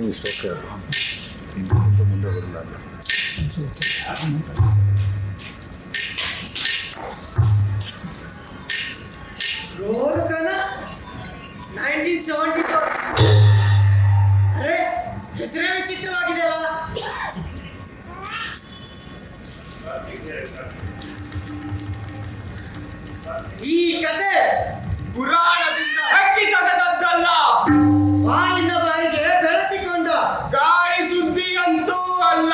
ಇಷ್ಟೊಕ್ಕೆ ಇಂತ ಮುಂದೆ ಬರಲ್ಲ. ರೋರ್ಕನ 1974 ಅರೆ ಹೆಸರೇ ವಿಚಿತ್ರವಾಗಿದೆ ಅಲ್ಲ. ಈ ಕತೆ ಪುರಾಣದಿಂದ ಹಕ್ಕಿತನದದ್ದಲ್ಲ, ಬಾಯಿಂದ ಬಾಯಿಗೆ ಬೆಳೆಸಿಕೊಂಡ ಗಾಳಿ ಸುದ್ದಿಗಂತೂ ಅಲ್ಲ.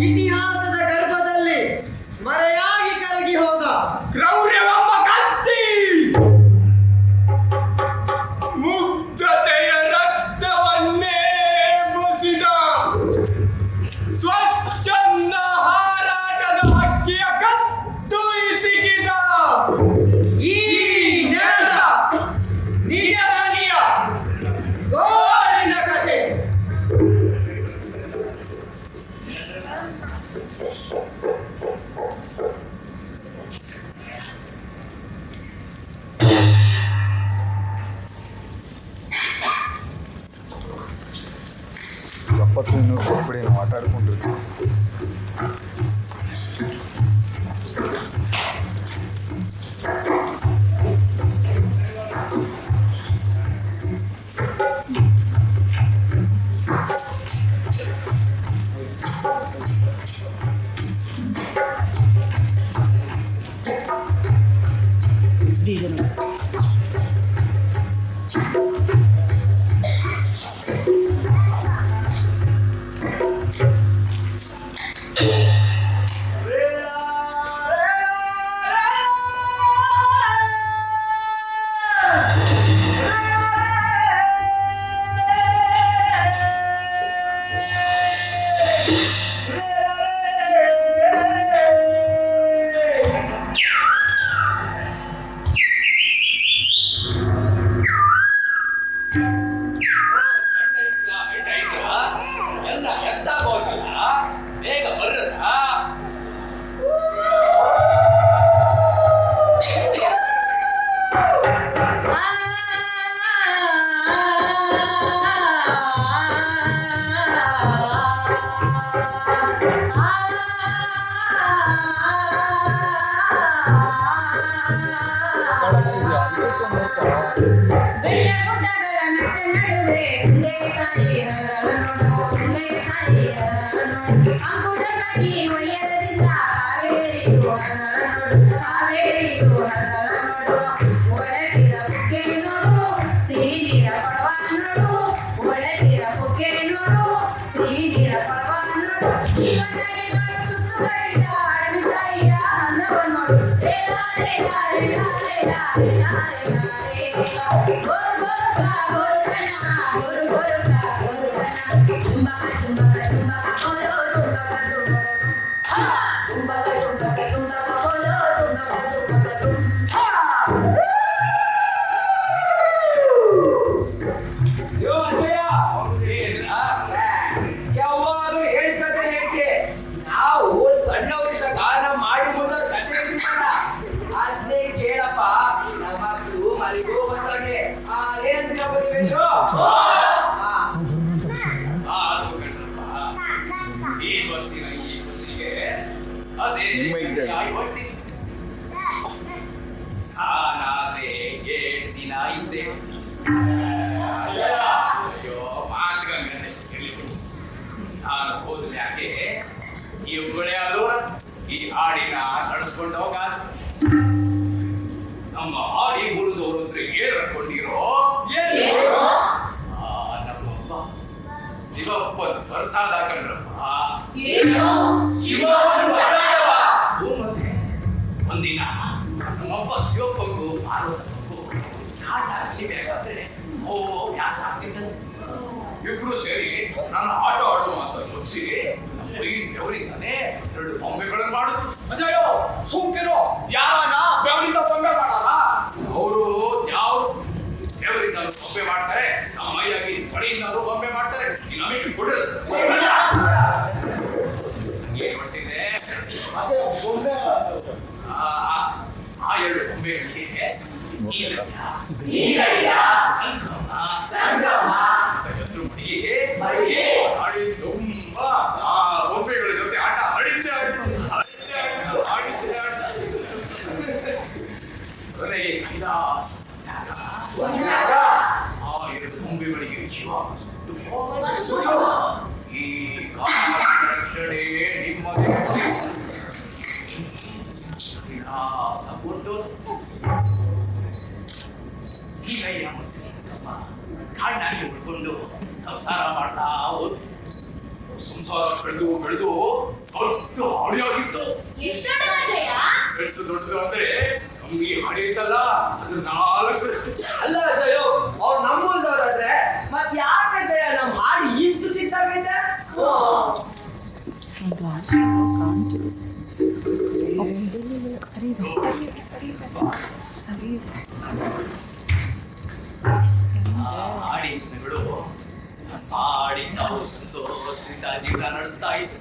ಇತಿಹಾಸದ ಗರ್ಭದಲ್ಲಿ ಮರೆಯಾಗಿ ಕರಗಿ ಹೋದ ಕ್ರೌರ್ಯವೆಂಬ ಕತ್ತಿ ಮುಗ್ಧತೆಯ ರಕ್ತವನ್ನೇ ಬಸಿದ ಸ್ವಚ್ಛಂದ ಹಾರಾಟದ ಹಕ್ಕಿಯ ಕತ್ತು ಇಸಿಗಿದ ಈ ನೆಲದ ನಿಜವಾಣಿಯ ಗೋರಿನ ಕತೆ. ಎಪ್ಪತ್ತು ಇನ್ನೂರು ಕೊಟ್ಬಿಡಿ, ನಾವು ಆಟ ಆಡ್ಕೊಂಡಿರ್ತೀವಿ. ಶಿವಪ್ಪನ ಪ್ರಸಾದ ಕಂಡ್ರಪ್ಪ. ಏನು? ಶಿವಪ್ಪನ ಪ್ರಸಾದವ? ಹ್ಞೂ ಮತ್ತೆ. ಒಂದಿನ ನಮ್ಮಪ್ಪ ಶಿವಪ್ಪಂಗೂ ಪಾರ್ವತಪ್ಪಂಗೂ ಕಾಟ ಕಲಿಬೇಕಾದ್ರೆ ವ್ಯಾಸ ಆಗ್ತಿದ್ದ. ಇಬ್ರು ಸೇರಿ ನಾನು ಆಟ ಆಡುವ ಅಂತ ಮುಗಿಸಿ ಬೆವರಿಂದಾನೆ 2 ಬೊಂಬೆಗಳನ್ನು ಮಾಡಿದ್ರು. ಅಜಯೋ ಸೂಕಿರೋ ಯಾವನ ಬೆವರಿಂದ ಬೊಂಬೆ ಮಾಡಲ್ಲ. ಅವರು ಯಾವ ಬೆವರಿಂದ ಬೊಂಬೆ ಮಾಡ್ತಾರೆ, ಅಮ್ಮಯ್ಯಾಗಿ ಬಡಿಯಿಂದ ಬೊಂಬೆ ಮಾಡ್ತಾರೆ. ನಮಗೆ ಕೊಡಲ್ಲ ಏನ್ ಹೊಟ್ಟಿದೆ ಅದೇ ಬೊಂಬೆ ಆ 2 ಬೊಂಬೆಗಳಿಗೆ ಆಡಿ ತುಂಬಾ ಆ ಬೊಂಬೆಗಳ ಜೊತೆ ಆಟ ಆಡಿದ್ದೆ ಕೊನೆಗೆ ಕೈಲಾಸ ಆ 2 ಬೊಂಬೆಗಳಿಗೆ ಶಿವ ಈ ರಕ್ಷಣೆ ನಿಮ್ಮದೇ ವಿನಾಶ ಕೊಟ್ಟು ಈಗ ಕಾಡಿನಾಗಿ ಉಳ್ಕೊಂಡು ಸಂಸಾರ ಮಾಡ್ತಾ ಹೋದ್. ಸಂಸಾರ ಬೆಳೆದು ಬೆಳೆದು ದೊಡ್ಡ ಹಾಡಿಯಾಗಿತ್ತು. ಎಷ್ಟು ದೊಡ್ಡದು ಅಂದ್ರೆ ನಮ್ಗೆ ಹಾಡಿ ಐತಲ್ಲ ಅದು 4 ಅಲ್ಲ ಅಜಯೋ ಅವ್ರು ನಮ್ಮೂರ್ದವ್ರಾದ್ರೆ ಮತ್ ಯಾಕೆ ಅಜಯ ನಮ್ ಹಾಡು ಇಷ್ಟು ಸಿಕ್ಕಾಗೈತೆ? ಸರಿ ಇದೆ ಸರಿ ಇದೆ ಸರಿ ಇದೆ ಸರಿ ಇದೆ ಸರಿ ಹಾಡಿ ಜನಗಳು ಹಾಡಿ ತಾವು ಸಂತೋಷದಿಂದ ಜೀವನ ನಡೆಸ್ತಾ ಇದ್ರು.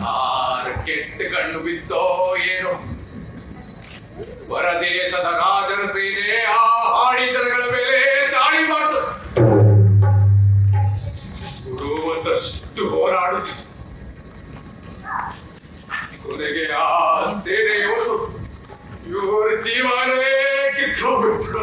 ಯಾರ ಕೆಟ್ಟ ಕಣ್ಣು ಬಿತ್ತೋ ಏನೋ ಹೊರದೇಶದ ರಾಜರ ಸೇನೆ ಆ ಹಾಡಿ ಜನಗಳ ಮೇಲೆ ದಾಳಿ ಮಾಡ್ತು. ಗುರುವತ್ತಷ್ಟು ಹೋರಾಡುದು. ಕೊನೆಗೆ ಆ ಸೇನೆಯವರು ಇವ್ರ ಜೀವನವೇ ಕಿತ್ಕೊಂಡ್ಬಿಟ್ರು.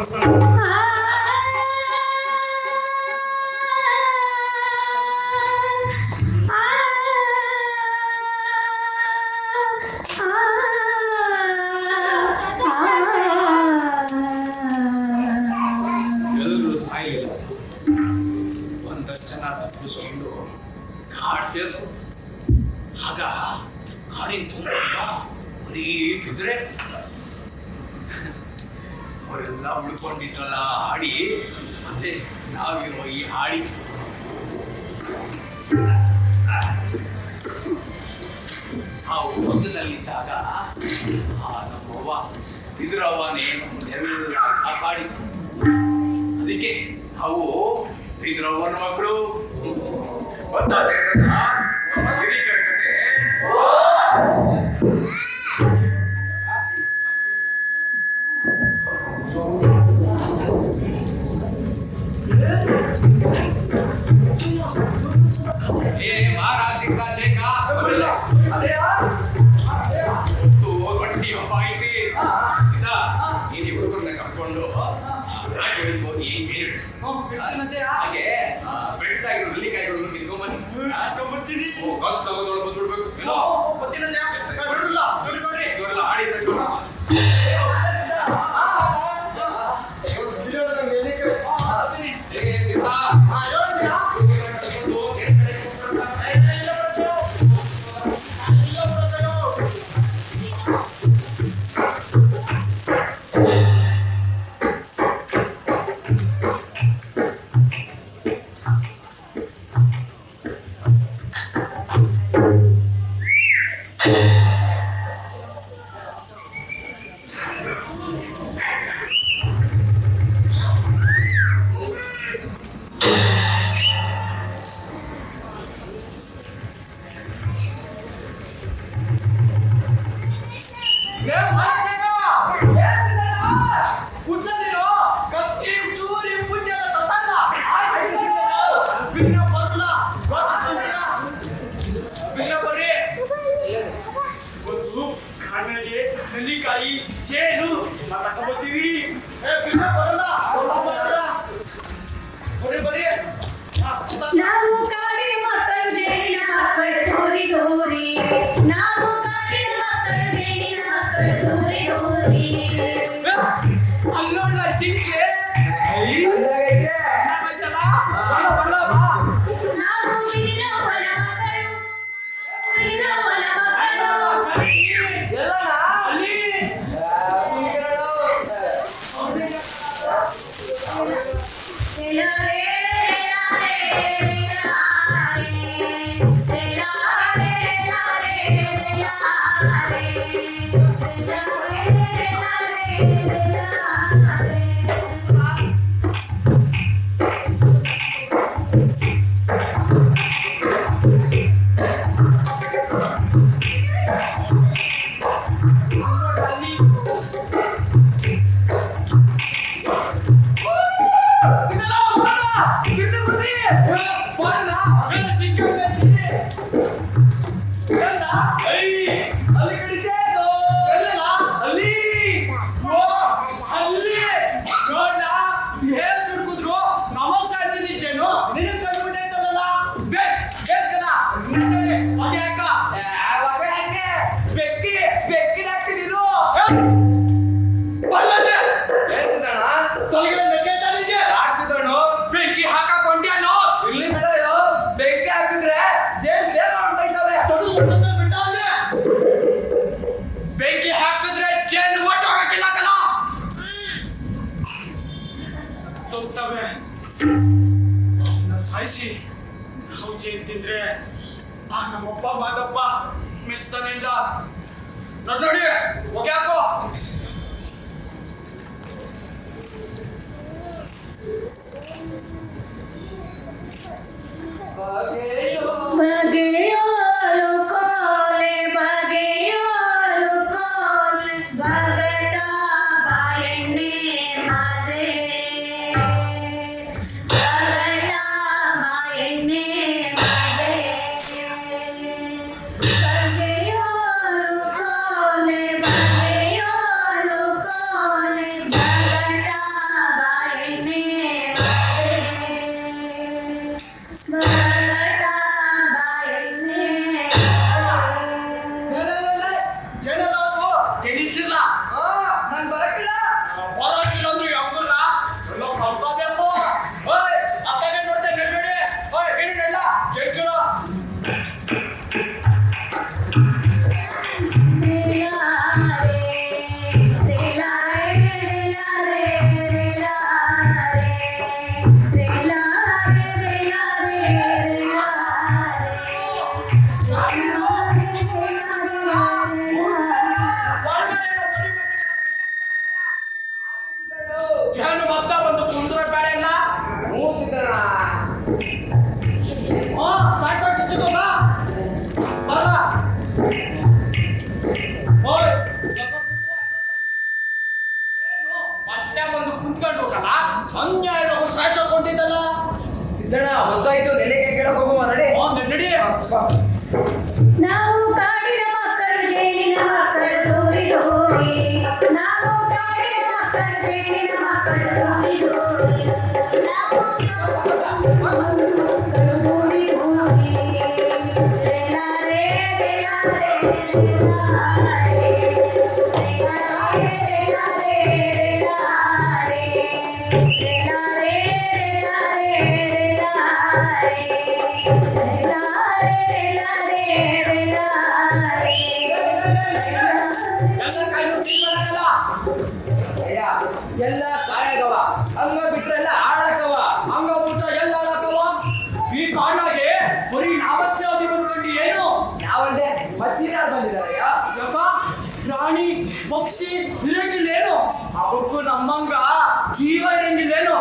ಎಲ್ಲರೂ ಸಾಯಿಲ್ಲ. ಒಂದಷ್ಟು ಜನ ತಪ್ಪಿಸ್ಕೊಂಡು ಕಾಡ್ತಿದ್ರು. ಆಗ ಕಾಡಿನ ತುಂಬ ಬರೀ ಬಿದ್ರೆ ಅವರೆಲ್ಲ ಉಳ್ಕೊಂಡಿದ್ರಲ್ಲ ಹಾಡಿ, ಮತ್ತೆ ನಾವಿರೋ ಈ ಹಾಡಿ. ಆ ಉಚಿತದಲ್ಲಿದ್ದಾಗ ನಮ್ಮವ್ವ ಬಿದ್ರವ್ವನೇ ನಮ್ದೆಲ್ಲ ಕಾಪಾಡಿ. ಅದಕ್ಕೆ ನಾವು ಬಿದ್ರವ್ವನ ಮಕ್ಕಳು. ಹಿರಿಕರ ಕತೆ ಬಟ್ಟಿ ಹಬ್ಬ ಐತಿ. ಈ ಹುಡುಗರನ್ನ ಕರ್ಕೊಂಡು ಹೋಗಿ ಹಾಗೆ ಬೆಟ್ಟದಾಗಿರೋ ನೆಲ್ಲಿಕಾಯಿಗಳನ್ನು ತಿನ್ಕೊಂಬನ್ನಿ. ಕಲ್ ತಗೊಂಡೋಳು ಬಂದ್ಬಿಡ್ಬೇಕು. ಇವರೆಲ್ಲ ಹಾಡಿ ಸಟ್ಟು ನೆಲ್ಲಿಕಾಯಿ ಚೇನು ತಗೊಂಡ್ಬರ್ತೀವಿ. ನಾವು ಕಾಡಿನ ಮಕ್ಕಳು ಜೇನಿನ ಮಕ್ಕಳು ದೂರಿ ದೂರಿ, ನಾವು ಕಾಡಿನ ಮಕ್ಕಳು ಜೇನಿನ ಮಕ್ಕಳು ದೂರಿ ದೂರಿ. ಅಲ್ಲೋಣ ಚಿಕ್ಕೆ ಅದ್ರಾಗೈತೆ. ಬರ ನಾವು ವೀರವ್ವನ ಮಕ್ಕಳು, ವೀರವ್ವನ ಮಕ್ಕಳು. ಎಲ್ಲಣ್ಣ? ಅಲ್ಲಿ ಸುಮ್ಕಿರಣ್ಣ. ರೇಲಾರೆ, ಬೆಂಕಿ ಹಾಕೊಂಡ್ಯಾನೋ ಇಲ್ಲಿ ಬಿಡೋ, ಬೆಂಕಿ ಹಾಕಿದ್ರೆ ಬೇಗ ಹೊಂಟೋಯ್ತವೆ. ಬೆಂಕಿ ಹಾಕಿದ್ರೆ ಚೇನ್ ಒಟ್ಟು ಹಾಕಿಲ್ಲ ಕಲ ಹೋಗ್ತವೆ ಸಾಯಿಸಿ ಹೌಚೆ ತಿಂದ್ರೆ ಆ ನಮ್ಮಪ್ಪ ಮಾದಪ್ಪ ಮೆಚ್ತಾನಿಲ್ಲ ನೋಡಿ ಹೋಗ್ಯಾಕೋ ಬಗೆಯೋಲು ಕೋಲೆ ಬಗೆಯೋಲು ಕೋಲೆ ಬಗಟ ಬಾಯಣ್ಣೆ ಮಾದೆ ಬಗಟ ಬಾಯಣ್ಣೆ ಮಾದೆ ಬಗೆಯೋಲು ಕೋಲೆ ಬಗೆಯೋಲು ಕೋಲೆ ಬಗಟ ಬಾಯಣ್ಣೆ ಮಾದೆ ಜನಿಸಿಲ್ಲ ನಾನ್ ಬರಕಿಲ್ಲ. ಬರೋಕಿಲ್ಲ ಅಂದ್ರೆ ಯಾವ್ದಲ್ಲ ಎಲ್ಲ ಕಲ್ಕೋಬೇಕು ಓಯ್ ಅಪ್ಪಗೆ ನೋಡ್ತಾ ನೆನ್ಬೇಡಿ ಓಯ್ ಏನಿಲ್ಲ ಜೈಕಿಲ್ಲ ಜೇನು ಮತ್ತ ಒಂದು ಕುಂದ್ರ ಬೇಡ ಇಲ್ಲ ಮೂಸಿದಣ್ಣ. ಸಾಯ್ತು ಬಾ ಬರಲ್ಲ ಓಯ್ ಏನು ಮತ್ತೆ ಬಂದು ಕುಂತ್ಕೊಂಡು ಹೋಗಲ್ಲ ಅನ್ಯಾಯ ಸಾಯಿಸೋಕೊಂಡಿದ್ದಲ್ಲ ಸಿದ್ದಣ್ಣ ಹೊಸಾಯ್ತು, ನೆಲೆಗೆ ಕೇಳಕ್ ಹೋಗುವ ನಡಿ. ನಡಿ ನಾವು ಕಾಡಿನ ಮಕ್ಕಳು ಜೇನಿನ ಮಕ್ಕಳು ದೂರಿ ದೂರಿ ನಾವು ಕಾಡಿನ ಮಕ್ಕಳು ಜೇನಿನ ಮಕ್ಕಳು ದೂರಿ ದೂರಿ ನಾವು ಮಕ್ಕಳು ದೂರಿ ದೂರಿ ರೇಲಾರೆ ರೇಲಾರೆ ರೇಲಾರೆ ರೇಲಾರೆ ರೇಲಾರೆ ರೇಲಾರೆ ಎಲ್ಲ ಕೈ ಮುಟ್ಟಿ ಮಾಡಲ್ಲ ಅಯ್ಯ, ಎಲ್ಲ ಕಾಯಗವ ಹಂಗ ಬಿಟ್ರೆಲ್ಲ ಆಡಕವ. ಹಂಗ ಬಿಟ್ಟ ಎಲ್ಲ ಹಾಕವ ಈ ಕಾರಣಾಗೆ ಬರೀ ನಾವಷ್ಟೇ ಅದಿ ಬರ್ಕೊಂಡು ಏನು ನಾವಂದೆ ಮತ್ತೀರ ಬಂದಿದ್ದಾರೆ. ಯಾಕ ಪ್ರಾಣಿ ಪಕ್ಷಿ ಇರಂಗಿಲ್ಲೇನು ಅವಕ್ಕೂ ನಮ್ಮಂಗ ಜೀವ ಇರಂಗಿಲ್ಲೇನು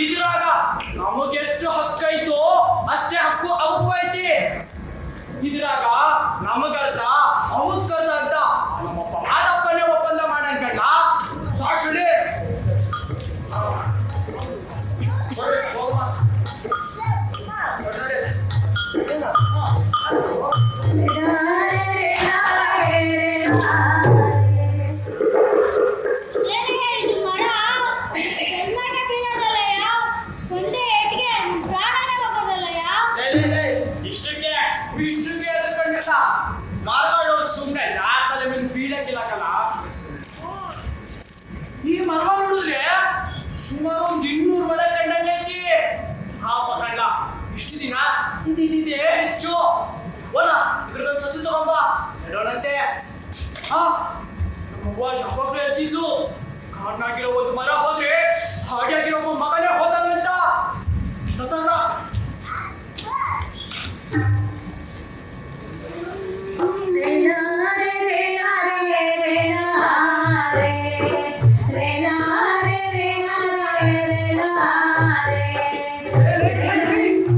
ಇದ್ರಾಗ ನಮಗೆಷ್ಟು ಹಕ್ಕೈತೋ ಅಷ್ಟೇ ಹಕ್ಕು ಅವಕ್ಕೂ ಐತಿ ಇದ್ರಾಗ ನಮಗರ್ಧ ಅವಕ್ಕರ್ಧ ಅಂತ ನಮ್ಮಪ್ಪ ಮಾದಪ್ಪನೇ ಒಪ್ಪಂದ ಮಾಡಂಕಂಡ ಸಾಕಿಡಿ ಇಷ್ಟಕ್ಕೆ ಎದ್ಕೊಂಡಿಲ್ಲ ಮರಗಳು ಸುಮ್ಮನೆ ಯಾರ ತಲೆ ಮೇಲೆ ಬೀಳಕ್ಕಿಲ್ಲಕಲ್ಲ ಈ ಮರ ನೋಡಿದ್ರೆ ಸುಮಾರು ಒಂದು 200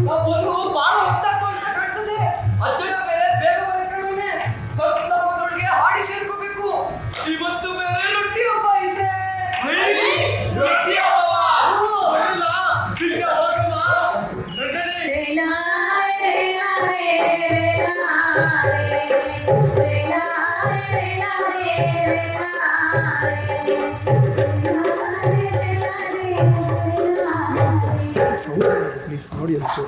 ನಾವು ಒಂದು ಬಾಳ ಹೊತ್ತಾಗ್ತು ಅಂತ ಕಾಣ್ತದೆ. ಅಜ್ಜನ ಮೇಲೆ ಬೇಗ ಬರಕಣೆ. ಕತ್ಲ ಮಕ್ಕಳಿಗೆ ಹಾಡಿ ಸೇರ್ಕೋಬೇಕು. ಇವತ್ತು ಬೇರೆ ರೊಟ್ಟಿ ಹಬ್ಬ ಇದೆ. ರೊಟ್ಟಿ ಹಬ್ಬ? ಇಲ್ಲ, ಈಗ ಹೋಗಮ್ಮ. ನಡೀರಿ. ಪ್ಲೀಸ್ ನೋಡಿ ಅದು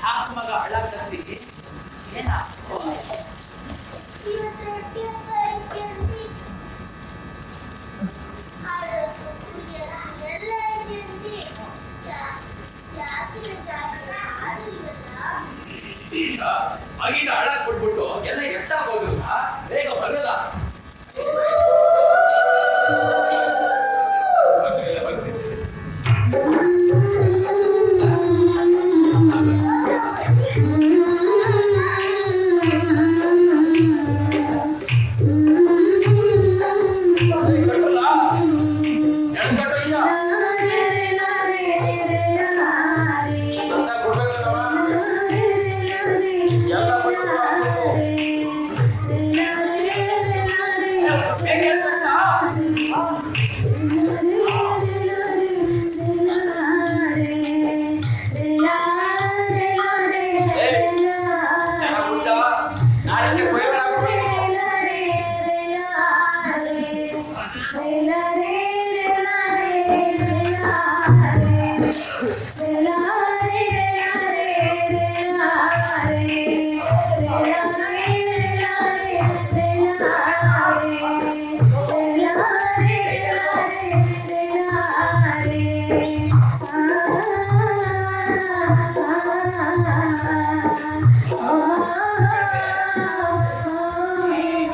ಯಾಕೆ ಮಗ ಅಳಾಕತ್ತಿ? ಏನ ಈಗ ಮಗಿನ ಅಳಾಕ್ ಕೊಟ್ಬಿಟ್ಟು ಎಲ್ಲ ಎಷ್ಟಾಗೋದಿಲ್ಲ, ಬೇಗ ಬರಲ್ಲ.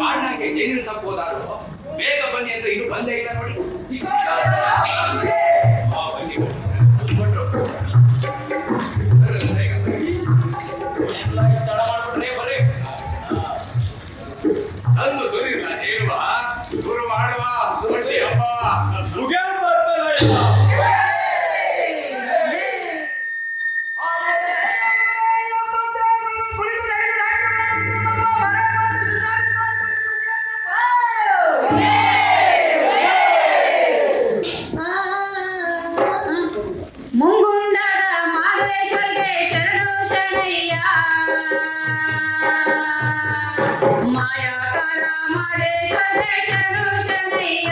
ಕಾರಣಕ್ಕೆ ಜೈಲು ಸಪ್ಪೋದಾರು ಬೇಗ ಬನ್ನಿ ಅಂದ್ರೆ ಇನ್ನು ಬಂದೇ ಇಲ್ಲ ನೋಡಿ. ನಂದು ಸುರಿಸ ಹೇಳುವ ಶುರು ಮಾಡುವ ರೊಟ್ಟಿ ಹಬ್ಬ. ಮುಂಗುಂಡದ ಮಾದೇಶ್ವರಿಗೆ ಶರಣು ಶರಣಯ್ಯ ಮಾಯಾಕಾರ ಮಾದೇಶ್ವರಿಗೆ ಶರಣು ಶರಣಯ್ಯ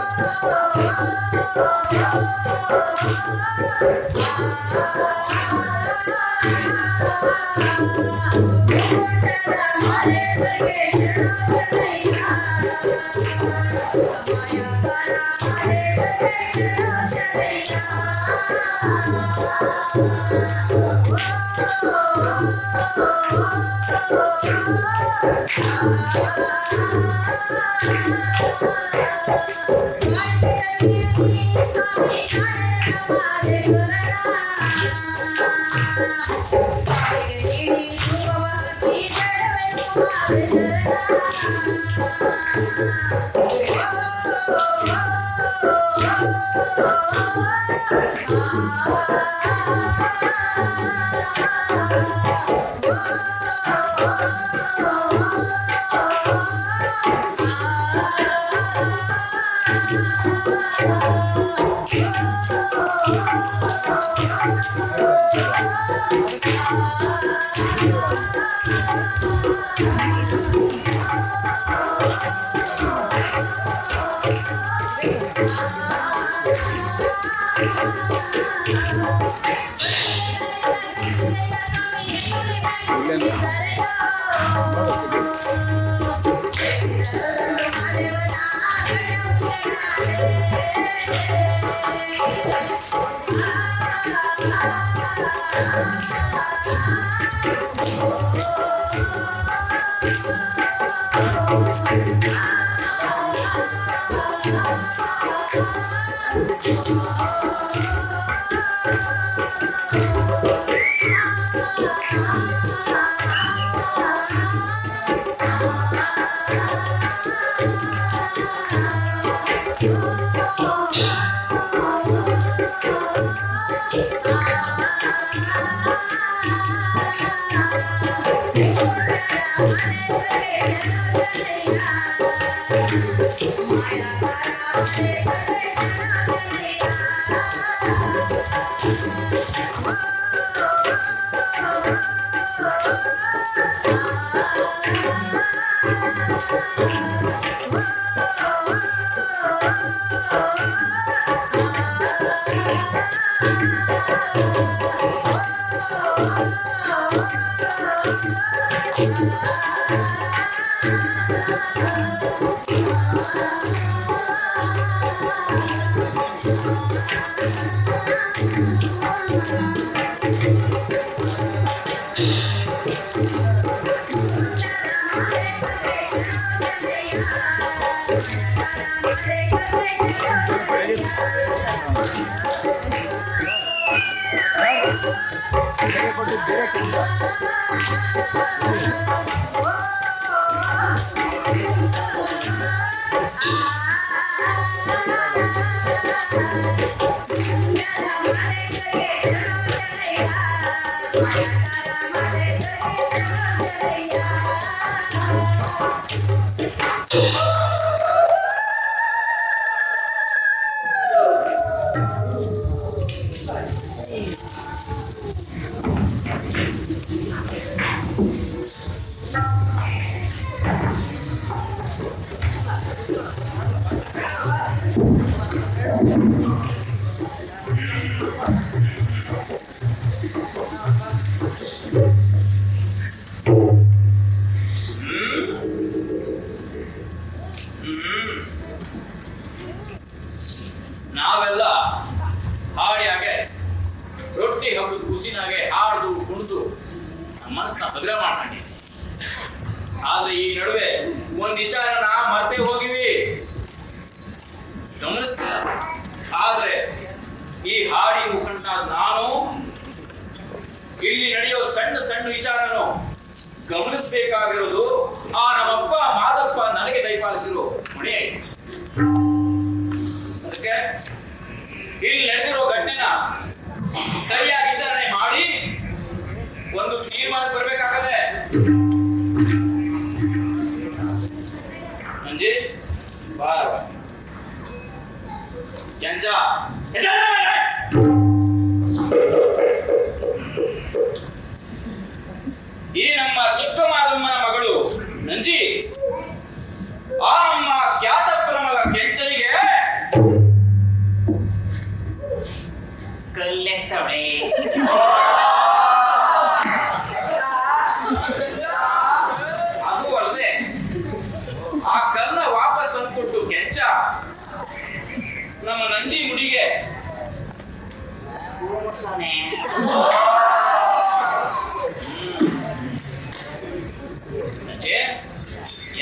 Oh ನಾವೆಲ್ಲ ಹಾಡಿಯಾಗೆ ರೊಟ್ಟಿ ಹಬ್ಬದ ಕುಸಿನಾಗೆ ಹಾಡ್ದು ಕುಣಿದು ನಮ್ಮ ಮನಸ್ಸನ್ನ ಭದ್ರ ಮಾಡ್ಕೊಂಡಿ. ಆದ್ರೆ ಈ ನಡುವೆ ಒಂದ್ ವಿಚಾರನ ಮರ್ತೇ ಹೋಗಿವಿ, ಗಮನಿಸ್ತಿಲ್ಲ. ಆದ್ರೆ ಈ ಹಾಡಿ ಮುಖಂಡನಾದ ನಾನು ಇಲ್ಲಿ ನಡೆಯೋ ಸಣ್ಣ ಸಣ್ಣ ವಿಚಾರನು ಗಮನಿಸಬೇಕಾಗಿರೋದು ಆ ನಮ್ಮಪ್ಪ ಮಾದಪ್ಪ ನನಗೆ ದಯಪಾಲಿಸಿರೋ ಹೊಣೆ ಆಯ್ತು. ಅದಕ್ಕೆ ಇಲ್ಲಿ ನಡೆದಿರೋ ಘಟನೆನ ಸರಿಯಾಗಿ ವಿಚಾರಣೆ ಮಾಡಿ ಒಂದು ತೀರ್ಮಾನ ಬರ್ಬೇಕಾಗದೆ. ಮಂಜಿ ಬಾರ ಕೆಂಚ ಈ ನಮ್ಮ ಚಿಕ್ಕ ಮಾದಮ್ಮನ ಮಗಳು ನಂಜಿ ಆ ನಮ್ಮ ಖ್ಯಾತಪ್ಪನ ಮಗ ಕೆಂಚನಿಗೆ ನಂಜಿ ಮುಡಿಗೆ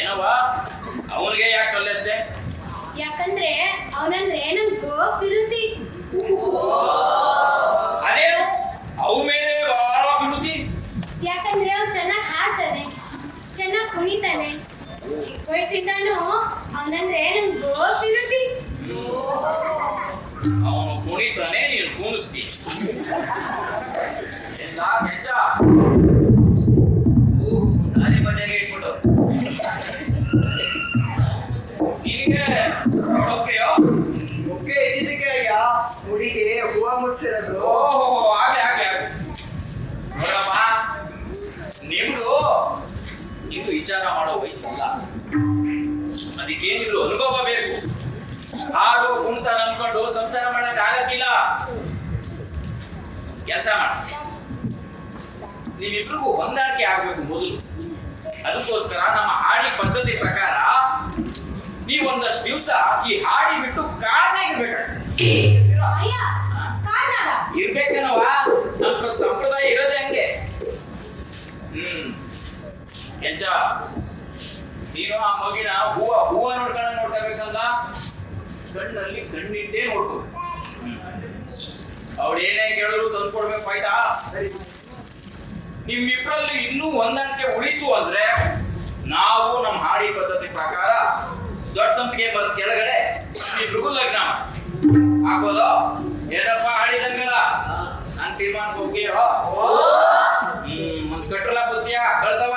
ಏನವ ಅವನಿಗೆ ಯಾಕೆ ಕಲಿಸ್ದೆ? ಯಾಕಂದ್ರೆ ಅವನಂದ್ರೆ ನಂಗೂ ವಿರುದ್ಧಿ. ಅದೇನು ಅವು ಮೇಲೆ ಬಹಳ ವಿರುದ್ಧಿ? ಯಾಕಂದ್ರೆ ಅವ್ನು ಚೆನ್ನಾಗಿ ಹಾಡ್ತಾನೆ, ಚೆನ್ನಾಗಿ ಕುಣಿತಾನೆ. ಚಿಕ್ಕ ವಯಸ್ಸಿಂದಾನು ಅವನಂದ್ರೆ ನಂಗೂ ವಿರುದ್ಧಿ. ಅವನು ಕುಣಿತಾನೆ, ನೀನು ಕುಣಿಸ್ತಿ. ಎಲ್ಲ ಮೆಚ್ಚ ದಾರಿ ಮನೆಗೆ ಇಟ್ಬಿಟ್ಟು ನಿನಗೆ ಓಕೆಯೋ? ಮುಖ್ಯ ಇದಕ್ಕೆ ಅಯ್ಯ ಮುಡಿಗೆ ಹೂವ ಮುಡ್ಸಿರೋದು. ಓಹೋ ಆಗ್ಲಿ ಆಗ್ಲಿ ಆಗ್ಲಿ. ನೋಡಮ್ಮ, ನಿಮ್ದು ಇದು ವಿಚಾರ ಮಾಡೋ ವಯಸ್ಸಲ್ಲ. ಅದಕ್ಕೇನಿದ್ರು ಅನುಭವ ಬೇಕು. ಹಾಡು ಕುಂತ ನಂಬ್ಕೊಂಡು ಸಂಸಾರ ಮಾಡಕ್ ಆಗಕ್ಕಿಲ್ಲ. ಕೆಲಸ ಮಾಡ, ನೀವಿಬ್ರಿಗೂ ಹೊಂದಾಣಿಕೆ ಆಗ್ಬೇಕು ಮೊದಲು. ಅದಕ್ಕೋಸ್ಕರ ನಮ್ಮ ಹಾಡಿ ಪದ್ಧತಿ ಪ್ರಕಾರ ನೀವೊಂದಷ್ಟು ದಿವಸ ಈ ಹಾಡಿ ಬಿಟ್ಟು ಕಾಡ್ನಾಗ ಇರ್ಬೇಕಾಗ್ತದೆ. ಅಯ್ಯ ಕಾಡ್ನಾಗ ಇರ್ಬೇಕನವ, ನಮ್ಮ ಸಂಪ್ರದಾಯ ಇರೋದೇ ಹಂಗೆ. ಕೆಂಚ, ನೀನು ಆ ಮಗಿನ ಹೂವ ನೋಡ್ಕೋಬೇಕಂದ ಕಣ್ಣಲ್ಲಿ ಕಣ್ಣಿಟ್ಟೇ ನೋಡ್ಕೊ. ಅವಳು ಏನೇ ಕೇಳಿದ್ರು ತಂದು ಕೊಡ್ಬೇಕು, ಆಯ್ತಾ? ಸರಿ. ನಿಮ್ಮಿಬ್ಬರಲ್ಲಿ ಇನ್ನೂ ಹೊಂದಾಣಿಕೆ ಉಳಿತು ಅಂದ್ರೆ ನಾವು ನಮ್ಮ ಹಾಡಿ ಪದ್ಧತಿ ಪ್ರಕಾರ ದೊಡ್ಡ ಸಂತಿಗೆ ಬಂದ ಕೆಳಗಡೆ ಇಬ್ರಿಗೂ ಲಗ್ನ ಹಾಕೋದು. ಏನಪ್ಪ ಹಾಡಿದಂಗಲ್ಲ, ನಾನು ತೀರ್ಮಾನಕ್ಕೆ ಹೋಗ್ತೀರೋ? ಮತ್ತೆ ಕಟ್ರಲ್ಲ ಬುದ್ಧಿಯ ಕಳ್ಸವ.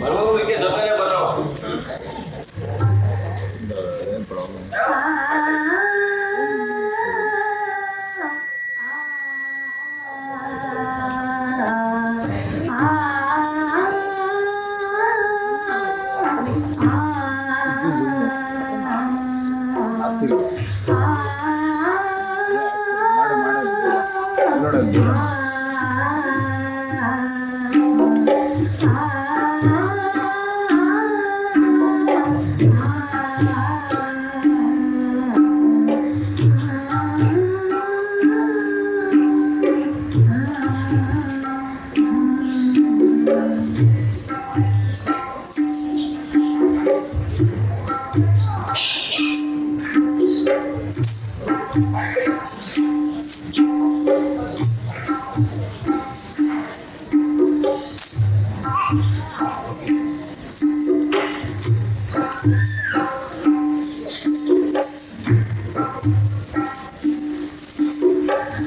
ಬರೋದಕ್ಕೆ ಜೊತೆಗೆ ಬರೋ. ಏನು ಪ್ರಾಬ್ಲಮ್? ಆಗ್ತಿಲ್ಲ ನೋಡೋದು.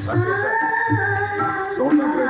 ಸಾಕು ಸೌಂಡ್ ಅಂದ್ರೆ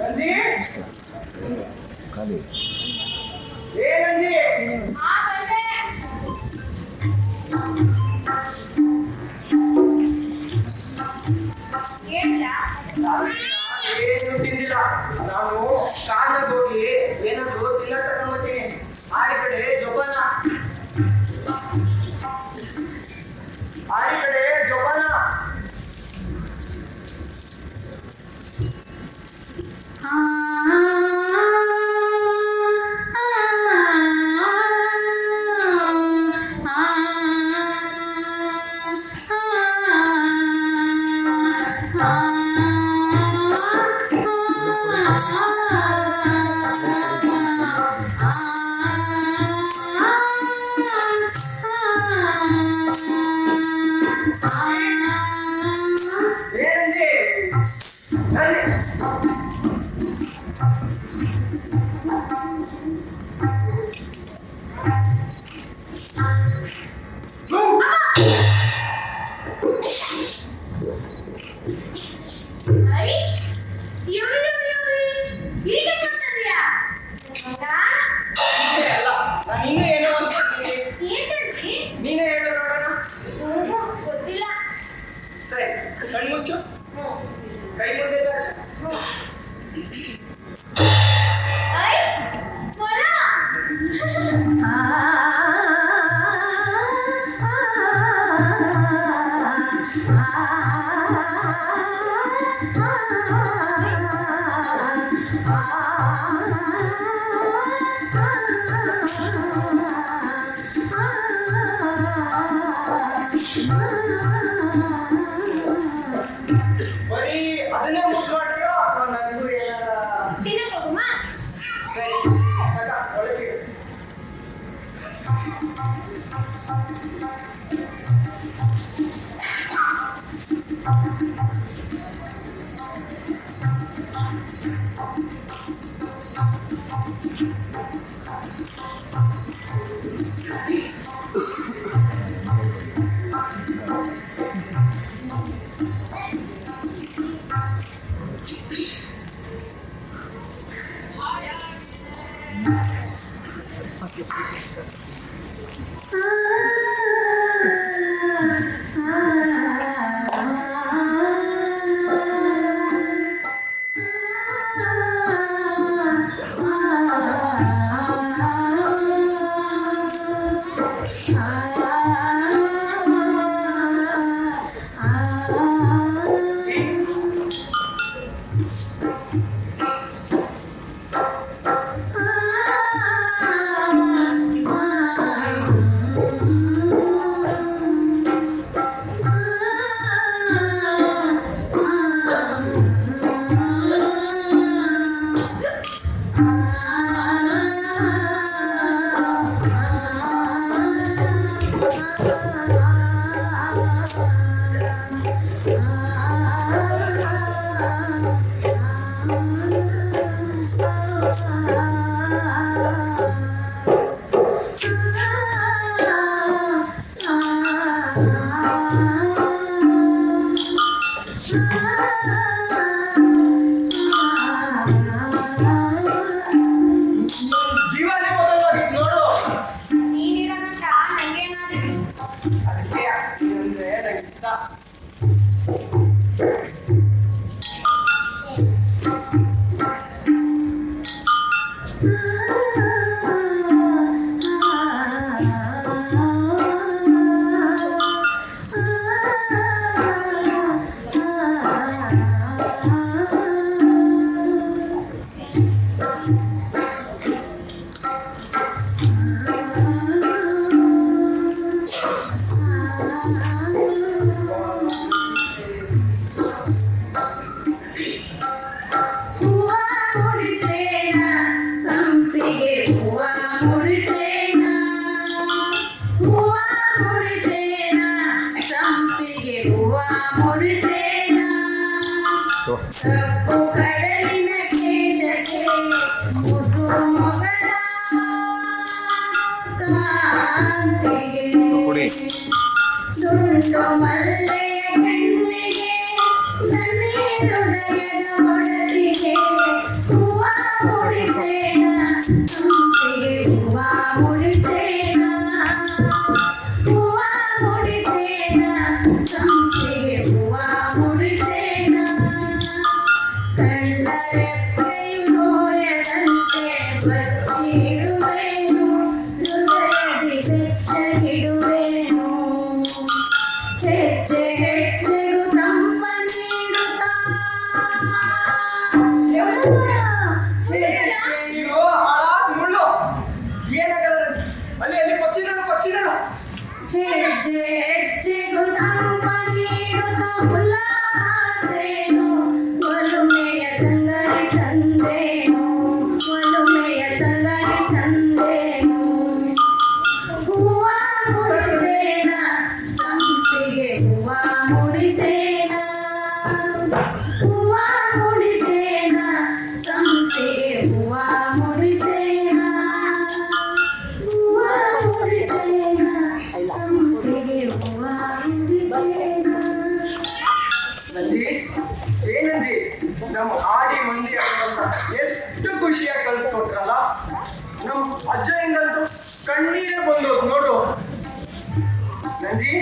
ನಂದಿ ಖಾಲಿ ಏ ನಂದಿ ಆಡಿ ಕಡೆ ಜೋಪಾನ. ಏನಂದಿ? ಅಲ್ಲ, ನಾನು ಇನ್ನೂ ಏನೋ ಅನ್ಕೊಳ್ತೀನಿ. ನೀನೇ ಹೇಳು ನೋಡೋಣ. ಗೊತ್ತಿಲ್ಲ. ಸರಿ, ಕಣ್ಮುಚ್ಚು, ಕೈ ಮುಂದೆ ಚಾಚು. ಐ, ಮೊಲ. ಬರೀ ಅದನ್ನೇ ಮುದ್ದು ಮಾಡ್ತೀಯೋ ಅಥವಾ ನನಗೂ ಏನಾರ? ತಿನ್ನಕ್ಕೋಗುಮ? ಸರಿ, ಮಗ, ಒಳಗೆ ಇಡು. ಜೀವನೇ ಮೊದಲಾಗಿತ್ತು ನೋಡು. ನೀನಿರೋನಂತ ನಂಗೇನಾದ್ರು ಅದಕ್ಕೆ ಅಂದ್ರೆ ನಂಗೆ ಇಷ್ಟ. ಕಪ್ಪು ಕಡಲಿನ ಕೇಶಕ್ಕೆ ಮುದ್ದು ಮೊಗದ ಕಾಂತಿಗೆ ದುಂಡು ಮಲ್ಲೆಯ ಕಣ್ಣಿಗೆ ನನ್ನ ಹೃದಯದ ಒಡಲಿಗೆ ಹೂವ ಮುಡಿಸೇನ ಸಂಪಿಗೆ ಹೂವ ಮುಡಿಸೇನ ಹೂವ ಮುಡಿಸೇನ ಸಂಪಿಗೆ ಹೂವ ಮುಡಿಸೇನ ಕಳ್ಳರೆಪ್ಪೆಯು ನೋಯದಂತೆ ಬಚ್ಚಿಡುವೆನು ಹೃದಯದಿ ಬೆಚ್ಚಗಿಡುವೆನು ಹೆಜ್ಜೆ ಹೆಜ್ಜೆಗೂ ತಂಪ ನೀಡುತ್ತಾ ಇದು ಹಾಳಾದ ಮುಳ್ಳು ಏನಾಗಲ್ಲ ಅಲ್ಲಿ ಅಲ್ಲಿ ಪಕ್ಷಿಗಳು ಹೆಜ್ಜೆ ಹೆಜ್ಜೆಗೂ ತಂಪ ನೀಡುತ್ತಾ ಉಲ್ಲಾಸೇನು ಒಲುಮೆಯ ತಂಗಡಿ ತಂದೇನು ಒಲುಮೆಯ ತಂಗಡಿ ತಂದೇನು ಹೂವ ಮುಡಿಸೇನ ಸಂಪಿಗೆ ಹೂವ ಮುಡಿಸೇನ ಹೂವ ಮುಡಿಸೇನ ಸಂಪಿಗೆ ಹೂವ ಮುಡಿಸೇನ ಹೂವ ಮುಡಿಸೇನ ಸಂಪಿಗೆ ಹೂವ ಮುಡಿಸೇನ. ನಂದಿ ಏನಂದಿ ನಮ್ಮ ಆಡಿ ಮಂದಿ ಅಂತ ಎಷ್ಟು ಖುಷಿಯಾಗಿ ಕಳಿಸ್ಕೊಟ್ರಲ್ಲ ನಮ್ಮ ಅಜ್ಜನಿಂದಂತೂ ಕಣ್ಣೀರೇ ಬಂದೋದು ನೋಡು ನಂದಿ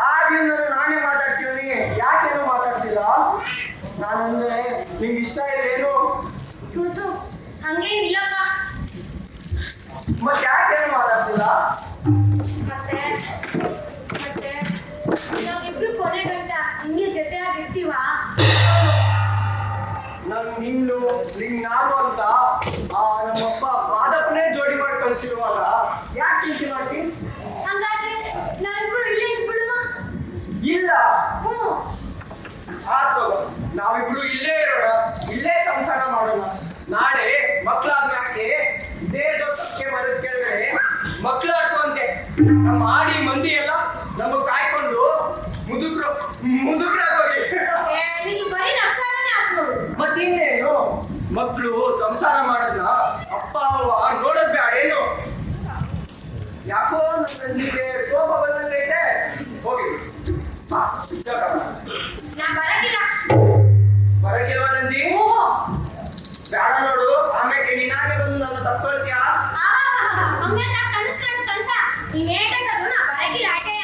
ಆಗಿಂದ ನಾನೇ ಮಾತಾಡ್ತೀನಿ ಯಾಕೇನು ಮಾತಾಡ್ತಿಲ್ಲ ನಾನಂದ್ರೆ ನಿಂಗೆ ಇಷ್ಟ ಇಲ್ಲೇನು ಕೂತು ಹಂಗೇನಿಲ್ಲಪ್ಪ. ಮತ್ತೆ ಯಾಕೇನು ಮಾತಾಡ್ತಿಲ್ಲ ಮತ್ತೆ ಮತ್ತೆ ನಾವಿಬ್ರು ಕೊನೆ ಗಂಟ ಹಂಗೆ ಜೊತೆಯಾಗಿರ್ತೀವ. ನಾನು ನಿಂಗೆ ನಾನು ಅಂತ ನಮ್ಮಪ್ಪ ಮಾದಪ್ಪನೇ ಜೋಡಿ ಮಾಡಿ ಕಳಿಸಿರುವಾಗ ಯಾಕೆ ಚಿಂತೆ ಮಾಡ್ತಿ ಹಂಗಾದ್ರೆ ನಾವಿಬ್ರು ಇಲ್ಲೇ ಇದ್ಬಿಡುವ. ಇಲ್ಲ ಹ್ಞೂ ಆತು ನಾವಿಬ್ರು ಇಲ್ಲೇ ಇರೋಣ ಇಲ್ಲೇ ಸಂಸಾರ ಮಾಡೋಣ ನಾಳೆ ಮಕ್ಕಳಾದ್ಮ್ಯಾಕೆ ಇದೇ ದೊಡ್ಡಕ್ಕೆ ಮರದ ಕೆಳಗಡೆ ಮಕ್ಕಳಾಡ್ಸುವಂತೆ ನಮ್ಮ ಆಡಿ ಮಂದಿ ಎಲ್ಲ ನಮಗ್ ಕಾಯ್ಕೊಂಡು ಮುದುಕ್ರಾಗೋಗಿ ನೀನು ಬರೀ ನಕ್ಸಾರನೇ ಹಾಕ್ಬೋದು. ಮತ್ತಿನ್ನೇನು ಮಕ್ಕಳು ಸಂಸಾರ ಮಾಡೋದನ್ನ ಅಪ್ಪ ಅವ್ವ ನೋಡೋದ್ ಬೇಡೇನು ಯಾಕೋ ನಿಮಗೆ ಕೋಪ ಬಂದಂಗೈತೆ ಹೋಗಿ ಬಾ, ಜೋಗ ಬಾ. ನಾ ಬರಕಿಲ್ಲ. ಬರಗಿಲ್ವ ನಂದಿ ಓಹೋ ಬೇಡ ನೋಡು ಆಮೇಲೆ ನೀನಾಗೆ ಬಂದು ನನ್ನ ತಪ್ಕೊಳ್ತೀಯಾ ಹಂಗೆ ನಾ ಕಳಿಸ್ಕೊಂಡು ಕಳ್ಸ ನೀನ್ ಏಟದು ನಾ ಬರಕಿಲ್ಲ ಆಟೆಯ.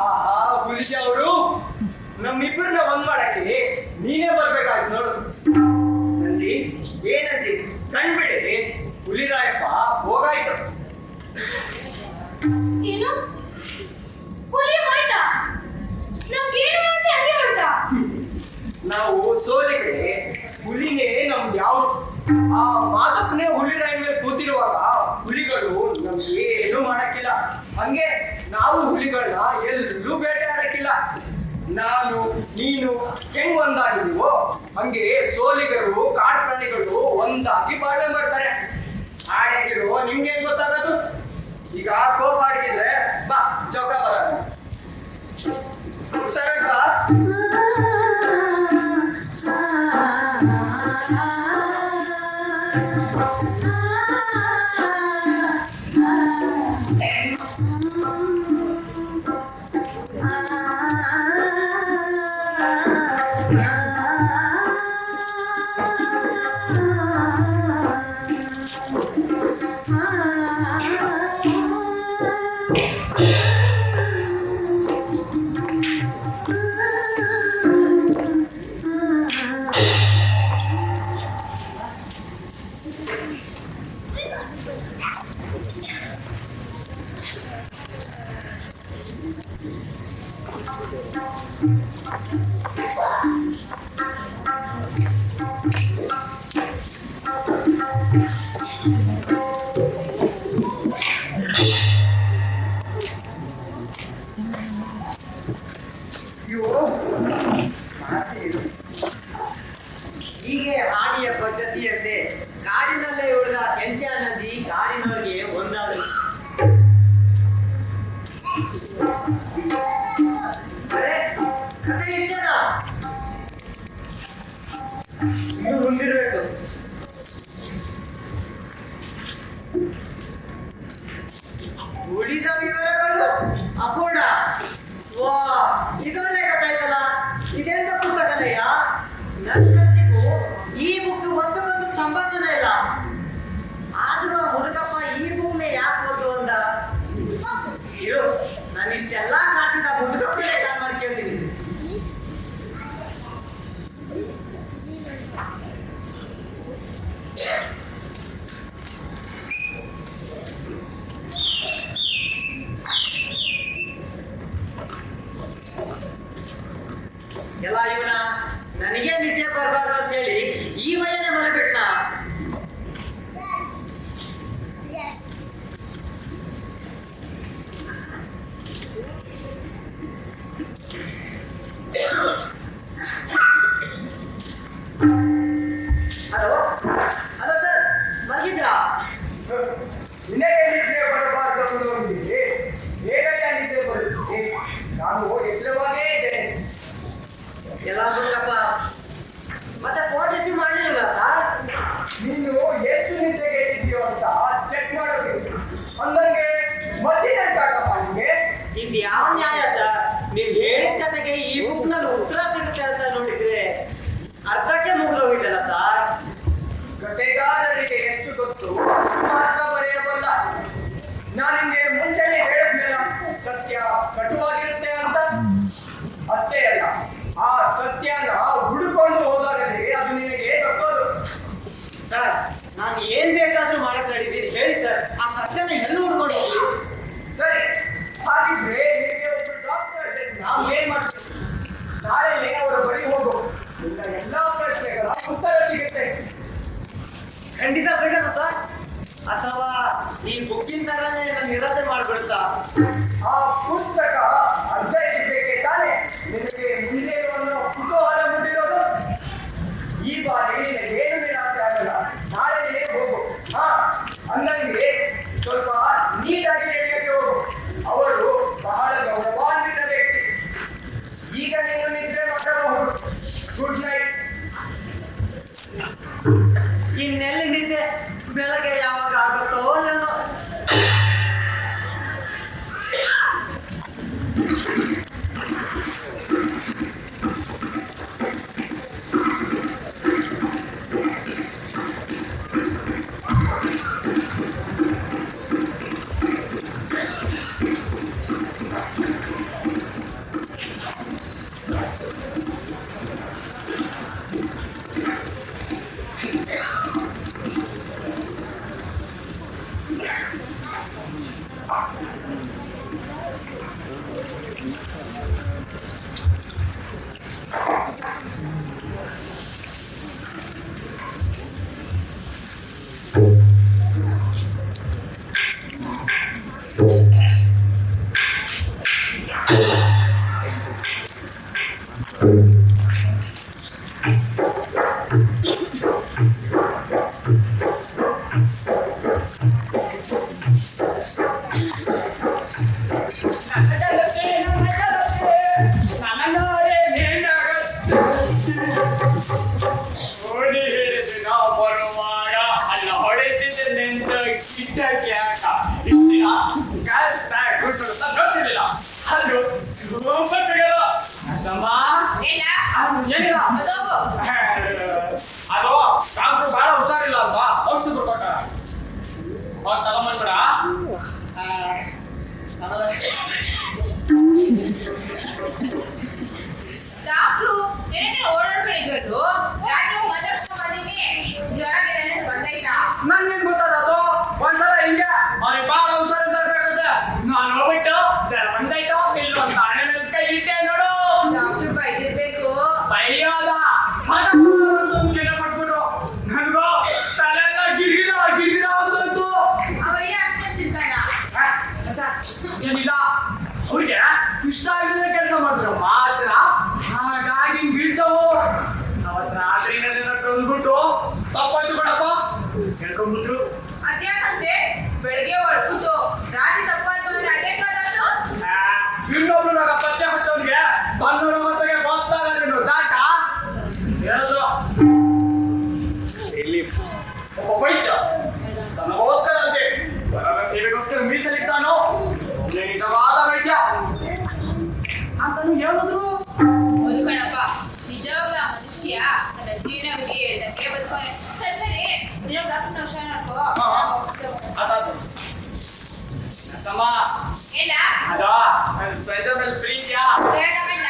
ಆಹಾ ಗುರುಜಿ ಅವರು ನಮ್ಮಿಬ್ಬರನ್ನ ಒಂದ್ ಮಾಡಕ್ಕೆ ನೀನೇ ಬರ್ಬೇಕಾಯ್ತು ನೋಡು ನಂದಿ ಏನಂದಿ ಕಣ್ಬಿಡಿ ಹುಲಿರಾಯಪ್ಪ ಹೋಗಾಯ್ತು ಏನು ಹುಲಿ ಹೋಯ್ತಾ? ನಮ್ಗೇನು ಅಂತ ಹಂಗೆ ಹೊರಟ? ನಾವು ಸೋಲಿಗೆ ಹುಲಿನೇ ನಮ್ಗೆ ಯಾವ ಆ ಮಾದಪ್ಪನೇ ಹುಲಿರಾಯ ಮೇಲೆ ಕೂತಿರುವಾಗ ಹುಲಿಗಳು ನಮ್ಗೆ ಏನು ಮಾಡಕ್ಕಿಲ್ಲ ಹಂಗೆ ನಾವು ಹುಲಿಗಳನ್ನ ಎಲ್ಲೂ ಬೇಟೆ ಆಡಕ್ಕಿಲ್ಲ ನಾನು ನೀನು ಹೆಂಗ್ ಒಂದಾಗಿದೀವೋ ಹಂಗೆ ಸೋಲಿಗರು ಕಾಡು ಪ್ರಾಣಿಗಳು ಒಂದಾಗಿ ಬಾಳ್ವೆ ಮಾಡ್ತಾರೆ ಹಾಡಾಗಿರೋ ನಿಮ್ಗೆ ಹೆಂಗ್ ಗೊತ್ತಾಗೋದು ಈಗ ಕೋಪ ಆಡಿದ್ರೆ ಬಾ ಚೌಕ ಬರೋಣ ಹುಷಾರಾಗ್ತಾ ಹೀಗೆ ಆಡಿಯ ಪದ್ಧತಿಯಂತೆ ಕಾಡಿನಲ್ಲೇ ಉಳಿದ ಕೆಂಚ ನದಿ ಕಾಡಿನವರಿಗೆ ಒಂದಾದರು. ಅರೆ, ಕಥೆ ಇಷ್ಟನಾ? ಇನ್ನು ಮುಂದಿರ್ಬೇಕು. ಉಳಿದ ವಿವರಗಳು ಅಪೂರ್ಣ. ವಾ, ಇದೊಳ್ಳೆ ಗೊತ್ತಾಯ್ತಲ್ಲ. ಇದೆಂತ ಪುಸ್ತಕನಯ್ಯ? ನನಗೂ ಈ ಬುಕ್ ಒಂದಕ್ಕೊಂದು ಸಂಬಂಧನೇ ಇಲ್ಲ. ಆದ್ರೂ ಆ ಹುಡುಗಪ್ಪ ಈ ಬುಕ್ನೆ ಯಾಕೆ ಓದು ಅಂದ? ಇರು, ನಾನು ಇಷ್ಟೆಲ್ಲ ಕಾಣಿಸಿದ ಹುಡುಗಪ್ಪನೇ ಕಾಲ್ ಮಾಡಿ ಕೇಳ್ತೀನಿ. ಎಲ್ಲ ಇವನ ನನಗೆ ನಿದ್ದೆ ಬರಬಾರ್ದು ಅಂತ ಹೇಳಿ ಈ ವಯನೇ ಮಲಗಿಬಿಟ್ನ. ಹಲೋ ಹಲೋ ಸರ್, ಮಲಗಿದ್ರಾ? ನಿನಗೆ ನಿದ್ರೆ ಬರಬಾರ್ದು ಅನ್ನೋದಿದೆ. ಹೇಗಯ್ಯ ನಿದ್ರೆ ಬರುತ್ತೆ? ನಾನು ಎಚ್ಚರವಾಗೇ ಇದ್ದೇನೆ. ಎಲ್ಲ ಹುಡುಗಪ್ಪ ಮತ್ತೆ ಫೋನ್ ರಿಸೀವ್ ಮಾಡಲಿಲ್ಲ ಸರ್. ನೀನು ಎಷ್ಟು ನಿದ್ದೆಗೆ ಇದ್ದೀಯೋ ಅಂತ ಚೆಕ್ ಮಾಡಬೇಕು. ಅಂದಂಗೆ ಮಧ್ಯಾಹ್ನ ಕಾಟಪ್ಪ ನಿಮಗೆ. ಇದು ಯಾವ ನ್ಯಾಯ ಸರ್? ನೀವು ಹೇಳಿದ ಕತೆಗೆ ಈ ಬುಕ್ ನಲ್ಲಿ ಉತ್ತರ ಸಿಗುತ್ತೆ ಅಂತ ನೋಡಿದ್ರೆ ಅರ್ಧಕ್ಕೆ ಮುಗಿದೋಗಿದ್ದಲ್ಲ ಸರ್. ಕಥೆಗಾರರಿಗೆ ಎಷ್ಟು ಗೊತ್ತು ಮಾತ್ರ ಬರೆಯಬಲ್ಲ. ನಾನು ನಿಮಗೆ ಮುಂಚೆನೆ ಹೇಳಿದ್ನಲ್ಲ, ಸತ್ಯ ಕಟುವಾಗಿರುತ್ತೆ ಅಂತ. ಅಷ್ಟೇ ಅಲ್ಲ, ಆ ಸತ್ಯನ ಹುಡುಕೊಂಡು ಹೋದಾಗಲೇ ಅದು ನಿನಗೆ ಗೊತ್ತೋದು. ಸರ್, ನಾನು ಏನ್ ಬೇಕಾದ್ರೂ ಮಾಡಕ್ ನಡೀತೀನಿ ಹೇಳಿ ಸರ್. ಆ ಸತ್ಯನ ಎಲ್ಲ ಹುಡ್ಕೊಂಡು ಹೋಗಿ. ಸರಿ, ಹಾಗಿದ್ರೆ ನಿನಗೆ ಒಬ್ಬ ಡಾಕ್ಟರ್ ನಾವು ಏನ್ ಮಾಡ್ತೀವಿ? ನಾಳೆ ಅವರ ಬಳಿ ಹೋಗು. ನಿನ್ನ ಎಲ್ಲಾ ಪ್ರಶ್ನೆಗಳ ಉತ್ತರ ಸಿಗುತ್ತೆ. ಖಂಡಿತ ಸಿಗಲ್ಲ ಸರ್. ಅಥವಾ ಈ ಬುಕ್ಕಿನ ತರನೇ ನನ್ನ ನಿರಾಸೆ ಮಾಡ್ಬಿಡುತ್ತಾ? ಆ ಪುಸ್ತಕ ಅರ್ಥೈಸಬೇಕೆ ತಾನೆ ನಿನಗೆ ಮುಂದೆ ಅನ್ನೋ ಕುತೂಹಲ ಮುಟ್ಟಿರೋದು. ಈ ಬಾರಿ ನಿನಗೇನು ನಿರಾಸೆ ಆಗಲ್ಲ. ನಾಳೆ ಹೋಗು. ಹಾ, ಅಂದಂಗೆ ಸ್ವಲ್ಪ ನೀಟಾಗಿ ಹೇಳಿಕೆ ಹೋಗು. ಅವರು ಬಹಳ ಗೌರವಾನ್ವಿತ ವ್ಯಕ್ತಿ. ಈಗ ನೀನು ನಿದ್ರೆ ಮಾಡಬಹುದು. Good night. ಇನ್ನೆಲ್ಲಿ ನಿದ್ದೆ? ಬೆಳಗ್ಗೆ ಯಾವಾಗ ಆಗುತ್ತೋ ಏನೋ. ಅದು ಡಾಕ್ಟ್ರು ಬಹಳ ಹುಷಾರಿಲ್ಲ ಅಲ್ವಾ? ಔಷಧಿ ಕೊಟ್ಟಾರ. ತಗೊಂಬಂದ್ಬಿಡ. ಡಾಕ್ಟ್ರು ನೆನೆಗೆ ಓಡಾಡ್ಕೊಂಡಿದ್ದು ರಾತ್ರಿ ಮಲಗಿಸ್ಕೊಂಬಂದಿನಿ. ಜ್ವರ ಬಂದೈತಾ? ನನ್ಗೇನ್ ಗೊತ್ತಾದದು? ಒಂದ್ಸಲ ಹಿಂಗೆ ಅವ್ರಿಗೆ ಬಹಳ ಹುಷಾರಿಲ್ಲ ಬೇಕಾಗುತ್ತೆ. ನಾನು ಹೋಗ್ಬಿಟ್ಟು ಜ್ವರ ಬಂದೈತೋ ಇಲ್ಲೋ ಅಂತ ಹಣೆ ಮೇಲೆ ಕೈ ಇಟ್ಟೆ ನೋಡು. ಡಾಕ್ಟ್ರು ಬೈದಿರ್ಬೇಕು. ಬೈಯಾದ ಕೆಲ ಪಟ್ಬಿಟ್ಟು ನನ್ಗೋ ತಲೆ ಎಲ್ಲ ಗಿರ್ಗಿರ ಆಗೋಯ್ತು. ಅವಯ್ಯ ಅಷ್ಟೇ ಚಿಂತನ. ಏನಿಲ್ಲ, ಅವ್ರಿಗೆ ಇಷ್ಟ ಆಗಿದ್ರೆ ಕೆಲಸ ಮಾಡಿದ್ರು ಮಾತ್ರ ಹಾಗಾಗಿ ಬೀಳ್ತಾವು. ಅವತ್ತು ರಾತ್ರಿನ ತಂದ್ಬಿಟ್ಟು ತಪ್ಪಾಯ್ತು ಕಣಪ್ಪ ಹೇಳ್ಕೊಂಡ್ಬಿಟ್ರು. ಅದ್ಯಾಕಂತೆ ಬೆಳಗ್ಗೆ ಹೊಡ್ಬಿಟ್ಟು ರಾತ್ರಿ ತಪ್ಪಾಯ್ತು ಅಂದ್ರೆ ಅದೇ ಕಾದಷ್ಟು. ಇನ್ನೊಬ್ರು ನಾಗ ಪತ್ತೆ ಹಚ್ಚೋನ್ಗೆ ತನ್ನೂರ ಮತ್ತಿಗೆ ಗೊತ್ತಾಗಲ್ಲ ದಾಟ ಹೇಳಿದ್ರು. ಒಬ್ಬ ವೈದ್ಯ ತನಗೋಸ್ಕರ ಅಂತೆ ವರರ ಸೇವೆಗೋಸ್ಕರ ಮೀಸಲಿಟ್ಟಾನೋ ಒಳ್ಳೆ ನಿಜವಾದ ವೈದ್ಯ ಅಂತಾನು ಹೇಳಿದ್ರು. ಹೌದು ಕಣಪ್ಪ, ನಿಜವಾಗ್ಲ ಮನುಷ್ಯ ತನ್ನ ಜೀವನ ಗುರಿ ಹೇಳ್ದಂಗೆ ಬದುಕೋನೆ. ಸರಿ ಸರಿ, ನೀನು ಡಾಕ್ಟರ್ ಹುಷಾರ್ ನೋಡ್ಕೋ. ಅದಾದ್ರು ಸಮ ಇಲ್ಲ ಅದ ಸೈಜ ಮೇಲೆ ಪ್ರೀತಿಯಾ ಕೇಳ್ಕೊಂಡ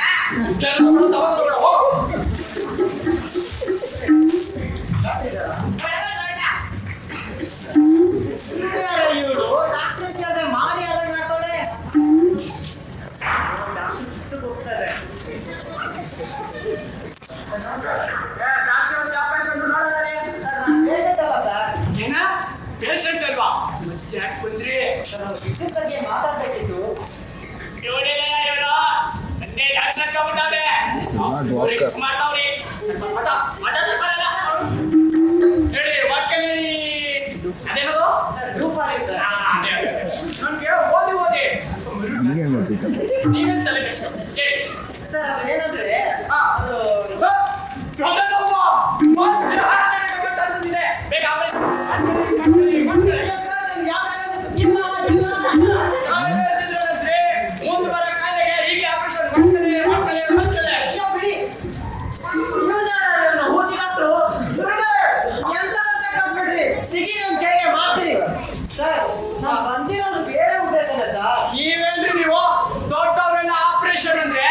ಇವಳು ಡಾಕ್ಟರ್ ಕೇಳಿದ್ರೆ ಮಾರಿ ಆದಾಗ ಮಾಡ್ತಾಳೆ. ಡಾಕ್ಟರ್ ಹೋಗ್ತಾರೆ. ಪೇಷಂಟ್ ಅಲ್ಲ ಸರ್, ಏನ ಪೇಷಂಟ್ ಅಲ್ವಾ? ಮತ್ತೆ ಯಾಕೆ ಬಂದ್ರಿ? ವಿಷಯದ ಬಗ್ಗೆ ಮಾತಾಡ್ಬೇಕಿತ್ತು. ಇವಳೇನ ಇವಳು ಅನ್ನೇ ಡಾಕ್ಟರ್ ಕಬಿಟ್ಟಾವೆ ಮಾಡ್ತಾವ್ರಿ. ಹೇಳಿ ವಾಕ್ಯಲಿ ಅದೇನದು ರೂಪಾರಿ ಸರ್. ನನ್ಗೆ ಓದಿ ಓದಿ ಈಗೇನು ಮಾಡ್ತೀವಿ? ನೀವೇನ್ ತಲೆ ಕೆಡಿಸ್ಕೊಂಡ್ರಿ? ಹೇಳಿ. ಸರ್ ಅದು ಏನಂದ್ರೆ ಅದು ಬೇಗ ಇಲ್ಲ ಸರ್, ನಿಮ್ಗೆ ಯಾವ ಇಲ್ಲ ಮುಂದೆ ಬರೋ ಕಾಯಿಲೆಗೆ ಹೀಗೆ ಆಪರೇಷನ್ ಮಾಡಿಸ್ತಾರೆ ಇಲ್ಲ ಬಿಡಿ. ಇವ್ನು ಹೂಚಿ ಡಾಕ್ಟ್ರು ಎಂತ ಕಳ್ಸ್ಬಿಡ್ರಿ. ಸಿಗಿ ನಮ್ ಕೈಗೆ ಮಾಡ್ತೀರಿ ಸರ್. ನಾವು ಬಂದಿರೋದು ಬೇರೆ ಉದ್ದೇಶನೇ ಸರ್. ನೀವೇನ್ರಿ ನೀವು ದೊಡ್ಡವರೆಲ್ಲ ಆಪರೇಷನ್ ಅಂದ್ರೆ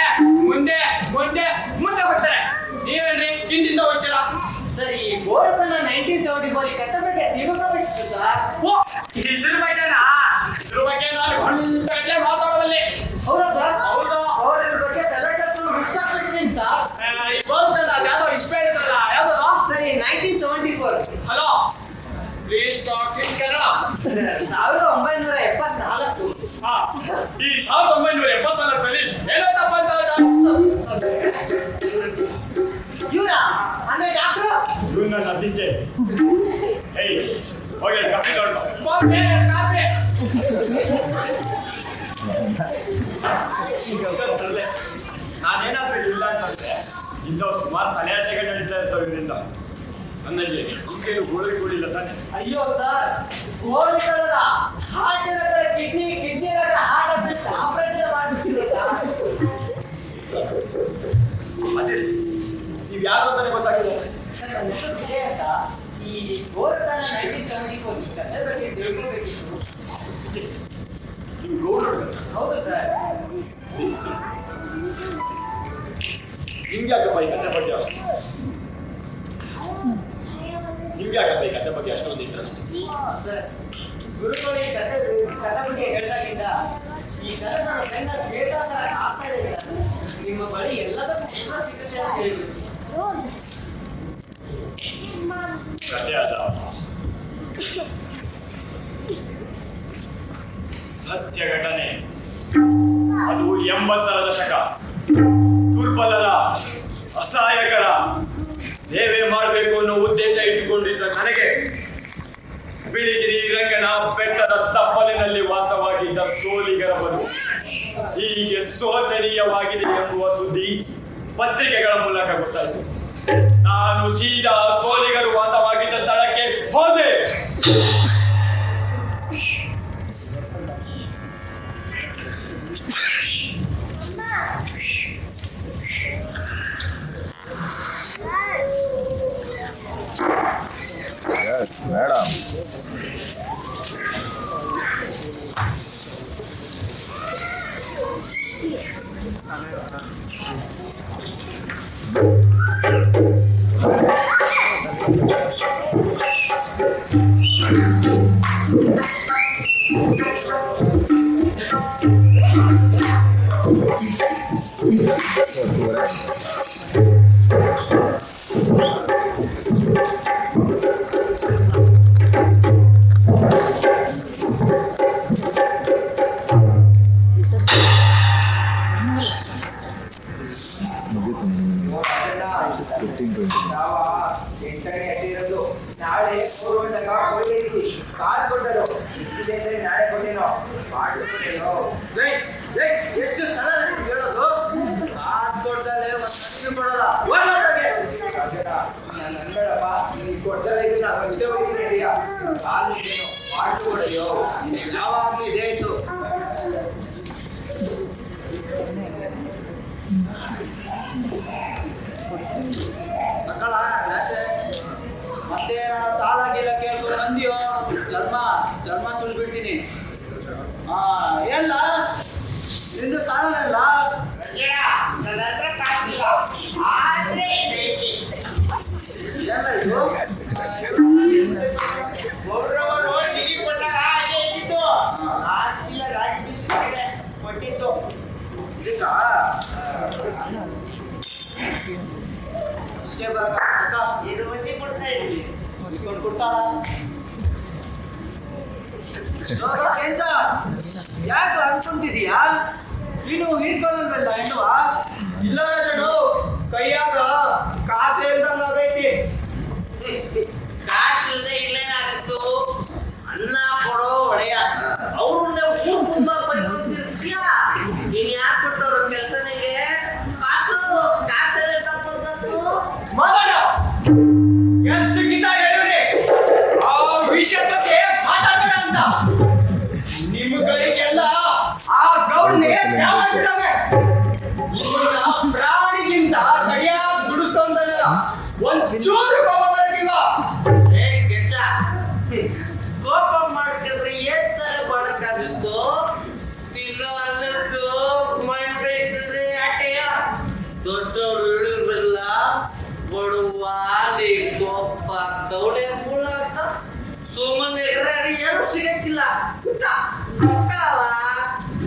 ಮುಂದೆ ಮುಂದೆ ಮುಂದೆ ಹೋಗ್ತಾರೆ. ನೀವೇನ್ರಿ ಹಿಂದಿಂದ ಹೋಗ್ತೀರ? ಸರ್ ಈ ಗೋರಪ್ಪನ 1974 ಕಟ್ಟ ಬಗ್ಗೆ ತಿಳ್ಕೊಬೇಕಿತ್ತು ಸರ್. ಓ ಇದ್ರ ಬಗ್ಗೆನಾ? ಇದ್ರ ಬಗ್ಗೆ ನಾನು ಗಂಟೆ ಮಾತಾಡೋದಲ್ಲಿ. ಹೌದಾ ಸರ್? ಹೌದು. ಅವ್ರ ಇದ್ರ ಬಗ್ಗೆ ತಲೆ ಕೆಡ್ಸ್ಕೊಂಡು ಹುಚ್ಚಾಕ್ಬಿಟ್ಟಿದ್ದೀನಿ ಸರ್. ಈ ಗೋಲ್ಕಲ್ಲ ಯಾವ್ದೋ ಇಷ್ಟ ಇರ್ತಲ್ಲ ಯಾವ್ದು? ಸರಿ 1974 hello please talk in Kannada. 1974 ಹಾ ಈ 1974ರಲ್ಲಿ ಏನೋ ತಪ್ಪಂತ ಇವ್ರ ಅಂದ್ರೆ ಡಾಕ್ಟ್ರು ಇವನ್ನ ನದಿಸೆ ಏಯ್ ಹೋಗಿ ಕಾಫಿ ತಗೊಂಡು ಕಾಫಿ ನಾನೇನಾದ್ರೂ ಇಲ್ಲ ಅಂತಂದ್ರೆ ಇಂಥ ಸುಮಾರು ತಲೆಯಾಟೆಗಳು ನಡೀತಾ ಇರ್ತಾವೆ ಇದರಿಂದ. ನನ್ನಲ್ಲಿ ಹಿಂಗೇನು ಗೋಳಿಲ್ಲ ತಾನೆ. ಅಯ್ಯೋ ಸರ್, ಗೋಳಿಗಳಲ್ಲ, ಹಾರ್ಟ್ ಇರೋದ್ರೆ ಕಿಡ್ನಿ ಇರೋದ್ರೆ ಹಾರ್ಟ್ ಆಗ್ಬಿಟ್ಟು ಆಪರೇಷನ್ ಮಾಡ್ಬಿಟ್ಟಿರೋ ಅದೇ ನೀವು ಯಾರು ಅಂತಾನೆ ಗೊತ್ತಾಗಿಲ್ಲ. ಸರ್ ನನ್ನ ಹೆಸರು ವಿಜಯ್ ಅಂತ. ಈ ಗೋರಪ್ಪನ 1974 ಈ ಕಥೆ ಬಗ್ಗೆ ತಿಳ್ಕೊಬೇಕಿತ್ತು. ನೀವು ಗೌರವ ಹೌದು ಸರ್. ನಿಮ್ಗೆ ಯಾಕಪ್ಪ ಈ ಕಥೆ ಬಗ್ಗೆ ನಿಮ್ಗೆ ಯಾಕಪ್ಪ ಈ ಕಥೆ ಬಗ್ಗೆ ಅಷ್ಟೊಂದು ಇಂಟ್ರೆಸ್ಟ್? ಸರ್ ಗುರುಗಳು ಈ ಕಥೆ ಬಗ್ಗೆ ಹೇಳಿದಾಗಿಂದ ಈ ಕಥೆ ನನ್ನ ಫ್ರೆಂಡ್ ಬೇಕಾದ ಆಗ್ತಾ ಇದೆ ಸರ್. ನಿಮ್ಮ ಬಳಿ ಎಲ್ಲದಕ್ಕೂ ಪುಸ್ತಕ ಸಿಗುತ್ತೆ ಅಂತ ಹೇಳಿದ್ರು. ಕಥೆ ಅಲ್ಲ, ಸತ್ಯ ಘಟನೆ. ಅದು 80ರ ದಶಕ. ದುರ್ಬಲರ ಅಸಹಾಯಕರ ಸೇವೆ ಮಾಡಬೇಕು ಅನ್ನೋ ಉದ್ದೇಶ ಇಟ್ಟುಕೊಂಡಿದ್ದ ನನಗೆ ಬಿಳಿಗಿರಿ ರಂಗನ ಬೆಟ್ಟದ ತಪ್ಪಲಿನಲ್ಲಿ ವಾಸವಾಗಿದ್ದ ಸೋಲಿಗರ ಬದುಕು ಹೀಗೆ ಶೋಚನೀಯವಾಗಿದೆ ಎಂಬುವ ಸುದ್ದಿ ಪತ್ರಿಕೆಗಳ ಮೂಲಕ ಗೊತ್ತಾಯಿತು. ನಾನು ಸೀದಾ ಸೋಲಿಗರು ವಾಸವಾಗಿದ್ದ ಸ್ಥಳಕ್ಕೆ ಹೋದೆ. Yes, madam. ಎಂಟನೇ ಅಡ್ಡಿರೋದು ನಾಳೆ ಪೂರ್ವದಾಗ ಕೊಡ್ಲಿಕ್ಕೆ ಕಾರ್ ಕೊಟ್ಟರು ಇದ್ರೆ ನಾಳೆ ಕೊಟ್ಟೇನೋ ಮಾಡ್ಕೊಟ್ಟೇನೋ ಎಷ್ಟು ಸಲ ಹೇಳೋದು? ಕಾರ್ ಕೊಡ್ದಲ್ಲೇ ಒಂದು ಕೊಡಲ್ಲ ಹೋಗ್ಲಾರ್ದಾಗೆ. ನಾನು ಅನ್ಬೇಡಪ್ಪ ಇಲ್ಲಿ ಕೊಡ್ತಾರೆ ಇದನ್ನ ರಕ್ಷೆ ಹೋಗಿದೆಯಾ ಕಾಲು ಪಾಟು ಹೊಡೆಯೋ ಯಾವಾಗ್ಲೂ ಇದೇ ಇತ್ತು. ಮತ್ತೆ ಸಾಲ ಗೀಲ ಕೇಳ್ಕೊಂಡು ಬಂದಿಯೋ ಜನ್ಮ ಸುಳ್ಬಿಡ್ತೀನಿ. ಎಲ್ಲ ನಿಂದು ಸಾಲ ಎಲ್ಲ ನನ್ನ ಹತ್ರ ಕಾಸಿಲ್ಲ ಆದ್ರೆ ಎಲ್ಲ ಇದು ಒಬ್ರವರು ಸಿಗಿ ಕೊಟ್ಟಾಗ ಹಾಗೆ ಇದ್ದಿತ್ತು ಆಗಿಲ್ಲ ರಾಜಿ ಬಿಸಿಲಿಗೆ ಕೊಟ್ಟಿತ್ತು. ಇದಕ್ಕ ಇಷ್ಟೇ ಬರಕ ಇದು ಮಸಿ ಕೊಡ್ತಾ ಇದ್ವಿ ಇಸ್ಕೊಂಡು ಕೊಡ್ತಾರ. ಕೆಂಚ ಯಾಕೆ ಅನ್ಕೊಂತಿದೀಯಾ? ನೀನು ಹೀರ್ಕೊಳ್ಳಲ್ವಲ್ಲ ಹೆಣ್ಣುವ? ಇಲ್ಲ ರಾಜಣ್ಣ, ಕೈಯಾಗ ಕಾಸೆ ಇಲ್ದಂಗೈತಿ. ಕಾಸಿಲ್ಲದೆ ಇಲ್ಲೇನಾಗಿತ್ತು ಅನ್ನ ಕೊಡೋ ಒಡೆಯ ಅವ್ರನ್ನ ಊರು ತುಂಬಾ ಬೈಕೊಂತಿರ್ತೀಯ. ನೀನ್ ಯಾಕೆ ಕೊಟ್ಟವ್ರ ಕೆಲಸನಿಗೆ ಕಾಸಲ್ಲಿ ತಪ್ಪು ಮಾತಾಡ ಎಷ್ಟು ಗೀತ ಹೇಳಿದ್ರಿ ಆ ವಿಷಯ ಬಗ್ಗೆ ಮಾತಾಡಬೇಡ ಅಂತ. ನಿಮ್ಗಳಿಗೆಲ್ಲ ಆ ಗೌಡ್ನೆ ಯಾವಾಗಿದ್ದಾವೆ ಪ್ರಾಣಿಗಿಂತ ಕಡಿಯಾಗ ದುಡಿಸೋದಲ್ಲ ಒಂಚೂರು ಕೋಪ ಬರಲಿಲ್ಲ. ಕೆಚ್ಚ ಕೋಪ ಮಾಡ್ತಿದ್ರೆ ಏನ್ ತರ ಮಾಡಕ್ಕಾಗಿತ್ತು? ತಿನ್ನೋ ಅನ್ನದ್ದು ಮಾಡ್ಬೇಕಿದ್ರೆ ಆಟೆಯ ದೊಡ್ಡವ್ರು ಹೇಳಿದ್ರಲ್ಲ ಬಡವಾಲಿ ಕೋಪ ದೌಡೆ ಮೂಲ ಅಂತ ಸುಮ್ಮನೆ ಏನು ಸಿಗಕ್ಕಿಲ್ಲ.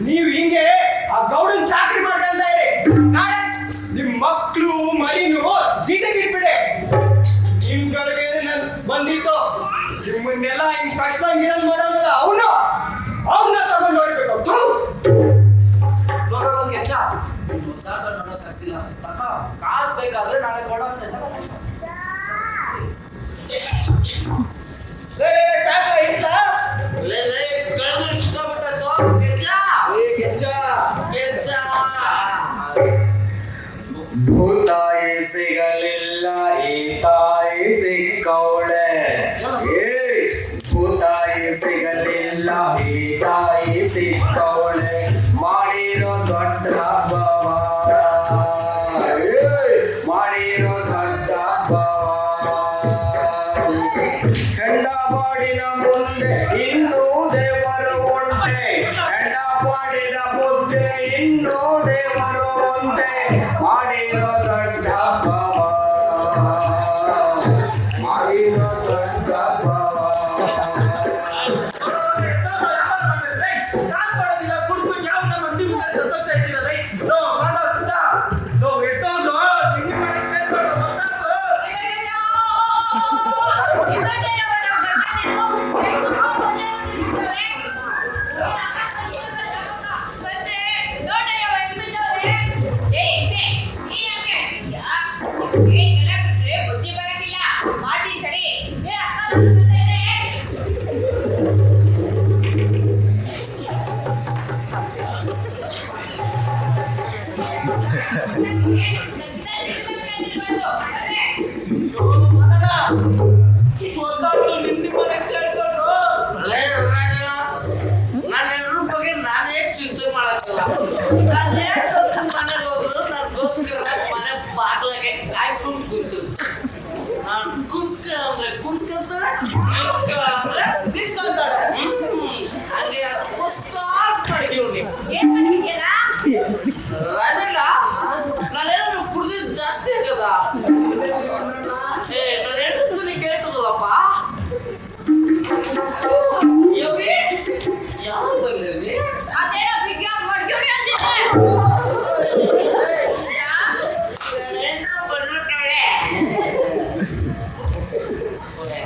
ನೀವ್ ಹಿಂಗೆ ಆ ಗೌಡನ್ ಚಾಕ್ರಿ ಮಾಡ್ಕೊಂತ ಇರಿ. ನಾಳೆ ನಿಮ್ ಮಕ್ಳು ಮರಿನು ಜೀತೆಗಿಟ್ಬಿಡೆ. ನಿಮ್ಗಳಿಗೆ ನನ್ ಬಂದಿತ್ತು ನಿಮ್ಮನ್ನೆಲ್ಲ ಹಿಂಗ್ ಕಷ್ಟಂಗಿರಲ್ ಮಾಡೋದಲ್ಲ ಅವ್ನ ತಗೊಂಡು ನೋಡ್ಬೇಕು. ನೋಡೋದು ಹೆಚ್ಚ ನೋಡೋಕ್ಕಾಗ್ತಿಲ್ಲ. ಕಾಸು ಬೇಕಾದ್ರೆ ನಾಳೆ ಕೊಡೋ ಅಂತ ಭೂತಾಯಿ ಸಿಗಲಿಲ್ಲ ಈ ತಾಯಿ ಸಿಕ್ಕವಳೆ. ಭೂತಾಯಿ ಸಿಗಲಿಲ್ಲ ಈ ತಾಯಿ ಸಿಕ್ಕವಳೆ. ಮಾಡಿರೋ ದೊಡ್ಡ ಹಬ್ಬವ ಮಾಡಿರೋ ದೊಡ್ಡ ಹಬ್ಬವ. ಹೆಂಡ ಬಾಡಿನ ಮುಂದೆ ಇನ್ನೂ ದೇವರು ಉಂಟೆ. ಹೆಂಡ ಬಾಡಿನ ಮುಂದೆ ಇನ್ನೂ ದೇವರು ಉಂಟೆ. ಮಾಡಿರೋ ದೊಡ್ಡ ಹಬ್ಬವ ಮಾಡಿರೋ ದೊಡ್ಡ ಹಬ್ಬವ. ಬುದ್ಧಿ ಬರಕಿಲ್ಲ ಮಾಡಿ ಸರಿ. ನಾನೆಲ್ಲರ ಬಗ್ಗೆ ನಾನೇ ಚಿಂತೆ ಮಾಡಕ್ಕಲ್ಲ. ಮನೆಗೆ ಹೋದ್ರು ನನಗೋಸ್ಕರ ಮನೆ ಬಾಗ್ಲಾಗೆ ಕಾಯ್ಕೊಂಡು ಕೂತು ನಾನು ಕುಂತ್ಕೊಂತಾರೆ ಅಂದ್ರೆ ನಿಂತ್ಕೊಂತಾಳೆ. ಹಂಗೆ ಅದಕ್ಕೋಸ್ಕರ ಪಡ್ತೀವಿ. ಏನ್ ಮಾಡ್ತಿದ್ಯಲ್ಲ? ರಾಜಣ್ಣ ನಾನೇನು ಕುಡ್ದಿದ್ದು ಜಾಸ್ತಿ ಆಗದ? ನಾನು ಹೇಳ್ತಿದ್ದೀನಿ ಕೇಳ್ತದಲ್ಲಪ್ಪ. ಯೋಗಿ ಯಾವಾಗ ಬಂದಿದ್ದಿ? ಅದೇನೋ ವಿಜ್ಞಾನ ಮಾಡ್ತೀವಿ ಅಂತಿದ್ದೆ.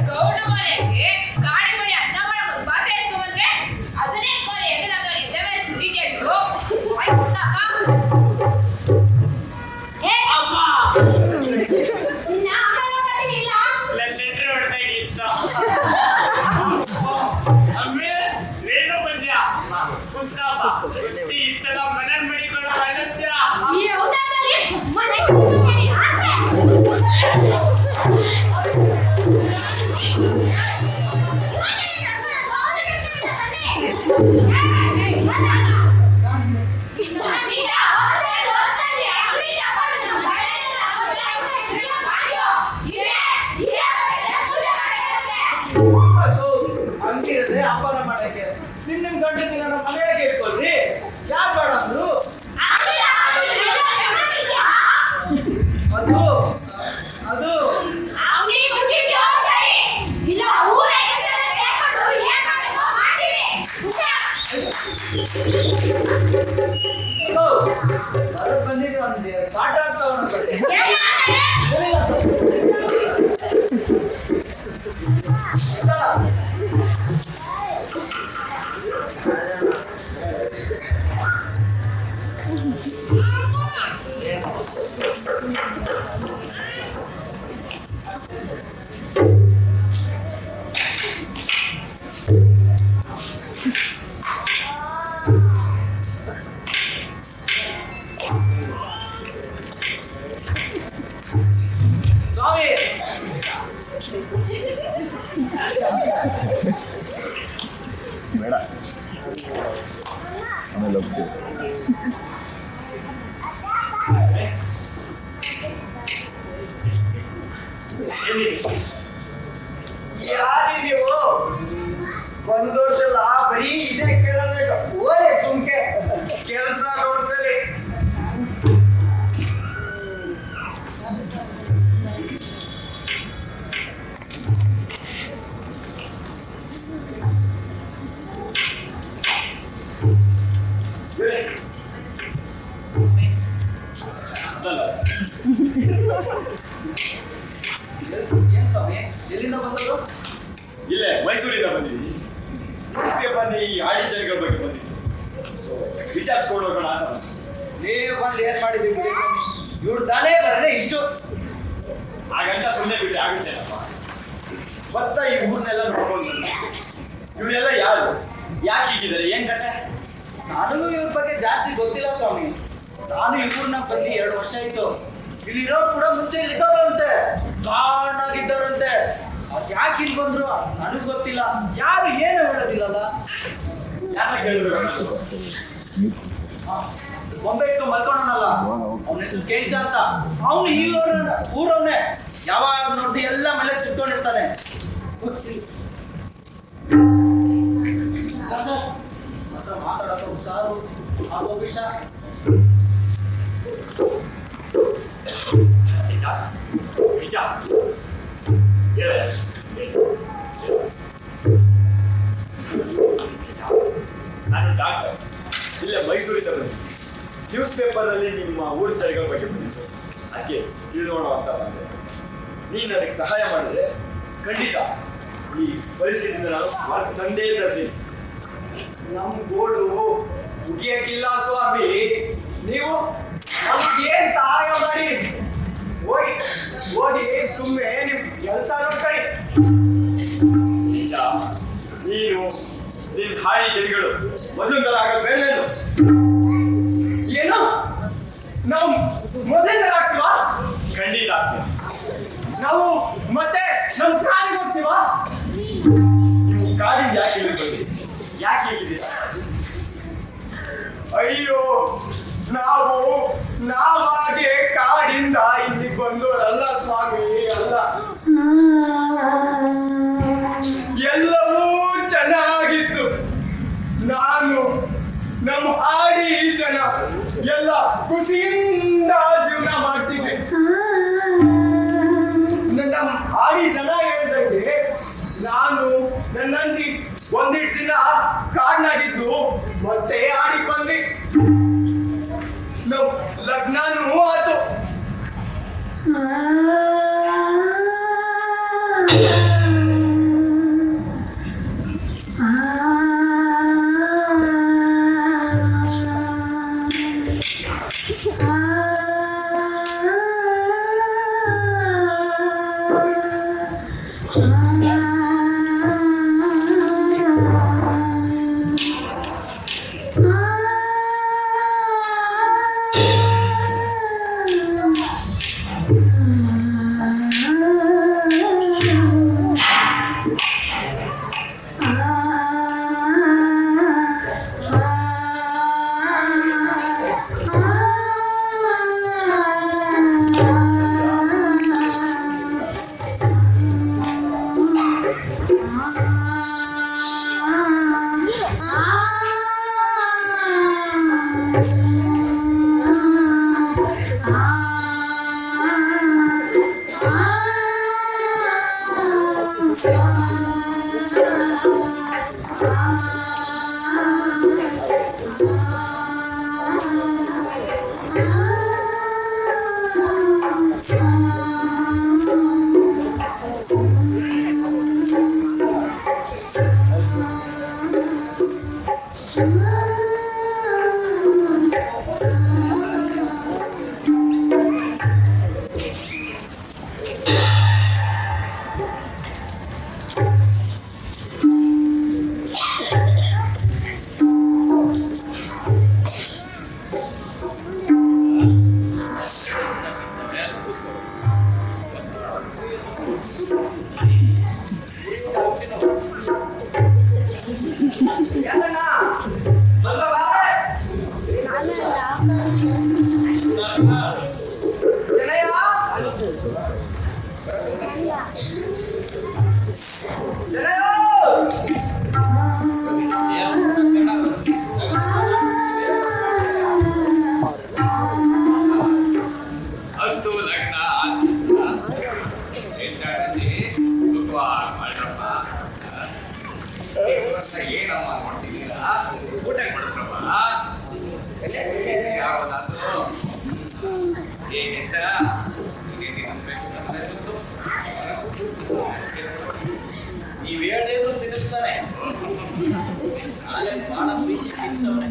ಗೌಡ ಮನೆಗೆ ಗಾಡಿ ಮಾಡಿ ಅನ್ನ ಮಾಡಕ್ ಒಂದ್ ಪಾತ್ರೆ ಎಸ್ಕೊಂಡ್ಬಂದ್ರೆ ಅದನ್ನೇ ಕೋಲಿ ಎಣ್ಣೆದಾಗ ಎಣ್ಣೆ ಸುರಿದ್ಯಾ ಆಯ್ತು ಅಕ್ಕ. ಅಮ್ಮ ನಿನ್ನ ಆಮೇಲೆ ನೋಡ್ತೀನಿ ಇಲ್ಲ. ಈ ಔದಾದಲ್ಲಿ ಮನೆ ಕೂತ್ಕೊಂಡು ಹಾಕ್ತೆ. ಎರಡು ದಿನ ನಮ್ಮ ಮನೆಯಾಗೆ ಇಟ್ಕೊಳ್ರಿ. ಯಾರು ಬೇಡ ಅಂದ್ರು? ಅದು ಅದು ಬಂದಿದ್ದು ಒಂದು ಪಾಠ ಆಗ್ತಾವ ಸ್ವಾಮಿ. ಬೇಡ ಆಮೇಲೆ ಹೋಗ್ತೀವಿ. ಯಾರಿ ನೀವು ಬಂದೋರ್ಸಲ್ಲ ಬರೀ ಇದೇ ಕೇಳೋದಾಗ ಓರೆ ಸುಮ್ಕೆ ಕೆಲಸ ನೋಡ್ತಾರೆ. ಏನ್ ಸ್ವಾಮಿ ಎಲ್ಲಿಂದ ಬಂದದ್ದು? ಇಲ್ಲೇ ಮೈಸೂರಿಂದ ಬಂದಿದ್ದೀನಿ. ನ್ಯೂಸ್ ಪೇಪರ್ನ ಈ ಆಡಿಷನ್ಗಳ ಬಗ್ಗೆ ಬಂದಿದ್ದೀನಿ. ಸೊ ವಿಚಾರಿಸ್ಕೊಂಡು ಹೋಗೋಣ ಅಂತ. ನೀವು ಬಂದು ಏನ್ ಮಾಡಿದ್ದೀವಿ? ಇವ್ರು ತಾನೇ ಬರದೆ ಇಷ್ಟು ಹಾಗಂತ ಸುಮ್ಮನೆ ಬಿಟ್ಟರೆ ಆಗುತ್ತೇನಪ್ಪ. ಮತ್ತೆ ಈ ಊರ್ನೆಲ್ಲ ನೋಡ್ಕೊಂಡು ಇವರೆಲ್ಲ ಯಾರು, ಯಾಕೆ ಹೀಗಿದ್ದಾರೆ, ಏನ್ ಕತೆ? ನನಗೂ ಇವ್ರ ಬಗ್ಗೆ ಜಾಸ್ತಿ ಗೊತ್ತಿಲ್ಲ ಸ್ವಾಮಿ. ನಾನು ಇವ್ರನ್ನ ಬಂದು 2 ವರ್ಷ ಆಯ್ತು. ಇಲ್ಲಿರೋರು ಕೂಡ ಮುಂಚೆ ಇದ್ದವರಂತೆ, ಕಾರಣಾಗಿದ್ದವರಂತೆ. ಅದ್ ಯಾಕೆ ಇಲ್ಲಿ ಬಂದ್ರು ನನಗ್ ಗೊತ್ತಿಲ್ಲ. ಯಾರು ಏನು ಹೇಳೋದಿಲ್ಲಲ್ಲ. ಯಾರ ಕೇಳಿದ್ರು? ಬೊಂಬೆ ಇಟ್ಟು ಮಲ್ಕೊಂಡನಲ್ಲ, ಅವನ ಹೆಸರು ಕೇಂಚ ಅಂತ. ಅವನು ಈ ಊರವನೇ. ಯಾವಾಗ ನೋಡ್ದು ಎಲ್ಲ ಮನೆ ಸುತ್ತಕೊಂಡಿರ್ತಾನೆ. ಮಾತ್ರ ಮಾತಾಡೋದು ಹುಷಾರು, ಆಗೋ ವಿಷ. ನಾನು ಡಾಕ್ಟರ್, ಇಲ್ಲೇ ಮೈಸೂರಿಂದ ಬಂದಿದ್ದೀನಿ. ನ್ಯೂಸ್ ಪೇಪರಲ್ಲಿ ನಿಮ್ಮ ಊರ ಚಳಿಗಳ ಬಗ್ಗೆ ಬಂದಿತ್ತು, ಅದಕ್ಕೆ ತಿಳಿದೋಣ ಅಂತ ಬಂದೆ. ನೀನು ನನಗೆ ಸಹಾಯ ಮಾಡಿದ್ರೆ ಖಂಡಿತ ಈ ಪರಿಸ್ಥಿತಿಯಿಂದ ನಾನು ಹೊರಗೆ ತಂದೇ ತರ್ತೀನಿ. ನಮ್ ಗೋಡು ಮುಗಿಯಕ್ಕಿಲ್ಲ ಸ್ವಾಮಿ. ನೀವು ನಮ್ಗೆ ಏನ್ ಸಹಾಯ ಮಾಡಿ ಹೋಗಿ ಸುಮ್ಮನೆ ನಿಮ್ ಕೆಲಸ ನೋಡ್ಕೊಳ್ಳಿ. ನೀನು ನಿನ್ನ ಹಾಡಿ ಚಳಿಗಳು ಮೊದಲು ಆಗಲು ಬೇಡವೇನು? ಏನು ನಾವು ಮೊದಲಿಂದ ಆಗ್ತೀವಾ? ಖಂಡಿತ ಆಗ್ತೀನಿ. ನಾವು ಮತ್ತೆ ನಮ್ ಕಾಡಿಗೆ ಹೋಗ್ತೀವಾ? ನೀವು ಕಾಡಿಗೆ ಯಾಕೆ ಇಲ್ಲಿ ಬಂದ್ರಿ? ಯಾಕೆ ಹೀಗಿದ್ದೀರಾ? ಅಯ್ಯೋ, ನಾವಾಗೆ ಕಾಡಿಂದ ಇಲ್ಲಿ ಬಂದೋರಲ್ಲ ಸ್ವಾಮಿ, ಅಲ್ಲ. ಎಲ್ಲವೂ ಚೆನ್ನಾಗಿತ್ತು. ನಾನು ನಮ್ಮ ಹಾಡಿ ಜನ ಎಲ್ಲ ಖುಷಿಯಿಂದ ಜೀವನ ಮಾಡ್ತಿದ್ದೆ. ನಮ್ಮ ಹಾಡಿ ಜನ ಹೇಳ್ದಂಗೆ ನಾನು ನನ್ನಂತಿ ಒಂದಿಟ್ಟು ದಿನ ಕಾಡ್ನಾಗಿದ್ದು ಮತ್ತೆ ಆಡಿ ಬಂದ್ವಿ. ನಮ್ ಲಗ್ನನೂ ಆಯ್ತು. ಏನಮ್ಮ ಮಾಡ್ತಿದ್ದೀರಾ? ಊಟ ಕೊಡಿಸ್ರಪ್ಪ. ಏನಿಂತ ನೀವ್ ಹೇಳಿದ್ರು ತಿನ್ನಿಸ್ತಾನೆ. ನಾಳೆ ಬಹಳ ಪ್ರೀತಿ ತಿನ್ನಿಸವನೆ.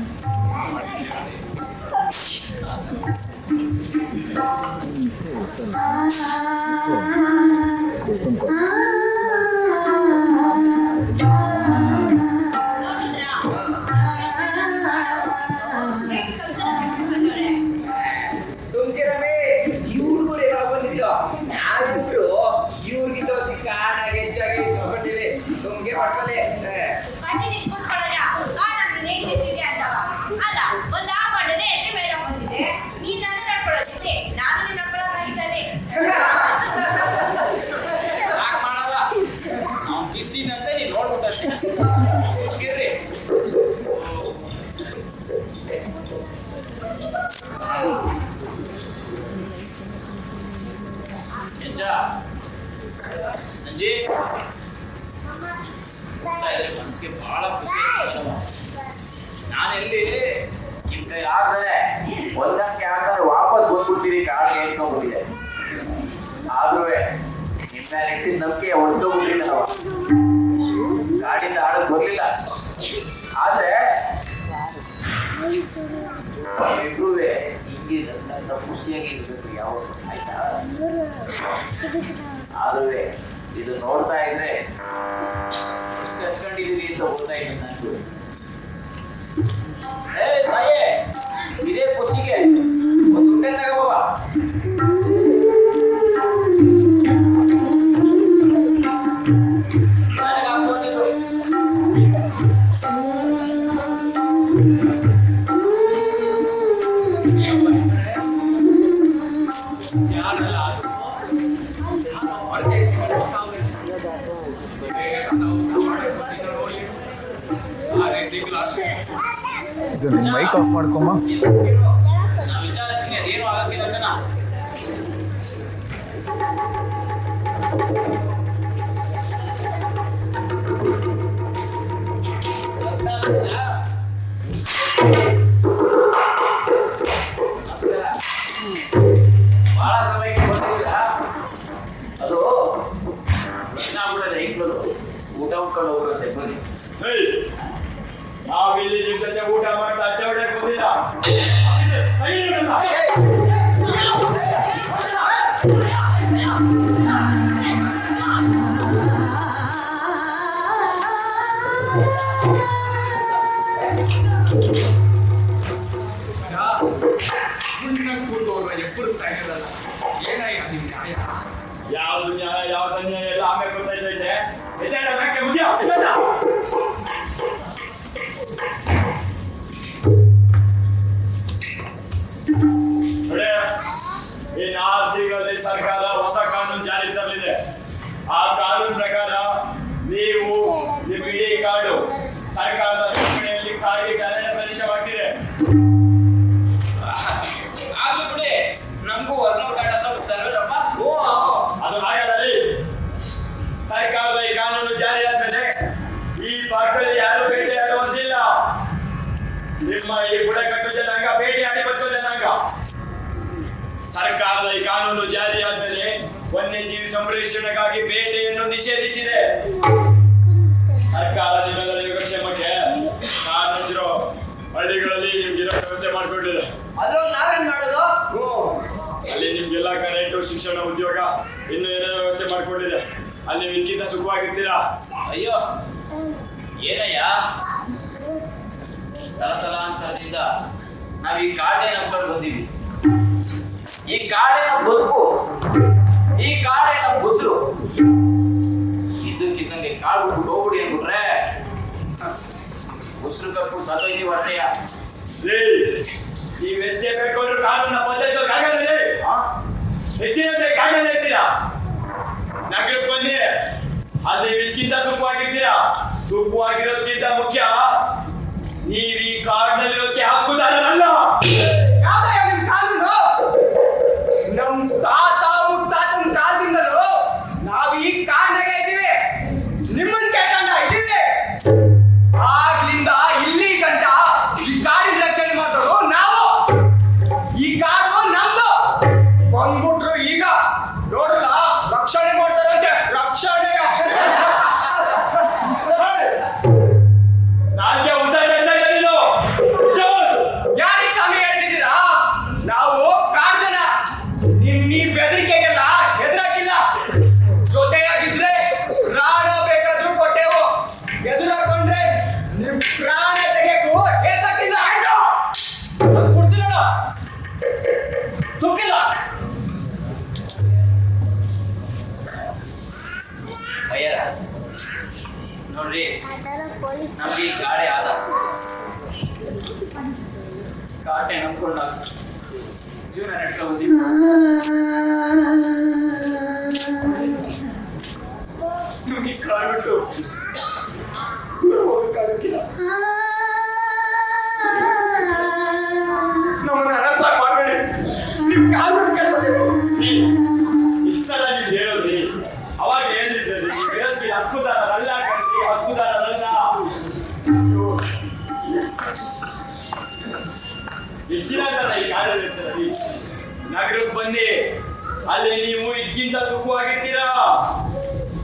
ಸಂಜೆ ಮನಸ್ಸಿಗೆ ಬಹಳ ಖುಷಿ. ನಾನೆಲ್ಲಿ ನಿಮ್ ಕೈ ಆದ್ರೆ ಒಂದಕ್ಕೆ ಆದ್ರೆ ವಾಪಸ್ ಬಂದ್ಬಿಡ್ತೀರಿ ಕಾಡಿಗೆ ಎತ್ಕೊಂಡ್ಬಿಟ್ಟಿದೆ. ಆದ್ರೂ ನಿಮ್ಮ ಮೇಲೆ ಇಟ್ಟಿದ್ದ ನಂಬಿಕೆ ಒಡ್ಸೋಗ್ಬಿಟ್ಟಿದೆ ನಾವು. ಕಾಡಿಂದ ಆಡಕ್ ಬರ್ಲಿಲ್ಲ. ಆದ್ರೆ ಇಬ್ರೂ ಹಿಂಗೆ ನನ್ನ ಖುಷಿಯಾಗಿ ಇರ್ಬೇಕು ಯಾವಾಗ, ಆಯ್ತಾ? ಆದ್ರೆ ಇದು ನೋಡ್ತಾ ಇದ್ರೆ ಹಚ್ಕೊಂಡಿದೀರಿ ಅಂತ ಗೊತ್ತಾಯ್ತು ನನಗೂ. ತಾಯೇ, ಇದೇ ಖುಷಿಗೆ ಒಂದು ಊಟ ತಗೋಬ. ಇದು ಮೈಕ್ ಆಫ್ ಮಾಡ್ಕೊಮ್ಮ. ಬಹಳ ಸಮಯಕ್ಕೆ ಬಂದಿದ್ದೀರಾ? ಅದು ಊಟ ಉಟ್ಕೊಂಡು ಹೋಗ್ರಂತೆ. ಬನ್ನಿ. ನಾವಿಲ್ಲಿ ನಿಮ್ ಜೊತೆ ಊಟ ಮಾಡ್ತಾ ಅಡ್ಡಾಡೇ ಬಂದಿಲ್ಲ. ಎప్పుడు ಸಾಯಲ್ಲ. ಏನಯ್ಯ ನಿಮ್ ನ್ಯಾಯ? ಯಾವ್ದು ನ್ಯಾಯ ಯಾವ್ದು ಅನ್ಯಾಯ ಎಲ್ಲ ಆಮೇಲೆ ಗೊತ್ತಾಯ್ತೈತೆ. ನೋಡಿ, ಈ 4 ತಿಂಗಳಲ್ಲಿ ಸರ್ಕಾರ ಹೊಸ ಕಾನೂನು ಜಾರಿ ಕಾನೂನು ಜಾರಿ ಆದ್ಮೇಲೆ ಈ ಭಾಗದಲ್ಲಿ ಯಾರು ಬೇಟೆಯಾಡುವಂತಿಲ್ಲ. ನಿಮ್ಮ ಈ ಬುಡಕಟ್ಟು ಜನಾಂಗ ಬೇಟೆಯಾಡಿ ಬದುಕೋ ಜನಾಂಗ. ಸರ್ಕಾರದ ಈ ಕಾನೂನು ಜಾರಿ ಆದ್ಮೇಲೆ ವನ್ಯಜೀವಿ ಸಂರಕ್ಷಣೆಗಾಗಿ ಬೇಟೆಯನ್ನು ನಿಷೇಧಿಸಿದೆ. ಸರ್ಕಾರ ನಿಮ್ಮೆಲ್ಲರ ಯೋಗಕ್ಷೇಮಕ್ಕೆ ಕಾನೂನು ಹಳ್ಳಿಗಳಲ್ಲಿ ನಿಮ್ಗೆಲ್ಲ ವ್ಯವಸ್ಥೆ ಮಾಡ್ಕೊಂಡಿದೆ. ಅದ್ರ ನಾವೇನ್ ಮಾಡೋದು? ಅಲ್ಲಿ ನಿಮ್ಗೆಲ್ಲ ಕರೆಂಟು, ಶಿಕ್ಷಣ, ಉದ್ಯೋಗ ಇನ್ನು ಏನೇನೋ ವ್ಯವಸ್ಥೆ ಮಾಡ್ಕೊಂಡಿದೆ. ಅಲ್ಲಿ ಇದಕ್ಕಿಂತ ಸುಖವಾಗಿರ್ತೀರಾ? ಅಯ್ಯೋ ಏನಯ್ಯ, ತಲತಲಾಂತರದಿಂದ ನಾವ್ ಈ ಕಾಡೇ ನಂಬ್ಕೊಂಡು ಬಂದೀವಿ. ಈ ಕಾಡೇ ನಮ್ಮ ಬದುಕು, ಈ ಕಾಡೇ ನಮ್ಮ ಉಸಿರು. ಇದ್ದಕ್ಕಿದ್ದಂಗೆ ಕಾಡು ಬಿಟ್ಟು ಹೋಗ್ಬಿಡಿ ಅಂದ್ಬಿಟ್ರೆ ಉಸಿರು ಕಪ್ಪು ಸತ್ತೋಯ್ತೀವಿ ಅಷ್ಟೇಯ. ನೀವೆಷ್ಟೇ ಬೇಕಾದ್ರೂ ಕಾನೂನ ಬದಲಿಸೋಕ್ಕಾಗಲ್ಲ. ಎಷ್ಟಿನ ಕಾಡಲ್ಲಿ ಇರ್ತೀರಾ? ನಗರಕ್ಕೆ ಬಂದಿ ಅಲ್ಲಿ ಇದಕ್ಕಿಂತ ಸುಖವಾಗಿರ್ತೀರಾ? ಸುಖವಾಗಿರೋದಕ್ಕಿಂತ ಮುಖ್ಯ ನೀವು ಈ ಕಾಡಿನಲ್ಲಿರೋಕ್ಕೆ ಹಕ್ಕುದಾರರಲ್ಲ. ಯಾವ್ದಯ್ಯ ನಿಮ್ ಕಾನೂನು? ನಮ್ ತಾತ ಮುತ್ತಾತನ ಕಾಲದಿಂದಲೂ ನಾವು ಈ ಕಾಡ್ನಾಗೆ ಇದ್ದೀವಿ, ನಿಮ್ಮನ್ ಕೇಳ್ಕೊಂಡ ಇದ್ದೀವಿ. ಆಗ್ಲಿಂದ ಇಲ್ಲಿ ಗಂಟ ಈ ಕಾಡಿನ ರಕ್ಷಣೆ ಮಾಡೋರು ನಾವು. ಈ ಕಾಡು ನಮ್ದು. ಬಂದ್ಬಿಟ್ರು ಈಗ ನೋಡಲ್ಲ ರಕ್ಷಣೆ ಮಾಡ್ತಾರಂತೆ. ರಕ್ಷಣೆ ನಾಲ್ಗೆ ಉದ್ದಾರ ಯಾರಿಗೆ ಸ್ವಾಮಿ ಹೇಳ್ತಿದ್ದೀರಾ? ನಾವು ಕಾಡ್ಜನ. ಈ ಬೆದರಿಕೆಗೆಲ್ಲ ಹೆದರಾಕಿಲ್ಲ. ಜೊತೆಯಾಗಿದ್ರೆ ಪ್ರಾಣ ಬೇಕಾದ್ರೂ ಕೊಟ್ಟೆವು. ಎದುರಾಕೊಂಡ್ರೆ ನಿಮ್ ಪ್ರಾಣ ತೆಗೆಯಕ್ಕೂ ಕೇಸಾಕಿಲ್ಲ. ಕೊಡ್ತೀರಲ್ಲ ಸುಕ್ಕಿಲ್ಲ. ಅಯ್ಯರ ನೋಡ್ರಿ, ನಮ್ಗೆ ಈ ಕಾಡೇ ಆದ. ಕಾಟೆ ನಂಬ್ಕೊಂಡು ನಾವು ಜೀವನ ನಡೆಸ್ಕೊಂಡು ಬಂದೀವಿ. ನಿಮ್ಗೆ ಈ ಕಾಡು ಬಿಟ್ಟು ದೂರ ಹೋಗಕ್ಕಾಗಕ್ಕಿಲ್ಲ. ನಮ್ಮನ್ನ ಅರ್ಥ ಮಾಡಬೇಡಿ. ನಿಮ್ ಕಾಲು ಇಷ್ಟಲ್ಲ ನೀವು ಹೇಳೋದ್ರಿ. ಅವಾಗ ಹೇಳಿದ್ರಿ ನೀವು ಹೇಳೋದ್ರಿ ಹಕ್ಕುದಾರರಲ್ಲ ಕಣ್ರಿ, ಹಕ್ಕುದಾರರಲ್ಲ. ಎಷ್ಟು ದಿನ ಅಂತಲ್ಲ ಈ ಕಾಡಲ್ಲಿ ಇರ್ತೀರಿ? ನಗರಕ್ಕೆ ಬನ್ನಿ, ಅಲ್ಲಿ ನೀವು ಇದಕ್ಕಿಂತ ಸುಖವಾಗಿರ್ತೀರಾ.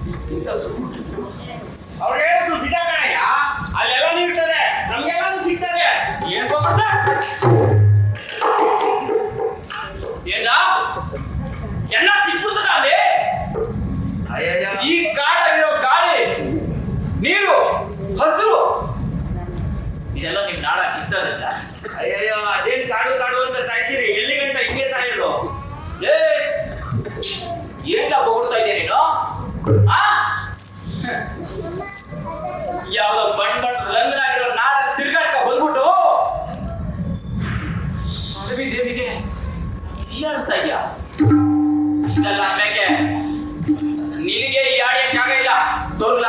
ಇದಕ್ಕಿಂತ ಸುಖ ಅವ್ರು ಹೇಳಿದ್ರು ಸಿದ್ಧ ಕಣಯ್ಯ, ಅಲ್ಲೆಲ್ಲ ಇರ್ತದೆ, ನಮ್ಗೆಲ್ಲಾನು ಸಿಗ್ತದೆ. ಏನ್ ಗೊತ್ತಾ ಏನ ಎಲ್ಲ ಸಿಕ್ಬಿಡ್ತದ ಅಲ್ಲಿ. ಈ ಕಾಡಲ್ಲಿರೋ ಗಾಳಿ, ನೀರು, ಹಸಿರು ಇದೆಲ್ಲ ನಿಮ್ ನಾಡ ಸಿಗ್ತದ? ಅಯ್ಯಯ್ಯೋ, ಅದೇನ್ ಕಾಡು ಕಾಡು ಅಂತ ಸಾಯ್ತೀರಿ? ಎಲ್ಲಿ ಗಂಟ ಹಿಂಗೆ ಸಾಯೋದು? ಏ ಏನ್ಲ ಬೊಗಳ್ತಾ ಇದೆಯಾ ನೀನು? ಆ ಯಾವ್ದೋ ಬಣ್ಣ ರಂಗನಾಗಿರೋ ನಾಡ ತಿರ್ಗಾಡ್ಕ ಬಂದ್ಬಿಟ್ಟು ಅಡವಿ ದೇವಿಗೆ ಹೀಯಾಳಿಸ್ತಾ ಇದೆಯಾ? ಇಷ್ಟೆಲ್ಲ ಅಂದ್ಮೇಕೆ ನಿನಗೆ ಈ ಆಡಿಯ ಜಾಗ ಇಲ್ಲ. ತೊಲಗ್ಲ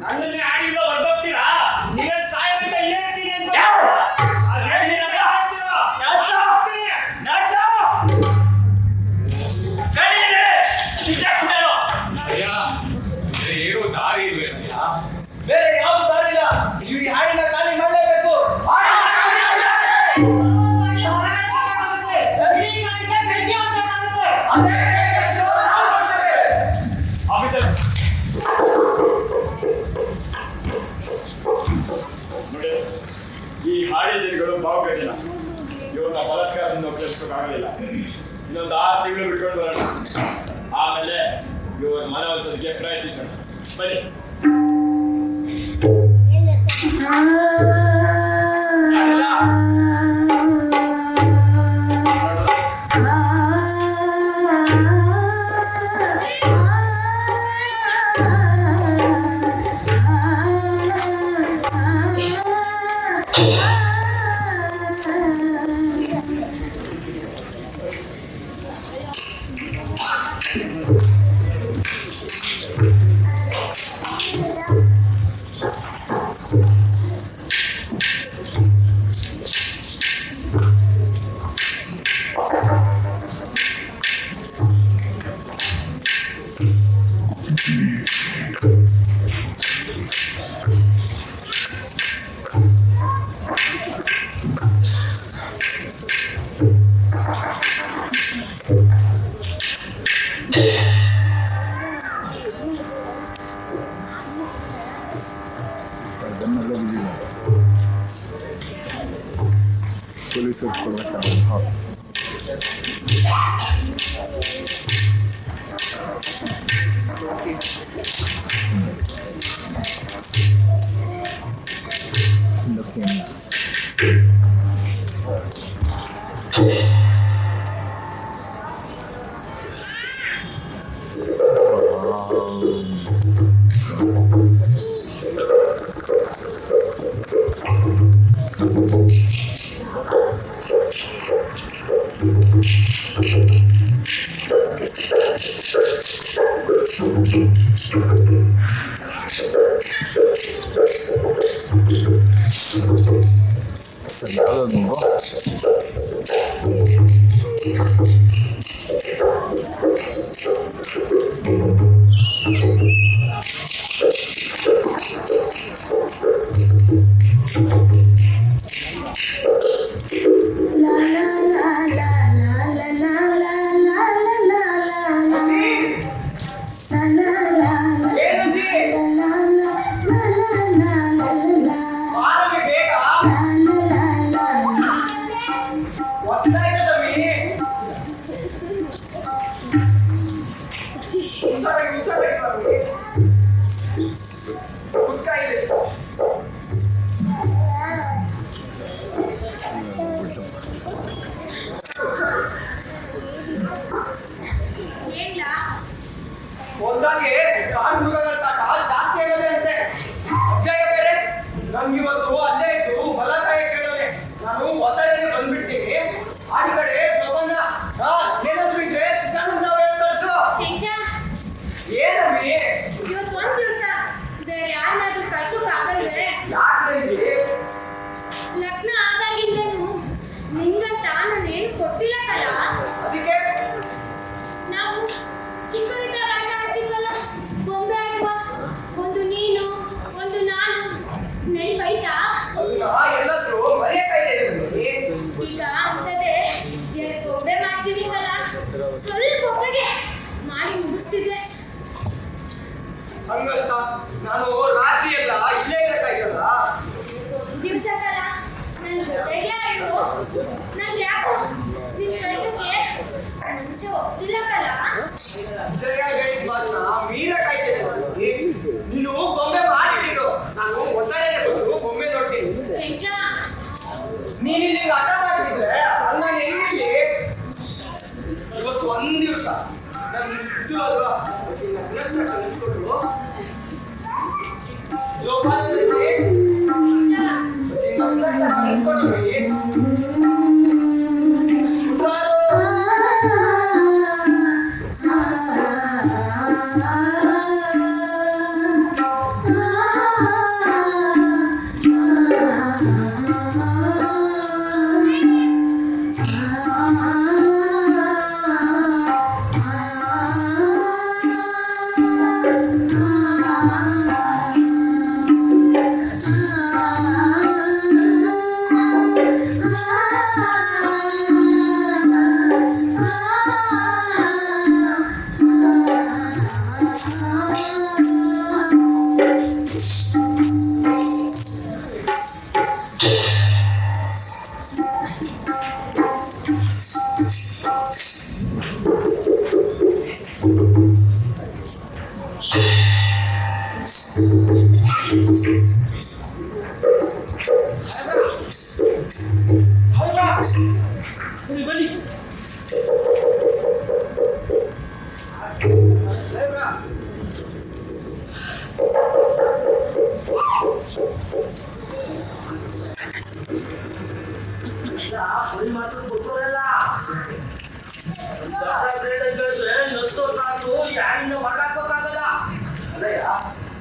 ನನ್ನನ್ನೇ ಆಡಿಲ್ಲ ಹೊರಗೋಗ್ತೀರಾ? ನೀವೇನ್ ಸಾಯಬೇಕ ಹೇಳ್ತೀನಿ ಅಂತ ಏನು ದಾರಿ ಇಲ್ವೇ? ಬೇರೆ ಯಾವ್ದು ದಾರಿ ಇಲ್ಲ. ನೀವು ಈ ಹಾಡಿನ ಖಾಲಿ ಮಾಡಲೇಬೇಕು. ನೋಡಿ, ಈ ಹಾಡಿ ಜನಗಳು ಭಾವುಕ ಜನ. ಇವ್ರನ್ನ ಬಲಾತ್ಕಾರದಿಂದ ಉಪಯೋಗಿಸೋಕ್ಕಾಗಲಿಲ್ಲ. ಇನ್ನೊಂದು 6 ತಿಂಗಳು ಬಿಟ್ಕೊಂಡು ಬರೋಣ. ಆಮೇಲೆ ಇವ್ರ ಮನವೊಲಿಸೋದಕ್ಕೆ ಪ್ರಯತ್ನಿಸೋಣ. ಬನ್ನಿ. ಮೈಸೂರು ಕೊಡ್ಬೇಕಲ್ಲ. ಹೌದು. ಸರ್ ಯಾವ್ದು ನೀವು ಒಂದಾಗಿ ಕಾಡು ಮೃಗಗಳ ಕಾಟ ಜಾಸ್ತಿ ಆಗೋದೇ ಅಂತೆ. ಅಜ್ಜಯ್ಯ ಬೇರೆ ನಮ್ಗಿವತ್ತು ಅಲ್ಲೇ ಇದ್ದು ಹೊಲ ಕಾಯ ಕೇಳೋದೆ. ನಾನು ಒತ್ತಾಯದಲ್ಲಿ ಬಂದ್ಬಿಡ್ತೀನಿ. ಆಡಿ ಕಡೆ ಪ್ರಬಂಧ ಏನಾದ್ರು ಇದ್ರೆ ಸಿದ್ಧಾನಂದ ಕಳ್ಸು. ಏನಮ್ಮಿ ಇವತ್ತು ಒಂದ್ ದಿವಸ ಬೇರೆ ಯಾರನ್ನಾದ್ರೂ ಕಳ್ಸೋಕ್ ಆಗಲ್ವೇ? ಯಾಕೆ ಲಗ್ನ ಆದಾಗಿಂದನು ನಿಂಗಂತ ನಾನೇನು ಕೊಟ್ಟಿಲ್ಲ ಕಲ. ಅದಕ್ಕೆ ನಾವು ಚಿಕ್ಕವರಿದ್ದಾಗ ಆಟ ಆಡ್ತಿದ್ವಲ್ಲ, ಬೊಂಬೆ ಆಡುವ, ಒಂದು ನೀನು ಒಂದು ನಾನು, ನೆನಪೈತಾ? ಅದನ್ನ ಎಲ್ಲಾದ್ರೂ ಮರೆಯಕ್ಕಾಗಿದೆ. ಈಗ ಅಂತದೆ ಎರಡು ಬೊಂಬೆ ಮಾಡ್ತೀವಿ ಕಲ, ಸ್ವಲ್ಪ ಒಬ್ಬಗೆ ಮಾಡಿ ಮುಗಿಸಿದೆ. ಹಂಗಂತ ನಾನು ರಾತ್ರಿ ಎಲ್ಲ ಇಲ್ಲೇ ಇರಕ್ಕಾಗಲ್ಲ. ದಿವಸ ಕಲ ನನ್ನ ಜೊತೆಗೆ ಆಯ್ತು. ನನ್ಗೆ ಯಾಕೋ ನಿನ್ ಕಳ್ಸಕ್ಕೆ ಮನಸ್ಸು ಒಪ್ತಿಲ್ಲ ಕಲ. ಸರಿಯಾಗಿ ಹೇಳಿದ ಮಾತನ್ನ ಮೀರಕ್ಕಾಯ್ತದೆ ನನಗೆ. ನೀನು ಬೊಂಬೆ ಮಾಡಿಟ್ಟಿರು, ನಾನು ಒಟ್ಟಾರೆ ಬಂದು ಬೊಂಬೆ ನೋಡ್ತೀನಿ. ನೀನು ಇಲ್ಲಿ ಆಟ ಮಾಡ್ತಿದ್ರೆ ಅಲ್ಲ ಹೆಂಗಿಲ್ಲಿ ಇವತ್ತು ಒಂದ್ ದಿವಸ ನನ್ನ ಇದು ಅಲ್ವಾ ಕಲಿಸ್ಕೊಟ್ಟು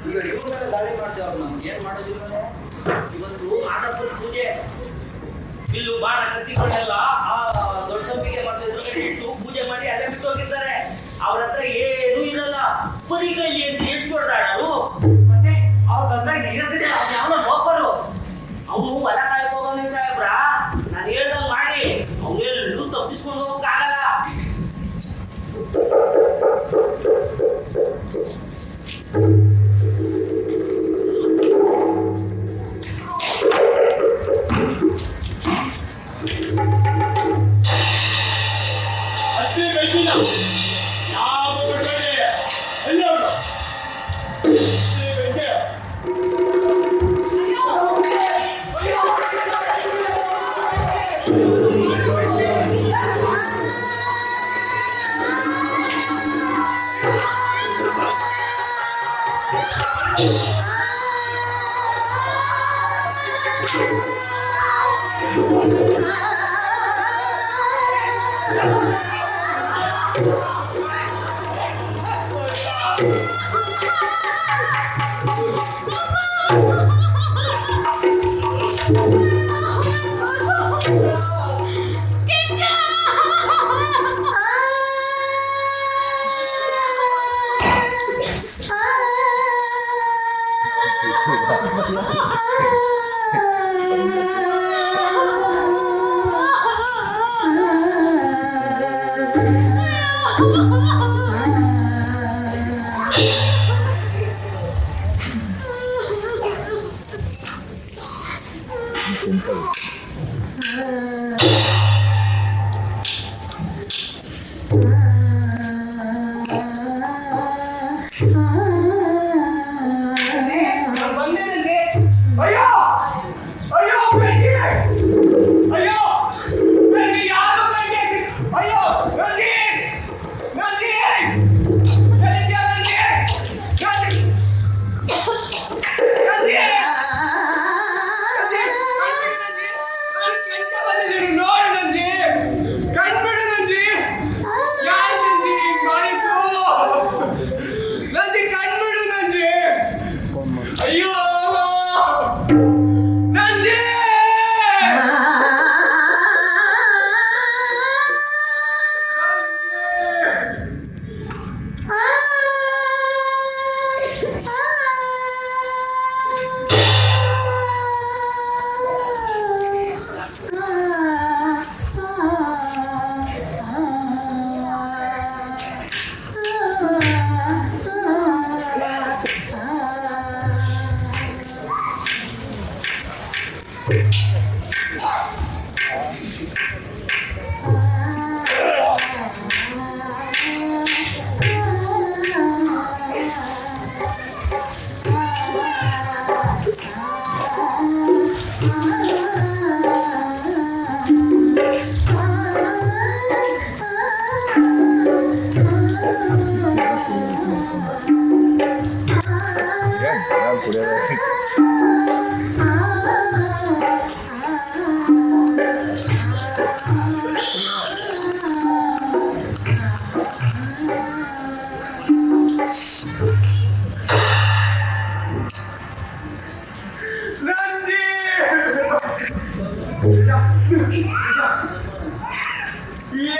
ಈಗ ಇವ್ರ ಮೇಲೆ ದಾಳಿ ಮಾಡ್ತೇವ್ರ ನಮ್ಗೆ ಏನ್ ಮಾಡೋದಿಲ್ಲ. ಇವತ್ತು ಮಾದಪ್ಪನ ಪೂಜೆ ಇಲ್ಲೂ ಬಾಣ ಕಸಿಗಳನ್ನೆಲ್ಲ ಆ ದೊಡ್ಡ ಸಂಪಿಗೆ ಮಾಡ್ತಿದ್ರು ಇಟ್ಟು ಪೂಜೆ ಮಾಡಿ ಅಲ್ಲೇ ಬಿಟ್ಟು ಹೋಗಿರ್ತಾರೆ. ಅವ್ರ ಹತ್ರ ಏನೂ ಇರಲ್ಲ. ಬರೀ ಕೈಲಿ ಅಂತ ಎಷ್ಟು ಕೊಡ್ತಾಳು. ಮತ್ತೆ ಅವ್ರ ತಂದಾಗ ಇರೋದಿಲ್ಲ. ಅವನ ಒಬ್ಬರು ಅವನು ಹೊಲ ಕಾಯಕ್ ಹೋಗೋನು ಸಾಹೇಬ್ರ. ನಾನು ಹೇಳ್ದಂಗ್ ಮಾಡಿ ಅವನೆಲ್ಲೂ ತಪ್ಪಿಸ್ಕೊಂಡು ಹೋಗಕ್ಕಾಗಲ್ಲ.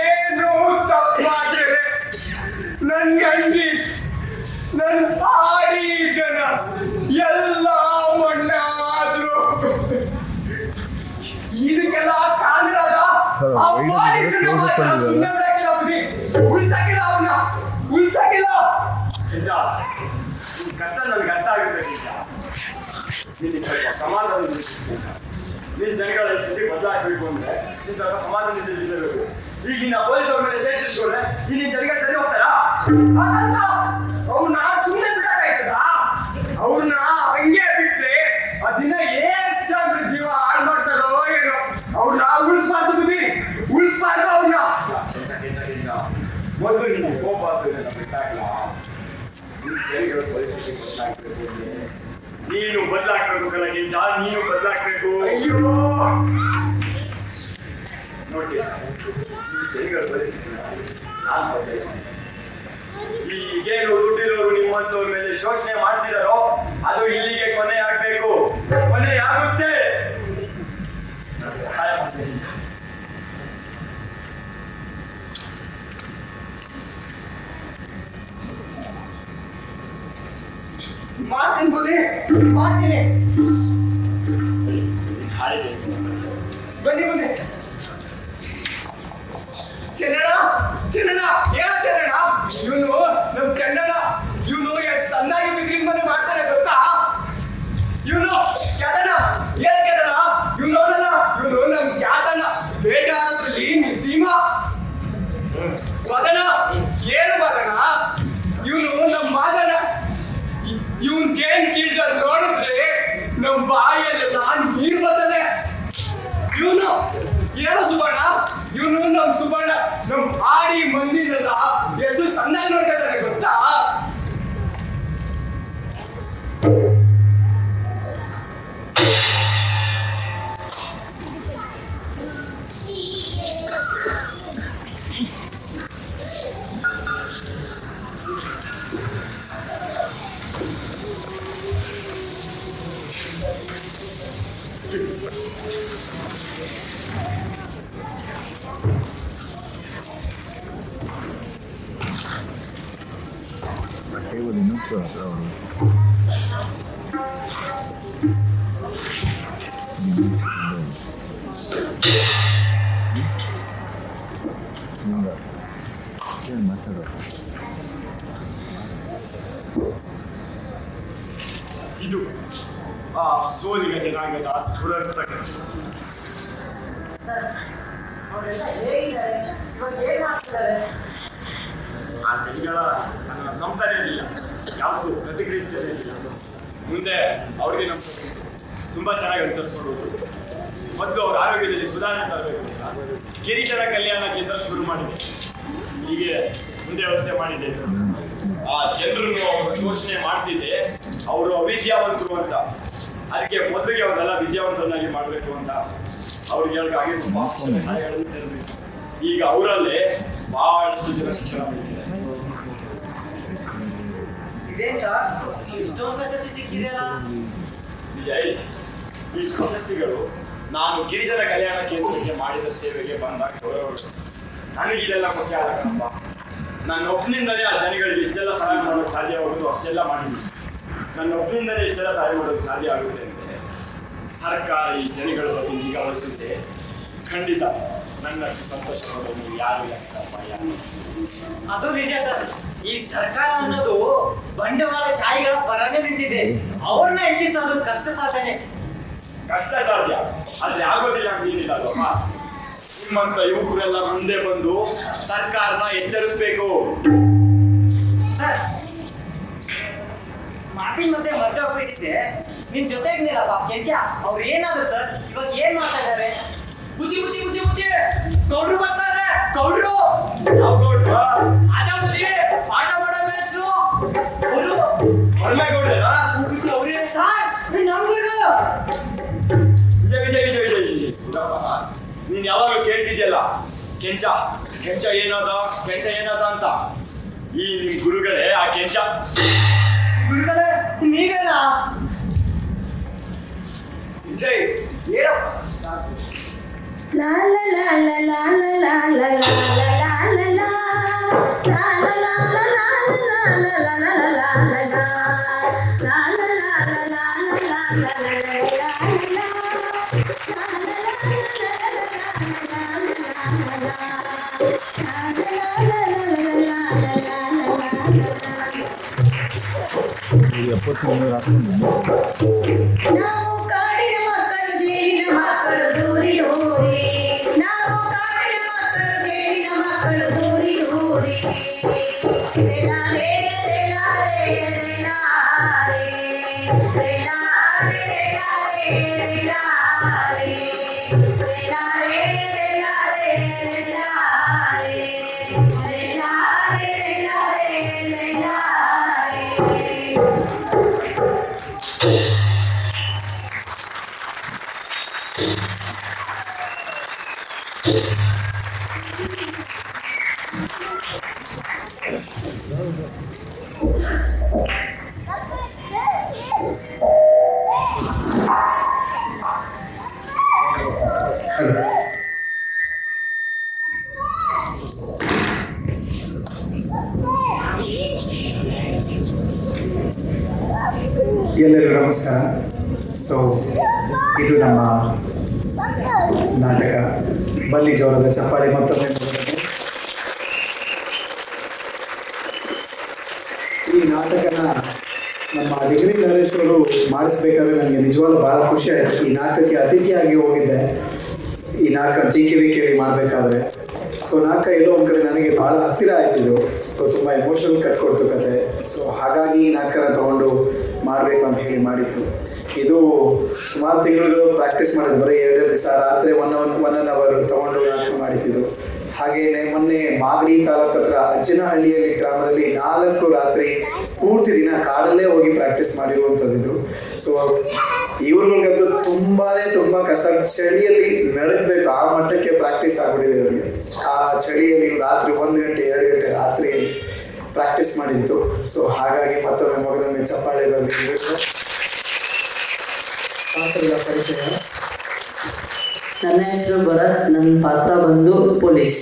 ಏನು ತಪ್ಪಾಗಿದೆ ನನ್ ಗಂಜಿ ನನ್ ಪಾಡಿ ಜನ ಎಲ್ಲ ಮಣ್ಣಾದ್ರು ಇದಕ್ಕೆಲ್ಲ ಕಾರಣದ ಆ ಬಾಲಿಸನ ಮಾತ್ರ ಸುಮ್ಮನೆ ಬಿಡಕ್ಕಿಲ್ಲ ಬುದ್ಧಿ ಉಳ್ಸಕ್ಕಿಲ್ಲ ಅವನ್ನ ಉಳ್ಸಕ್ಕಿಲ್ಲ ನಿಜ ಕಷ್ಟ ನನಗೆ ಅರ್ಥ ಆಗುತ್ತೆ ನಿಜ ನೀನು ಸ್ವಲ್ಪ ಸಮಾಧಾನ ನೀನು ಜನಗಳ ಸ್ಥಿತಿ ಬದಲಾಗಬೇಕು ಅಂದ್ರೆ ನೀನು ಸ್ವಲ್ಪ ಸಮಾಧಾನದಿಂದ ಇರಬೇಕು. ಈಗ ನಿನ್ನ ಪೊಲೀಸ್ ಅವ್ರ ಮೇಲೆ ಸೇರಿಸ್ಕೊಂಡ್ರೆ ಈಗ ನಿನ್ನ ಜನಗಳು ಸರಿ ಹೋಗ್ತಾರಾ? ಅವ್ರನ್ನ ಸುಮ್ಮನೆ ಬಿಡಕ್ಕಾಯ್ತದ? ಅವ್ರನ್ನ ಹಂಗೆ ಬಿಟ್ರೆ ಆ ದಿನ ಎಷ್ಟು ಜನ ಜೀವ ಹಾಳು ಮಾಡ್ತಾರೋ ಏನೋ. ಅವ್ರನ್ನ ಉಳಿಸ್ಬಾರ್ದು ಬುದ್ಧಿ, ಉಳಿಸ್ಬಾರ್ದು ಅವ್ರನ್ನ. ಮೊದಲು ನಿನ್ನ ಕೋಪ ಬಿಟ್ಟಾಗ್ಲ ಜನಗಳ ಪರಿಸ್ಥಿತಿ ಬದಲಾಗಬೇಕು. ನೀನು ಬದಲಾಗಬೇಕು ಕಲ ಕಿಂಚ, ನೀನು ಬದಲಾಗಬೇಕು. ಅಯ್ಯೋ ನೋಡಿ ಜನಗಳ ಪರಿಸ್ಥಿತಿ ನಾನು ಬದಲಾಯಿಸ್ತೀನಿ. ಈಗೇನು ದುಡ್ಡಿರೋರು ನಿಮ್ಮಂತವ್ರ ಮೇಲೆ ಶೋಷಣೆ ಮಾಡ್ತಿದಾರೋ ಅದು ಇಲ್ಲಿಗೆ ಕೊನೆ ಆಗ್ಬೇಕು. ಕೊನೆ ಆಗುತ್ತೆ. ಸಹಾಯ ಮಾಡ್ತೀನಿ. ಮಾಡ್ತೀನಿ ಬುದ್ಧಿ, ಮಾಡ್ತೀನಿ. ಬನ್ನಿ ಬನ್ನಿ. ಚೆನ್ನಣ್ಣ ಚೆನ್ನಣ್ಣ ಹೇಳ ಚೆನ್ನಣ್ಣ, ಇವನು ನಮ್ ಚೆನ್ನಣ್ಣ, ಇವನು ಎಷ್ಟು ಸಣ್ಣಾಗಿ ಬಿದ್ರಿನ ಮನೆ ಮಾಡ್ತಾನೆ ಗೊತ್ತಾ? ಇವನು ಕ್ಯಾತಣ್ಣ, ಏನ್ ಕ್ಯಾತಣ್ಣ? ಇವನು ನಮ್ ಕ್ಯಾತಣ್ಣ ಬೇಟಾಡೋದ್ರಲ್ಲಿ ಸೀಮಾ ಮದನ. ಏನು ಮದನ? ಇವನು ನಮ್ ಮಾದನ. ಇವನ್ ಜೇನ್ ಕೀಳ್ದ ನೋಡಿದ್ರೆ ನಮ್ ಬಾಯಲ್ಲೆಲ್ಲ ನೀರ್ ಬರ್ತದೆ. ಇವನು ಏನೋ ಸುಬಣ್ಣ, ಇವನು ನಮ್ ಸುಬಣ್ಣ, ನಮ್ ಆಡಿ ಮಂದಿನೆಲ್ಲ ಎಷ್ಟು ಸಣ್ಣ ನೋಡ್ತಾರೆ ಟೇಬಲ್ ಇನ್ನೂ ಹತ್ರ ಮಾತಾಡೋ ಇದು ಆ ಸೋಲಿಗ ಜನಾಂಗದ ದುರಂತ ಘಟನೆ. ಅವರೆಲ್ಲ ಹೇಗಿದ್ದಾರೆ ಇವಾಗ ಏನ್ ಮಾಡ್ತಿದ್ದಾರೆ? ಆ ಜನಗಳ ನಂಬ್ತಾನೆ ಇಲ್ಲ, ಯಾವುದು ಪ್ರತಿಕ್ರಿಯಿಸಲೇ ಇಲ್ಲ. ಮುಂದೆ ಅವ್ರಿಗೆ ನಮ್ಮ ತುಂಬಾ ಚೆನ್ನಾಗಿ ಅನುಸರಿಸ್ಕೊಂಡು ಹೋಗ್ಬೋದು. ಮೊದಲು ಅವ್ರ ಆರೋಗ್ಯದಲ್ಲಿ ಸುಧಾರಣೆ ತರಬೇಕು ಅಂತ ಗಿರಿಜನ ಕಲ್ಯಾಣ ಕೇಂದ್ರ ಶುರು ಮಾಡಿದೆ. ಹೀಗೆ ಮುಂದೆ ವ್ಯವಸ್ಥೆ ಮಾಡಿದೆ. ಆ ಜನರನ್ನು ಅವರು ಶೋಷಣೆ ಮಾಡ್ತಿದ್ದೆ, ಅವರು ಅವಿದ್ಯಾವಂತರು ಅಂತ. ಅದಕ್ಕೆ ಮೊದಲಿಗೆ ಅವರೆಲ್ಲ ವಿದ್ಯಾವಂತರನ್ನಾಗಿ ಮಾಡಬೇಕು ಅಂತ ಅವ್ರಿಗೆ ಹಾಗೆ ತುಂಬಾ ಸಲಹೆಗಳನ್ನು ತೆರಬೇಕು. ಈಗ ಅವರಲ್ಲೇ ಬಹಳಷ್ಟು ಜನ ಶಿಕ್ಷಣ ಪಡೆದಿದ್ದಾರೆ. ಇದೇನ್ ಸರ್ ಇಷ್ಟೊಂದು ಪ್ರಶಸ್ತಿ ಸಿಕ್ಕಿದೆಯಲ್ಲ? ವಿಜಯ್, ಈ ಪ್ರಶಸ್ತಿಗಳು ನಾನು ಗಿರಿಜನ ಕಲ್ಯಾಣ ಕೇಂದ್ರಕ್ಕೆ ಮಾಡಿದ ಸೇವೆಗೆ ಬಂದಾಗ ಗೌರವಗಳು. ನನಗಿದೆಲ್ಲ ಮುಖ್ಯ ಅಲ್ಲ ಕಣಪ್ಪ. ನನ್ನ ಒಬ್ಬನಿಂದಲೇ ಆ ಜನಗಳಿಗೆ ಇಷ್ಟೆಲ್ಲ ಸಹಾಯ ಮಾಡೋಕ್ಕೆ ಸಾಧ್ಯವಾಗುವುದು ಅಷ್ಟೆಲ್ಲ ಮಾಡಿದ್ದೀನಿ. ನನ್ನ ಒಬ್ಬನಿಂದಲೇ ಇಷ್ಟೆಲ್ಲ ಸಹಾಯ ಮಾಡೋಕ್ಕೆ ಸಾಧ್ಯ ಆಗುತ್ತೆ ಅಂದರೆ ಸರ್ಕಾರ ಈ ಜನಗಳ ಬಗ್ಗೆ ನಿಗಾ ವಹಿಸುತ್ತೆ. ಖಂಡಿತ ನನ್ನಷ್ಟು ಸಂತೋಷ ಪಡೋದು ಯಾರು ಇಲ್ಲ ಕಣಪ್ಪ, ಯಾರು. ಅದು ನಿಜ ಸರ್. ಈ ಸರ್ಕಾರ ಅನ್ನೋದು ಬಂಡವಾಳಶಾಹಿಗಳ ಪರನೇ ನಿಂತಿದೆ. ಅವ್ರನ್ನ ಎತ್ತಿಸೋದು ಕಷ್ಟ ಸಾಧನೆ. ಕಷ್ಟ ಸಾಧ್ಯ, ಆದ್ರೆ ಆಗೋದಿಲ್ಲ ಏನಿಲ್ಲ ಅಲ್ವಪ್ಪ. ನಿಮ್ಮಂತ ಯುವಕರೆಲ್ಲ ಮುಂದೆ ಬಂದು ಸರ್ಕಾರನ ಎಚ್ಚರಿಸ್ಬೇಕು. ಸರ್, ಮಾತಿನ ಮಧ್ಯೆ ಮರ್ತೆ ಹೋಗ್ಬಿಟ್ಟಿದ್ದೆ. ನಿನ್ ಜೊತೆಗಿರಲ್ಲ ಕೆಂಚ. ಅವ್ರು ಏನಾದ್ರು ಸರ್ ಇವಾಗ ಏನ್ ಮಾಡ್ತಾ ಇದಾರೆ? ಬುದ್ಧಿ ಬುದ್ಧಿ ಬುದ್ಧಿ ಬುದ್ಧಿ ಗೌಡ್ರು ಬರ್ತಾರೆ. ಗೌಡ್ರು ಆಟ ಮಾಡೋ ಮೇಷ್ಟ್ರು ಅವರು ಹೊರಮೇಗೌಡ್ರೇನಾ? ಅವ್ರೇ ಸರ್ ನಮ್ಗಿರಲ್ಲ. ವಿಜಯ್ ವಿಜಯ್ ವಿಜಯ್ ವಿಜಯ್ ವಿಜಯ್ ಇಲ್ಲಪ್ಪ, ನೀನ್ ಯಾವಾಗಲೂ ಕೇಳ್ತಿದ್ಯಲ್ಲ ಕೆಂಚ ಕೆಂಚ ಏನದ ಕೆಂಚ ಏನದ ಅಂತ. ಈ ನಿಮ್ ಗುರುಗಳೇ ಆ ಕೆಂಚ. ಗುರುಗಳೇ ನೀವೇನ? ವಿಜಯ್ ಹೇಳಪ್ಪ. La la la la la la la la la la la ನಾವು ಕಾಡಿನ ಮಕ್ಕಳು ಜೇಡಿನ ಮಕ್ಕಳು ದೂರಿ ದೂರಿ ನಾವು ಕಾಡಿನ ಮಕ್ಕಳು ಜೇಡಿನ ಮಕ್ಕಳು ದೂರಿ ದೂರಿ ರೇಲಾರೆ ರೇಲಾರೆ ರೇಲಾರೆ ರೇಲಾರೆ ರೇಲಾರೆ ರೇಲಾರೆ ರೇಲಾರೆ ರೇಲಾರೆ ರೇಲಾರೆ ರೇಲಾರೆ ರೇಲಾರೆ ರೇಲಾರೆ. ಎಲ್ಲರಿಗೂ ನಮಸ್ಕಾರ. ಸೊ ಇದು ನಮ್ಮ ನಾಟಕ ಬಲ್ಲಿ ಜೋರದ ಚಪ್ಪಾಳೆ ಮತ್ತೊಮ್ಮೆ ಮೊದಲನೇ. ಈ ನಾಟಕನ ನಮ್ಮ ಡಿಗ್ರಿ ನರೇಶ್ ಅವರು ಮಾಡಿಸ್ಬೇಕಾದ್ರೆ ನನಗೆ ನಿಜವಾಗ್ಲೂ ಭಾಳ ಖುಷಿ ಆಯಿತು. ಈ ನಾಟಕಕ್ಕೆ ಅತಿಥಿಯಾಗಿ ಹೋಗಿದ್ದೆ ಈ ನಾಟಕ JKV ಮಾಡಬೇಕಾದ್ರೆ. ಸೊ ನಾಟಕ ಎಲ್ಲೋ ಒಂದು ಕಡೆ ನನಗೆ ಭಾಳ ಹತ್ತಿರ ಆಯ್ತಿದ್ದು. ಸೊ ತುಂಬ ಎಮೋಷನಲ್ ಕಟ್ಕೊಡ್ತು ಕತೆ. ಸೊ ಹಾಗಾಗಿ ಈ ನಾಟಕನ ತೊಗೊಂಡು ಮಾಡಬೇಕು ಅಂತ ಹೇಳಿ ಮಾಡಿತ್ತು. ಇದು ಸುಮಾರು ತಿಂಗಳು ಪ್ರಾಕ್ಟೀಸ್ ಮಾಡಿದ್ದು. ಬರೀ 2 ದಿವಸ ರಾತ್ರಿ ಒನ್ ಅವರ್ ತೊಗೊಂಡು ನಾಟಕ ಮಾಡಿದ್ದು. ಹಾಗೆಯೇ ಮೊನ್ನೆ ಮಾಗಡಿ ತಾಲೂಕು ಹತ್ರ ಅಜ್ಜನಹಳ್ಳಿಯಲ್ಲಿ ಗ್ರಾಮದಲ್ಲಿ 4 ರಾತ್ರಿ ಪೂರ್ತಿ ದಿನ ಕಾಡಲ್ಲೇ ಹೋಗಿ ಪ್ರಾಕ್ಟೀಸ್ ಮಾಡಿರುವಂಥದ್ದು. ಸೊ ಇವ್ರುಗಳಿಗಂತೂ ತುಂಬ ಕಷ್ಟ. ಚಳಿಯಲ್ಲಿ ನಡಗಬೇಕು ಆ ಮಟ್ಟಕ್ಕೆ ಪ್ರಾಕ್ಟೀಸ್ ಆಗ್ಬಿಟ್ಟಿದೆ ಇವರಿಗೆ. ಆ ಚಳಿಯಲ್ಲಿ ರಾತ್ರಿ 1 ಗಂಟೆ 2 ಗಂಟೆ ರಾತ್ರಿಯಲ್ಲಿ ಪ್ರಾಕ್ಟೀಸ್ ಮಾಡಿತ್ತು. ಸೊ ಹಾಗಾಗಿ ಮತ್ತೊಮ್ಮೆ ಮಗದೊಮ್ಮೆ ಚಪ್ಪಾಳೆ ಬರಲಿ. ಪಾತ್ರದ ಪರಿಚಯ ನನ್ನ ಹೆಸರು ಭರತ್, ನನ್ನ ಪಾತ್ರ ಬಂದು ಪೊಲೀಸ್.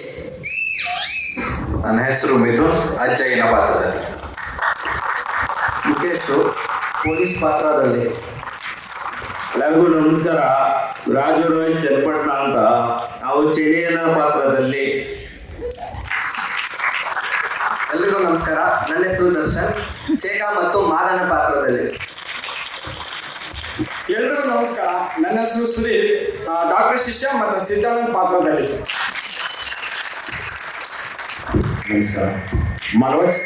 ನನ್ನ ಹೆಸರು ಮಿಥುನ್, ಅಜ್ಜಯ್ಯನ ಪಾತ್ರದಲ್ಲಿ. ಮುಖೇಶು, ಪೊಲೀಸ್ ಪಾತ್ರದಲ್ಲಿ. ಎಲ್ಲರಿಗೂ ನಮಸ್ಕಾರ. ರಾಜು ರೋಹಿತ್ ಚನ್ನಪಟ್ಟಣ ಅಂತ, ನಾವು ಚೆಲಿಯನ ಪಾತ್ರದಲ್ಲಿ. ಎಲ್ರಿಗೂ ನಮಸ್ಕಾರ. ನನ್ನ ಹೆಸರು ದರ್ಶನ್, ಚೇಕ ಮತ್ತು ಮಾದನ ಪಾತ್ರದಲ್ಲಿ. ಎಲ್ರಿಗೂ ನಮಸ್ಕಾರ. ನನ್ನ ಹೆಸರು ಸುಧೀರ್, ಡಾಕ್ಟರ್ ಶಿಷ್ಯ ಮತ್ತು ಸಿದ್ಧಾನಂದ್ ಪಾತ್ರದಲ್ಲಿ. ನಮಸ್ಕಾರ. ಮನೋಜ್,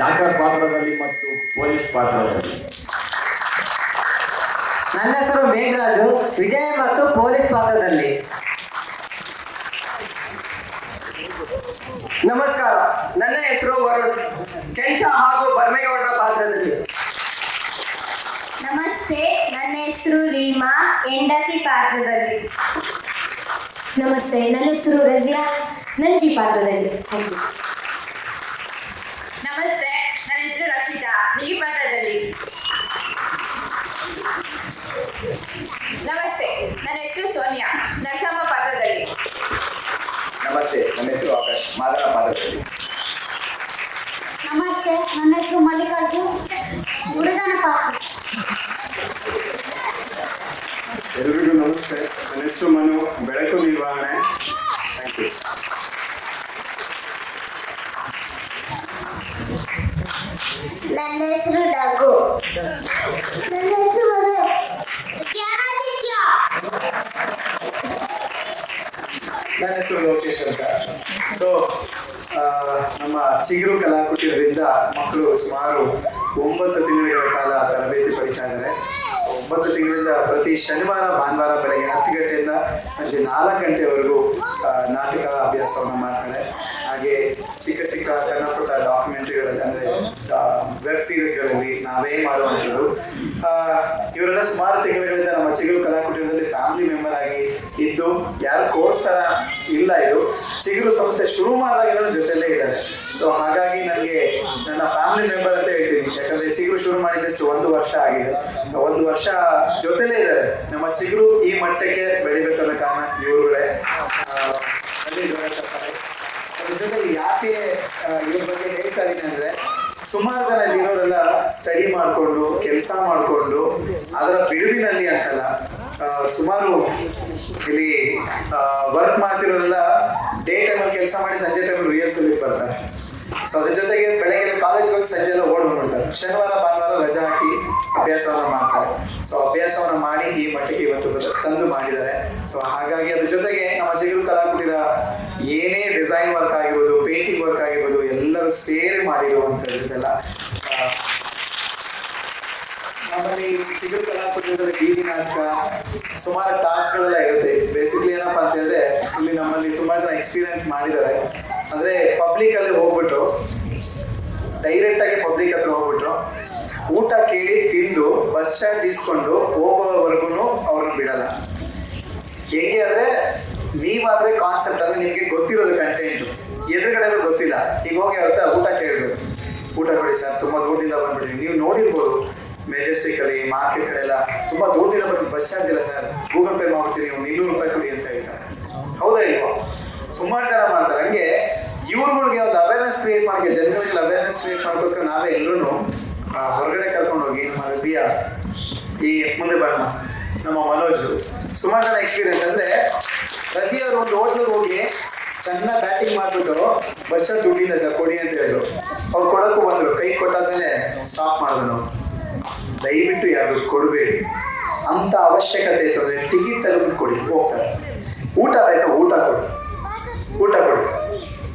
ಡಾಕ್ಟರ್ ಪಾತ್ರದಲ್ಲಿ ಮತ್ತು ಪೊಲೀಸ್ ಪಾತ್ರದಲ್ಲಿ. ನನ್ನ ಹೆಸರು ಮೇಘರಾಜು, ವಿಜಯ್ ಮತ್ತು ಪೊಲೀಸ್ ಪಾತ್ರದಲ್ಲಿ. ನಮಸ್ಕಾರ, ನನ್ನ ಹೆಸರು ವರುಣ್, ಕೆಂಚ ಹಾಗೂ ಬರ್ಮೇಗೌಡರ ಪಾತ್ರದಲ್ಲಿ. ನಮಸ್ತೆ, ನನ್ನ ಹೆಸರು ರೀಮಾ, ಹೆಂಡತಿ ಪಾತ್ರದಲ್ಲಿ. ನಮಸ್ತೆ, ನನ್ನ ಹೆಸರು ರಜಿಯಾ, ನಂಜಿ ಪಾತ್ರದಲ್ಲಿ. ನಮಸ್ತೆ, ನನ್ನ ಹೆಸರು ರಕ್ಷಿತಾ, ನಿಗಿ ಪಾತ್ರದಲ್ಲಿ. ನಮಸ್ತೆ, ನನ್ನ ಹೆಸರು ಸೋನಿಯಾ, ನರಸಮ್ಮ ಪಾತ್ರದಲ್ಲಿ. ನಮಸ್ತೆ, ನನ್ನ ಹೆಸರು ಆಕಾಶ್, ಮಾದನ ಪಾತ್ರದಲ್ಲಿ. ನಮಸ್ತೆ, ನನ್ನ ಹೆಸರು ಮಲ್ಲಿಕಾರ್ಜುನ್, ಹುಡುಗನ ಪಾತ್ರ. ಎಲ್ರಿಗೂ ನಮಸ್ತೆ. ನನ್ನ ಹೆಸರು ಮನು, ಬೆಳಕು ನಿರ್ವಹಣೆ. Thank you. ನನ್ನ ಹೆಸರು ಡಗು. ನನ್ನ ಹೆಸರು ನನ್ನ ಹೆಸರು ಲೋಕೇಶ್ ಅಂತ. ಸೊ ನಮ್ಮ ಚಿಗುರು ಕಲಾಕುಟೀರದಿಂದ ಮಕ್ಕಳು ಸುಮಾರು 9 ತಿಂಗಳ ಕಾಲ ತರಬೇತಿ ಪಡಿತಾ ಇದ್ದಾರೆ. 9 ತಿಂಗಳಿಂದ ಪ್ರತಿ ಶನಿವಾರ ಭಾನುವಾರ ಬೆಳಗ್ಗೆ 10 ಗಂಟೆಯಿಂದ ಸಂಜೆ 4 ಗಂಟೆವರೆಗೂ ನಾಟಕ ಅಭ್ಯಾಸವನ್ನು ಮಾಡ್ತಾರೆ. ಹಾಗೆ ಚಿಕ್ಕ ಚಿಕ್ಕ ಸಣ್ಣ ಪುಟ್ಟ ಡಾಕ್ಯುಮೆಂಟ್ರಿಗಳಲ್ಲಿ ಅಂದರೆ ವೆಬ್ ಸೀರೀಸ್ಗಳಲ್ಲಿ ನಾವೇ ಮಾಡುವಂಥದ್ದು. ಇವರೆಲ್ಲ ಸುಮಾರು ತಿಂಗಳುಗಳಿಂದ ನಮ್ಮ ಚಿಗುರು ಕಲಾಕುಟೀರದಲ್ಲಿ ಫ್ಯಾಮಿಲಿ ಮೆಂಬರ್ ಆಗಿ ಇದ್ದು, ಯಾರು ಕೋರ್ಸ್ ಥರ ಇಲ್ಲ, ಇದು ಚಿಗುರು ಸಂಸ್ಥೆ ಶುರು ಮಾಡಿದಾಗಿರೋ ಜೊತೆಲೇ ಇದ್ದಾರೆ. ಸೊ ಹಾಗಾಗಿ ನನಗೆ ನನ್ನ ಫ್ಯಾಮಿಲಿ ಮೆಂಬರ್ ಅಂತ ಹೇಳ್ತೀನಿ. ಯಾಕಂದರೆ ಚಿಗುರು ಶುರು ಮಾಡಿದಷ್ಟು 1 ವರ್ಷ ಆಗಿದೆ. 1 ವರ್ಷ ಜೊತೆಲೇ ಇದ್ದಾರೆ. ನಮ್ಮ ಚಿಗುರು ಈ ಮಟ್ಟಕ್ಕೆ ಬೆಳಿಬೇಕನ್ನ ಕಾರಣ ಇವರುಗಳೇ. ಅದ್ರ ಜೊತೆಗೆ ಯಾಕೆ ಇವ್ರ ಬಗ್ಗೆ ಹೇಳ್ತಾ ಇದ್ದೀನಿ ಅಂದರೆ, ಸುಮಾರು ಜನ ಇರೋರೆಲ್ಲ ಸ್ಟಡಿ ಮಾಡಿಕೊಂಡು ಕೆಲಸ ಮಾಡಿಕೊಂಡು ಅದರ ಬಿಡುವಿನಲ್ಲಿ ಅಂತಲ್ಲ, ಸುಮಾರು ಇಲ್ಲಿ ವರ್ಕ್ ಮಾಡ್ತಿರೋರೆಲ್ಲ ಡೇ ಟೈಮಲ್ಲಿ ಕೆಲಸ ಮಾಡಿ ಸಂಜೆ ಟೈಮಲ್ಲಿ ರಿಹರ್ಸಲ್ಗೆ ಬರ್ತಾರೆ. ಸೊ ಅದ್ರ ಜೊತೆಗೆ ಬೆಳಗ್ಗೆ ಕಾಲೇಜ್ಗೆ ಹೋಗಿ ಸಂಜೆ ಎಲ್ಲ ಓಡ್ಬಿಡ್ತಾರೆ. ಶನಿವಾರ ಭಾನುವಾರ ರಜಾ ಹಾಕಿ ಅಭ್ಯಾಸವನ್ನು ಮಾಡ್ತಾರೆ. ಸೊ ಅಭ್ಯಾಸವನ್ನು ಮಾಡಿ ಈ ಮಟ್ಟಿಗೆ ಇವತ್ತು ತಂದು ಮಾಡಿದ್ದಾರೆ. ಸೊ ಹಾಗಾಗಿ ಅದ್ರ ಜೊತೆಗೆ ನಮ್ಮ ಚಿಗುರು ಕಲಾಕುಟೀರ ಏನೇ ಡಿಸೈನ್ ವರ್ಕ್ ಆಗಿರ್ಬೋದು, ಪೇಂಟಿಂಗ್ ವರ್ಕ್ ಆಗಿರ್ಬೋದು, ಎಲ್ಲರೂ ಸೇರಿ ಮಾಡಿರುವಂಥದ್ದು ಇದೆಲ್ಲ. ನಮ್ಮಲ್ಲಿ ಚಿಗುರು ಕಲಾಕುಟೀರದಲ್ಲಿ ಬೀದಿ ನಾಟಕ ಸುಮಾರು ಟಾಸ್ಕ್ಗಳೆಲ್ಲ ಇರುತ್ತೆ. ಬೇಸಿಕ್ಲಿ ಏನಪ್ಪಾ ಅಂತ ಹೇಳಿದ್ರೆ, ಇಲ್ಲಿ ನಮ್ಮಲ್ಲಿ ತುಂಬಾ ಜನ ಎಕ್ಸ್ಪೀರಿಯನ್ಸ್ ಮಾಡಿದ್ದಾರೆ. ಅಂದರೆ ಪಬ್ಲಿಕಲ್ಲಿ ಹೋಗ್ಬಿಟ್ಟು ಡೈರೆಕ್ಟಾಗಿ ಪಬ್ಲಿಕ್ ಹತ್ರ ಹೋಗ್ಬಿಟ್ಟು ಊಟ ಕೇಳಿ ತಿಂದು ಬಸ್ ಚಾರ್ಜ್ ಇಸ್ಕೊಂಡು ಹೋಗೋವರೆಗೂ ಅವ್ರನ್ನ ಬಿಡಲ್ಲ. ಹೆಂಗೆ ಅಂದರೆ, ನೀವಾದರೆ ಕಾನ್ಸೆಪ್ಟ್ ಅಂದರೆ ನಿಮಗೆ ಗೊತ್ತಿರೋದು ಕಂಟೆಂಟು, ಎದುರುಗಡೆ ಗೊತ್ತಿಲ್ಲ. ಈಗ ಹೋಗಿ ಅವ್ರ ಊಟ ಕೇಳಬೇಕು, ಊಟ ಕೊಡಿ ಸರ್, ತುಂಬ ದೂರದಿಂದ ಬಂದ್ಬಿಟ್ಟಿದ್ದೀವಿ. ನೀವು ನೋಡಿರ್ಬೋದು ಮೆಜೆಸ್ಟಿಕಲ್ಲಿ, ಮಾರ್ಕೆಟ್ ಕಡೆ ಎಲ್ಲ ತುಂಬ ದೂರದಿಂದ ಬಂದು ಬಸ್ ಚಾರ್ಜ್ ಇಲ್ಲ ಸರ್, ಗೂಗಲ್ ಪೇ ಮಾಡ್ಬಿಡ್ತೀನಿ, ಒಂದು 200 ರೂಪಾಯಿ ಕೊಡಿ ಅಂತ ಹೇಳ್ತಾರೆ. ಹೌದಾ ಇಲ್ವಾ? ಸುಮಾರು ಜನ ಮಾಡ್ತಾರೆ. ಹಂಗೆ ಇವ್ರುಗಳಿಗೆ ಒಂದು ಅವೇರ್ನೆಸ್ ಕ್ರಿಯೇಟ್ ಮಾಡೋಕ್ಕೆ, ಜನಗಳಿಗೆ ಅವೇರ್ನೆಸ್ ಕ್ರಿಯೇಟ್ ಮಾಡೋಕ್ಕೋಸ್ಕರ ನಾವೇ ಎಲ್ಲರೂ ಹೊರಗಡೆ ಕರ್ಕೊಂಡೋಗಿ ನಮ್ಮ ರಜಿಯಾ, ಈ ಮುಂದೆ ಬರೋಣ ನಮ್ಮ ಮನೋಜ್, ಸುಮಾರು ಜನ ಎಕ್ಸ್ಪೀರಿಯನ್ಸ್. ಅಂದರೆ ರಜಿಯಾ ಅವರು ಒಂದು ಹೋಟ್ಲಿಗೆ ಹೋಗಿ ಚೆನ್ನಾಗಿ ಬ್ಯಾಟಿಂಗ್ ಮಾಡಿಬಿಟ್ಟು ಬಸ್ ಸ್ಟಾಂಡ್ ದುಡ್ಡಿಲ್ಲ ಸರ್ ಕೊಡಿ ಅಂತ ಹೇಳಿದ್ರು. ಅವ್ರು ಕೊಡೋಕ್ಕೂ ಬಂದರು. ಕೈ ಕೊಟ್ಟಾದ್ಮೇಲೆ ಸ್ಟಾಪ್ ಮಾಡಿದ್ರು. ನಾವು ದಯವಿಟ್ಟು ಯಾರು ಕೊಡಬೇಡಿ ಅಂತ ಅವಶ್ಯಕತೆ ಇತ್ತು ಅಂದರೆ ಟಿಕೆಟ್ ತೆಗೆದು ಕೊಡಿ, ಹೋಗ್ತಾರೆ. ಊಟ ಬೇಕಾ, ಊಟ ಕೊಡಿ, ಊಟ ಕೊಡಿ.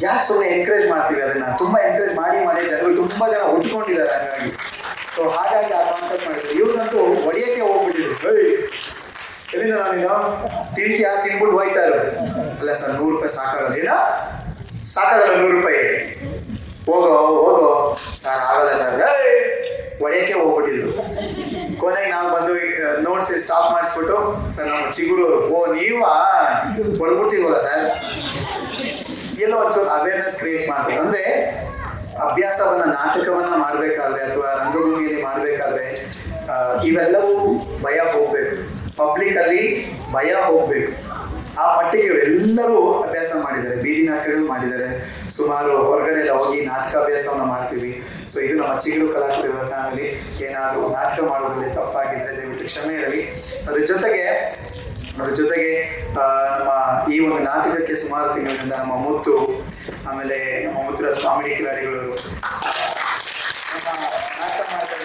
ಯಾಕೆ ಸುಮ್ಮನೆ ಎನ್ಕರೇಜ್ ಮಾಡ್ತೀವಿ ಅದನ್ನ? ತುಂಬ ಎನ್ಕರೇಜ್ ಮಾಡಿ ಮಾಡಿ ಜನರು ತುಂಬ ಜನ ಉಟ್ಕೊಂಡಿದ್ದಾರೆ. ಹಾಗಾಗಿ ಸೊ ಹಾಗಾಗಿ ಆ ಕಾನ್ಸೆಪ್ಟ್ ಮಾಡಿದ್ರು. ಇವ್ರಿಗಂತೂ ಹೊಡಿಯೋಕ್ಕೆ ಹೋಗ್ಬಿಟ್ಟಿದ್ರು. ಎಲ್ಲಿಂದ ನಾನೇನು ತಿಂತೀಯಾ, ತಿನ್ಬಿಟ್ಟು ಹೋಯ್ತಾ ಇರೋ. ಅಲ್ಲ ಸರ್, 100 ರೂಪಾಯಿ ಸಾಕಾಗಲ್ಲ. ಏನೋ ಸಾಕಾಗಲ್ಲ 100 ರೂಪಾಯಿ, ಹೋಗೋ ಹೋಗೋ ಸರ್, ಆಗಲ್ಲ ಸರ್, ಹೊಡೆಯೋಕ್ಕೆ ಹೋಗ್ಬಿಟ್ಟಿದ್ರು. ಕೊನೆಗೆ ನಾವು ಬಂದು ನೋಡ್ಸಿ ಸ್ಟಾಪ್ ಮಾಡಿಸ್ಬಿಟ್ಟು, ಸರ್ ನಮ್ಮ ಚಿಗುರು, ಓ ನೀವಾ ಹೊಡೆದ್ಬಿಡ್ತಿದ್ವಲ್ಲ ಸರ್. ಎಲ್ಲೋ ಒಂಚೂರು ಅವೇರ್ನೆಸ್ ಕ್ರಿಯೇಟ್ ಮಾಡ್ತೀವಿ. ಅಂದರೆ ಅಭ್ಯಾಸವನ್ನು, ನಾಟಕವನ್ನು ಮಾಡಬೇಕಾದ್ರೆ ಅಥವಾ ರಂಗಭೂಮಿಯಲ್ಲಿ ಮಾಡಬೇಕಾದ್ರೆ ಇವೆಲ್ಲವೂ ಭಯ ಹೋಗ್ಬೇಕು. ಪಬ್ಲಿಕಲ್ಲಿ ಭಯ ಹೋಗ್ಬೇಕು. ಆ ಮಟ್ಟಿಗೆ ಇವರೆಲ್ಲರೂ ಅಭ್ಯಾಸ ಮಾಡಿದ್ದಾರೆ, ಬೀದಿ ನಾಟಕಗಳು ಮಾಡಿದ್ದಾರೆ, ಸುಮಾರು ಹೊರಗಡೆ ಎಲ್ಲ ಹೋಗಿ ನಾಟಕ ಅಭ್ಯಾಸವನ್ನು ಮಾಡ್ತೀವಿ. ಸೊ ಇದು ನಮ್ಮ ಚಿಗುರು ಕಲಾಕುಟಿಗಳ ಫ್ಯಾಮಿಲಿ. ಏನಾದರೂ ನಾಟಕ ಮಾಡೋದ್ರಲ್ಲಿ ತಪ್ಪಾಗಿದ್ರೆ ದಯವಿಟ್ಟು ಕ್ಷಮೆ ಇರಲಿ. ಅದ್ರ ಜೊತೆಗೆ ನಮ್ಮ ಈ ಒಂದು ನಾಟಕಕ್ಕೆ ಸುಮಾರು ತಿಂಗಳಿಂದ ನಮ್ಮ ಮುತ್ತು, ಆಮೇಲೆ ನಮ್ಮ ಮುತ್ತುರಾಜ್ ಕಾಮಿಡಿ ಕಿಲಾಡಿಗಳು ನಮ್ಮ ನಾಟಕ ಮಾಡ್ತಾ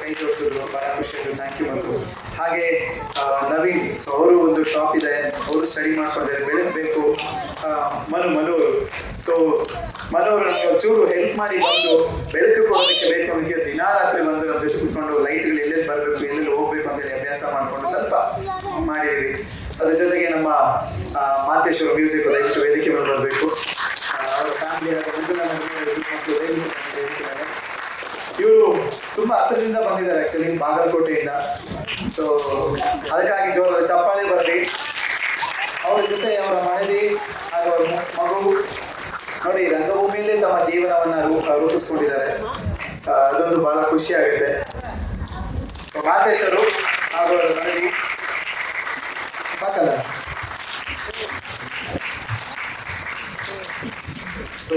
ಕೈ ಜೋಡಿಸಿದ್ರು, ಬಹಳ ಖುಷಿಯಾದ್ರು. Thank you. ಮತ್ತು ಹಾಗೆ ನವೀನ್, ಸೊ ಅವರು ಒಂದು ಶಾಪ್ ಇದೆ, ಅವರು ಸ್ಟಡಿ ಮಾಡ್ಕೊಂಡಿದ್ದಾರೆ, ಬೆಳಗ್ಬೇಕು. ಮನು ಅವರು, ಸೊ ಮನು ಅವರು ನಮಗೆ ಒಂಚೂರು ಹೆಲ್ಪ್ ಮಾಡಿ ಬಂದು ಬೆಳಕು ಕೊಡೋದಕ್ಕೆ ಬೇಕು ನಮಗೆ ದಿನ ರಾತ್ರಿ ಬಂದು ನಮ್ಮ ಜೊತೆ ಕುತ್ಕೊಂಡು ಲೈಟ್ಗಳು ಎಲ್ಲೆಲ್ಲಿ ಬರಬೇಕು ಎಲ್ಲೆಲ್ಲಿ ಹೋಗ್ಬೇಕು ಅಂತೇಳಿ ಅಭ್ಯಾಸ ಮಾಡಿಕೊಂಡು ಸ್ವಲ್ಪ ಮಾಡಿದ್ದೀವಿ. ಅದ್ರ ಜೊತೆಗೆ ನಮ್ಮ ಮಾತೇಶ್ವರ ಮ್ಯೂಸಿಕ್ ದಯವಿಟ್ಟು ವೇದಿಕೆ ಮೇಲೆ ಬರಬೇಕು. ಅವರ ಫ್ಯಾಮಿಲಿ ಇವರು ತುಂಬಾ ಹತ್ತಿರದಿಂದ ಬಂದಿದ್ದಾರೆ, ಆಕ್ಚುಲಿ ಬಾಗಲಕೋಟೆಯಿಂದ. ಸೊ ಅದಕ್ಕಾಗಿ ಜೋರಾದ ಚಪ್ಪಾಳೆ ಬರಲಿ. ಅವ್ರ ಜೊತೆ ಅವರ ಮನೆದಿ ಹಾಗೂ ಅವರ ಮಗು ನೋಡಿ ರಂಗಭೂಮಿಯಲ್ಲೇ ತಮ್ಮ ಜೀವನವನ್ನ ರೂಪಿಸ್ಕೊಂಡಿದ್ದಾರೆ. ಅದೊಂದು ಬಹಳ ಖುಷಿ ಆಗುತ್ತೆ. ಸೊ ಮಾತೇಶ್ವರು ಹಾಗೂ ಅವರ ಮನೆದಿ ಬಾಕಲ್ಲ. ಸೊ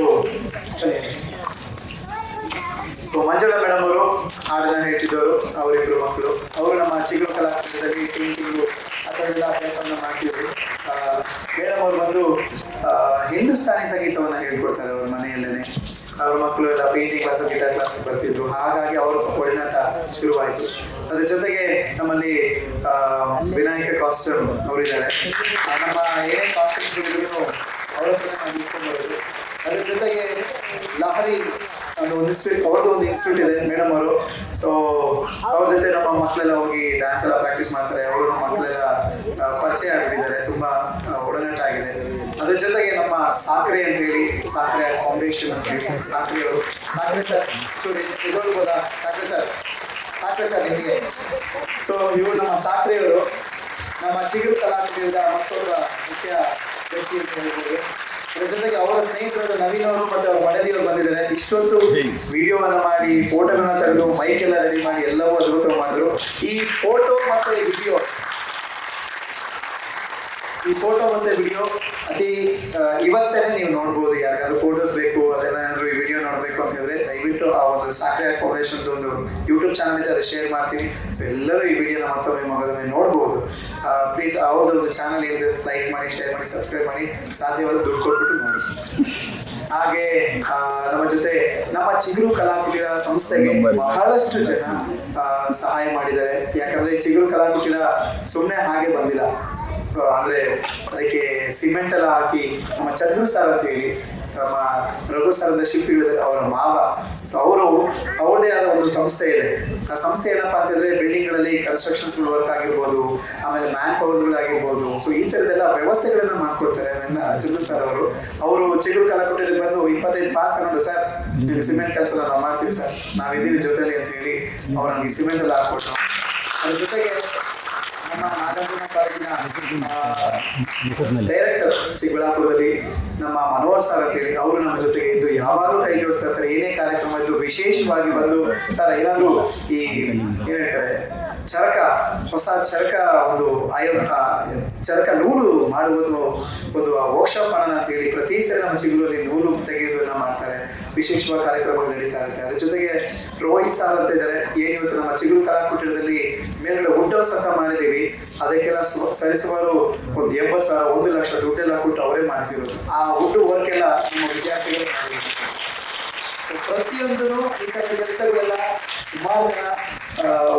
ಮಂಜುಳಾ ಮೇಡಮ್ ಅವರು ಹಾಡನ್ನ ಹೇಳ್ತಿದ್ದವರು, ಅವರಿಬ್ಬರು ಮಕ್ಕಳು. ಅವರು ನಮ್ಮ ಚಿಗುರು ಕಲಾಕುಟದಲ್ಲಿ ಪೇಂಟಿಂಗು ಆ ಥರದ್ದೆಲ್ಲ ಅಭ್ಯಾಸವನ್ನು ಮಾಡ್ತಿದ್ರು. ಮೇಡಮ್ ಅವರು ಬಂದು ಹಿಂದೂಸ್ತಾನಿ ಸಂಗೀತವನ್ನು ಹೇಳ್ಕೊಡ್ತಾರೆ ಅವ್ರ ಮನೆಯಲ್ಲೇ. ಅವ್ರ ಮಕ್ಕಳು ಎಲ್ಲ ಪೇಂಟಿಂಗ್ ಕ್ಲಾಸ್, ಗಿಟಾರ್ ಕ್ಲಾಸ್ ಬರ್ತಿದ್ರು. ಹಾಗಾಗಿ ಅವ್ರ ಒಡನಾಟ ಶುರುವಾಯಿತು. ಅದ್ರ ಜೊತೆಗೆ ನಮ್ಮಲ್ಲಿ ವಿನಾಯಕ ಕಾಸ್ಟ್ಯೂಮ್ ಅವರಿದ್ದಾರೆ. ನಮ್ಮ ಏನೇ ಕಾಸ್ಟ್ಯೂಮ್ ಇದ್ರು ಅವ್ರ ಹತ್ರ ನಾವು ಇಸ್ಕೊಂಡ್ಬರೋದು. ಅದ್ರ ಜೊತೆಗೆ ಲಹರಿ ಅನ್ನೋ ಒಂದು ಅವ್ರದ್ದು ಒಂದು ಇನ್ಸ್ಟಿಟ್ಯೂಟ್ ಇದೆ ಮೇಡಮ್ ಅವರು. ಸೊ ಅವ್ರ ಜೊತೆ ನಮ್ಮ ಮಕ್ಕಳೆಲ್ಲ ಹೋಗಿ ಡ್ಯಾನ್ಸ್ ಎಲ್ಲ ಪ್ರಾಕ್ಟೀಸ್ ಮಾಡ್ತಾರೆ. ಅವರು ನಮ್ಮ ಮಕ್ಕಳೆಲ್ಲ ಪರಿಚಯ ಆಗಿಬಿಟ್ಟಿದ್ದಾರೆ, ತುಂಬಾ ಒಡನಾಟ ಆಗಿದೆ. ಅದ್ರ ಜೊತೆಗೆ ನಮ್ಮ ಸಾಕ್ರೆ ಅಂತ ಹೇಳಿ, ಸಾಕ್ರೆ ಫೌಂಡೇಶನ್ ಅಂತ ಹೇಳಿ, ಸಾಕ್ರೆ ಅವರು. ಸಾಕ್ರೆ ಸರ್ ಚೂರಿ ಎದುರ್ಬೋದಾ? ಸಾಕ್ರೆ ಸರ್ ನಿಮಗೆ. ಸೊ ಇವರು ನಮ್ಮ ಸಾಕ್ರೆಯವರು ನಮ್ಮ ಚಿಗುರು ಕಲಾಕುಟಿದ ಮತ್ತೊಬ್ಬ ಮುಖ್ಯ ವ್ಯಕ್ತಿ ಅಂತ ಹೇಳ್ಬೋದು. ಅದ್ರ ಜೊತೆಗೆ ಅವರ ಸ್ನೇಹಿತರು ನವೀನ್ ಅವರು ಮತ್ತೆ ಅವ್ರ ಮನೆಯವರು ಬಂದಿದ್ದಾರೆ. ಇಷ್ಟೊತ್ತು ವಿಡಿಯೋವನ್ನ ಮಾಡಿ, ಫೋಟೋಗಳನ್ನ ತೆಗೆದು, ಮೈಕ್ ಎಲ್ಲ ರೆಡಿ ಮಾಡಿ ಎಲ್ಲವೂ ಅದ್ಭುತ ಮಾಡಿದ್ರು. ಈ ಫೋಟೋ ಮತ್ತೆ ವಿಡಿಯೋ ಇವತ್ತೇ ನೀವು ನೋಡ್ಬೋದು. ಯಾರಿಗಾದ್ರೂ ಫೋಟೋಸ್ ಬೇಕು, ಅದೆಲ್ಲಾದ್ರೂ ಈ ವಿಡಿಯೋ ನೋಡ್ಬೇಕು ಅಂತ ಹೇಳಿದ್ರೆ ದಯವಿಟ್ಟು ಆ ಒಂದು ಸಾಕ್ರೆ ಫೌಂಡೇಶನ್ ಒಂದು ಯೂಟ್ಯೂಬ್ ಚಾನಲ್ ಇದೆ, ಅದು ಶೇರ್ ಮಾಡ್ತೀನಿ. ಸೊ ಎಲ್ಲರೂ ಈ ವಿಡಿಯೋನ ಮತ್ತೊಮ್ಮೆ ನೋಡ್ಬೋದು. ಪ್ಲೀಸ್ ಅವ್ರದ್ದು ಒಂದು ಚಾನಲ್ ಏನಿದೆ ಲೈಕ್ ಮಾಡಿ, ಶೇರ್ ಮಾಡಿ, ಸಬ್ಸ್ಕ್ರೈಬ್ ಮಾಡಿ, ಸಾಧ್ಯವಾದ ದುಡ್ಡು ಕೊಟ್ಬಿಟ್ಟು ನೋಡಿ. ಹಾಗೆ ನಮ್ಮ ಜೊತೆ ನಮ್ಮ ಚಿಗುರು ಕಲಾಕುಟಿರ ಸಂಸ್ಥೆಗೆ ಬಹಳಷ್ಟು ಜನ ಸಹಾಯ ಮಾಡಿದ್ದಾರೆ. ಯಾಕಂದ್ರೆ ಚಿಗುರು ಕಲಾಕುಟಿರ ಸುಮ್ಮನೆ ಹಾಗೆ ಬಂದಿಲ್ಲ. ಅಂದ್ರೆ ಅದಕ್ಕೆ ಸಿಮೆಂಟ್ ಎಲ್ಲ ಹಾಕಿ ನಮ್ಮ ಚಂದ್ರು ಸರ್ ಅಂತ ಹೇಳಿ, ನಮ್ಮ ರಘು ಸರದ ಶಿಲ್ಪಿಗಳಿದ್ದಾರೆ, ಅವರ ಮಾವ. ಸೊ ಅವ್ರದೇ ಆದ ಒಂದು ಸಂಸ್ಥೆ ಇದೆ. ಆ ಸಂಸ್ಥೆ ಏನಪ್ಪಾ ಅಂತಂದ್ರೆ ಬಿಲ್ಡಿಂಗ್ಗಳಲ್ಲಿ ಕನ್ಸ್ಟ್ರಕ್ಷನ್ಸ್ ವರ್ಕ್ ಆಗಿರ್ಬೋದು, ಆಮೇಲೆ ಮ್ಯಾನ್ ಪವರ್ಸ್ಗಳಾಗಿರ್ಬೋದು. ಸೊ ಈ ಥರದ್ದೆಲ್ಲ ವ್ಯವಸ್ಥೆಗಳನ್ನ ಮಾಡ್ಕೊಡ್ತಾರೆ ಚಂದ್ರು ಸರ್ ಅವರು ಚಿಗುರು ಕಲಾಕುಟಿರಿಗೆ ಬಂದು 25 ಪಾಸ್ ತಗೊಂಡು, ಸರ್ ನೀವು ಸಿಮೆಂಟ್ ಕೆಲಸ ನಾವು ಮಾಡ್ತೀವಿ ಸರ್, ನಾವಿದ್ದೀವಿ ಜೊತೆಲಿ ಅಂತ ಹೇಳಿ ಅವ್ರು ನಮಗೆ ಸಿಮೆಂಟ್ ಎಲ್ಲ ಹಾಕ್ಕೊಟ್ಟು. ಅದ್ರ ಜೊತೆಗೆ ನಮ್ಮ ನಾಗಾರ್ಜುನ ಕಾಲೇಜಿನ ಡೈರೆಕ್ಟರ್ ಚಿಕ್ಕಬಳ್ಳಾಪುರದಲ್ಲಿ ನಮ್ಮ ಮನೋಹರ್ ಸರ್ ಅಂತ ಹೇಳಿ, ಅವರು ನಮ್ಮ ಜೊತೆಗೆ ಇದ್ದು ಯಾವಾಗಲೂ ಕೈ ಜೋಡಿಸ್ತಾ ಇರ್ತಾರೆ. ಏನೇ ಕಾರ್ಯಕ್ರಮ ಇದ್ದು ವಿಶೇಷವಾಗಿ ಬಂದು, ಸರ್ ಏನಾದ್ರು ಈ ಏನ್ ಹೇಳ್ತಾರೆ ಹೊಸ ಚರಕ ಒಂದು ಚರಕ ನೂಲು ಮಾಡುವುದು ಒಂದು ವರ್ಕ್ಶಾಪ್ ಮಾಡೋಣ ಅಂತ ಹೇಳಿ ಪ್ರತಿ ಸರಿ ನಮ್ಮ ಚಿಗುರಲ್ಲಿ ನೂಲು ತೆಗೆಯೋದನ್ನ ಮಾಡ್ತಾರೆ. ವಿಶೇಷವಾದ ಕಾರ್ಯಕ್ರಮಗಳು ನಡೀತಾ ಇರುತ್ತೆ. ಅದ್ರ ಜೊತೆಗೆ ರೋಹಿತ್ ಸರ್ ಅಂತ ಇದ್ದಾರೆ. ಏನು ಇವತ್ತು ನಮ್ಮ ಚಿಗುರು ಕಲಾಕುಟಿರದಲ್ಲಿ ಮೇಲ್ಗಡೆ ವುಡ್ ಹೌಸ್ ಅಂತ ಮಾಡಿದೀವಿ. ಅದಕ್ಕೆಲ್ಲ ಸರಿಸುಮಾರು ಒಂದು 80,000 1 ಲಕ್ಷ ದುಡ್ಡೆಲ್ಲ ಕೊಟ್ಟು ಅವರೇ ಮಾಡಿಸಿರೋದು. ಆ ವುಡ್ ವರ್ಕ್ ಎಲ್ಲ ನಮ್ಮ ವಿದ್ಯಾರ್ಥಿಗಳು ಮಾಡಿದ್ರು. ಪ್ರತಿಯೊಂದು ಈ ತರ ಕೆಲಸಗಳೆಲ್ಲ ಸುಮಾರು ಜನ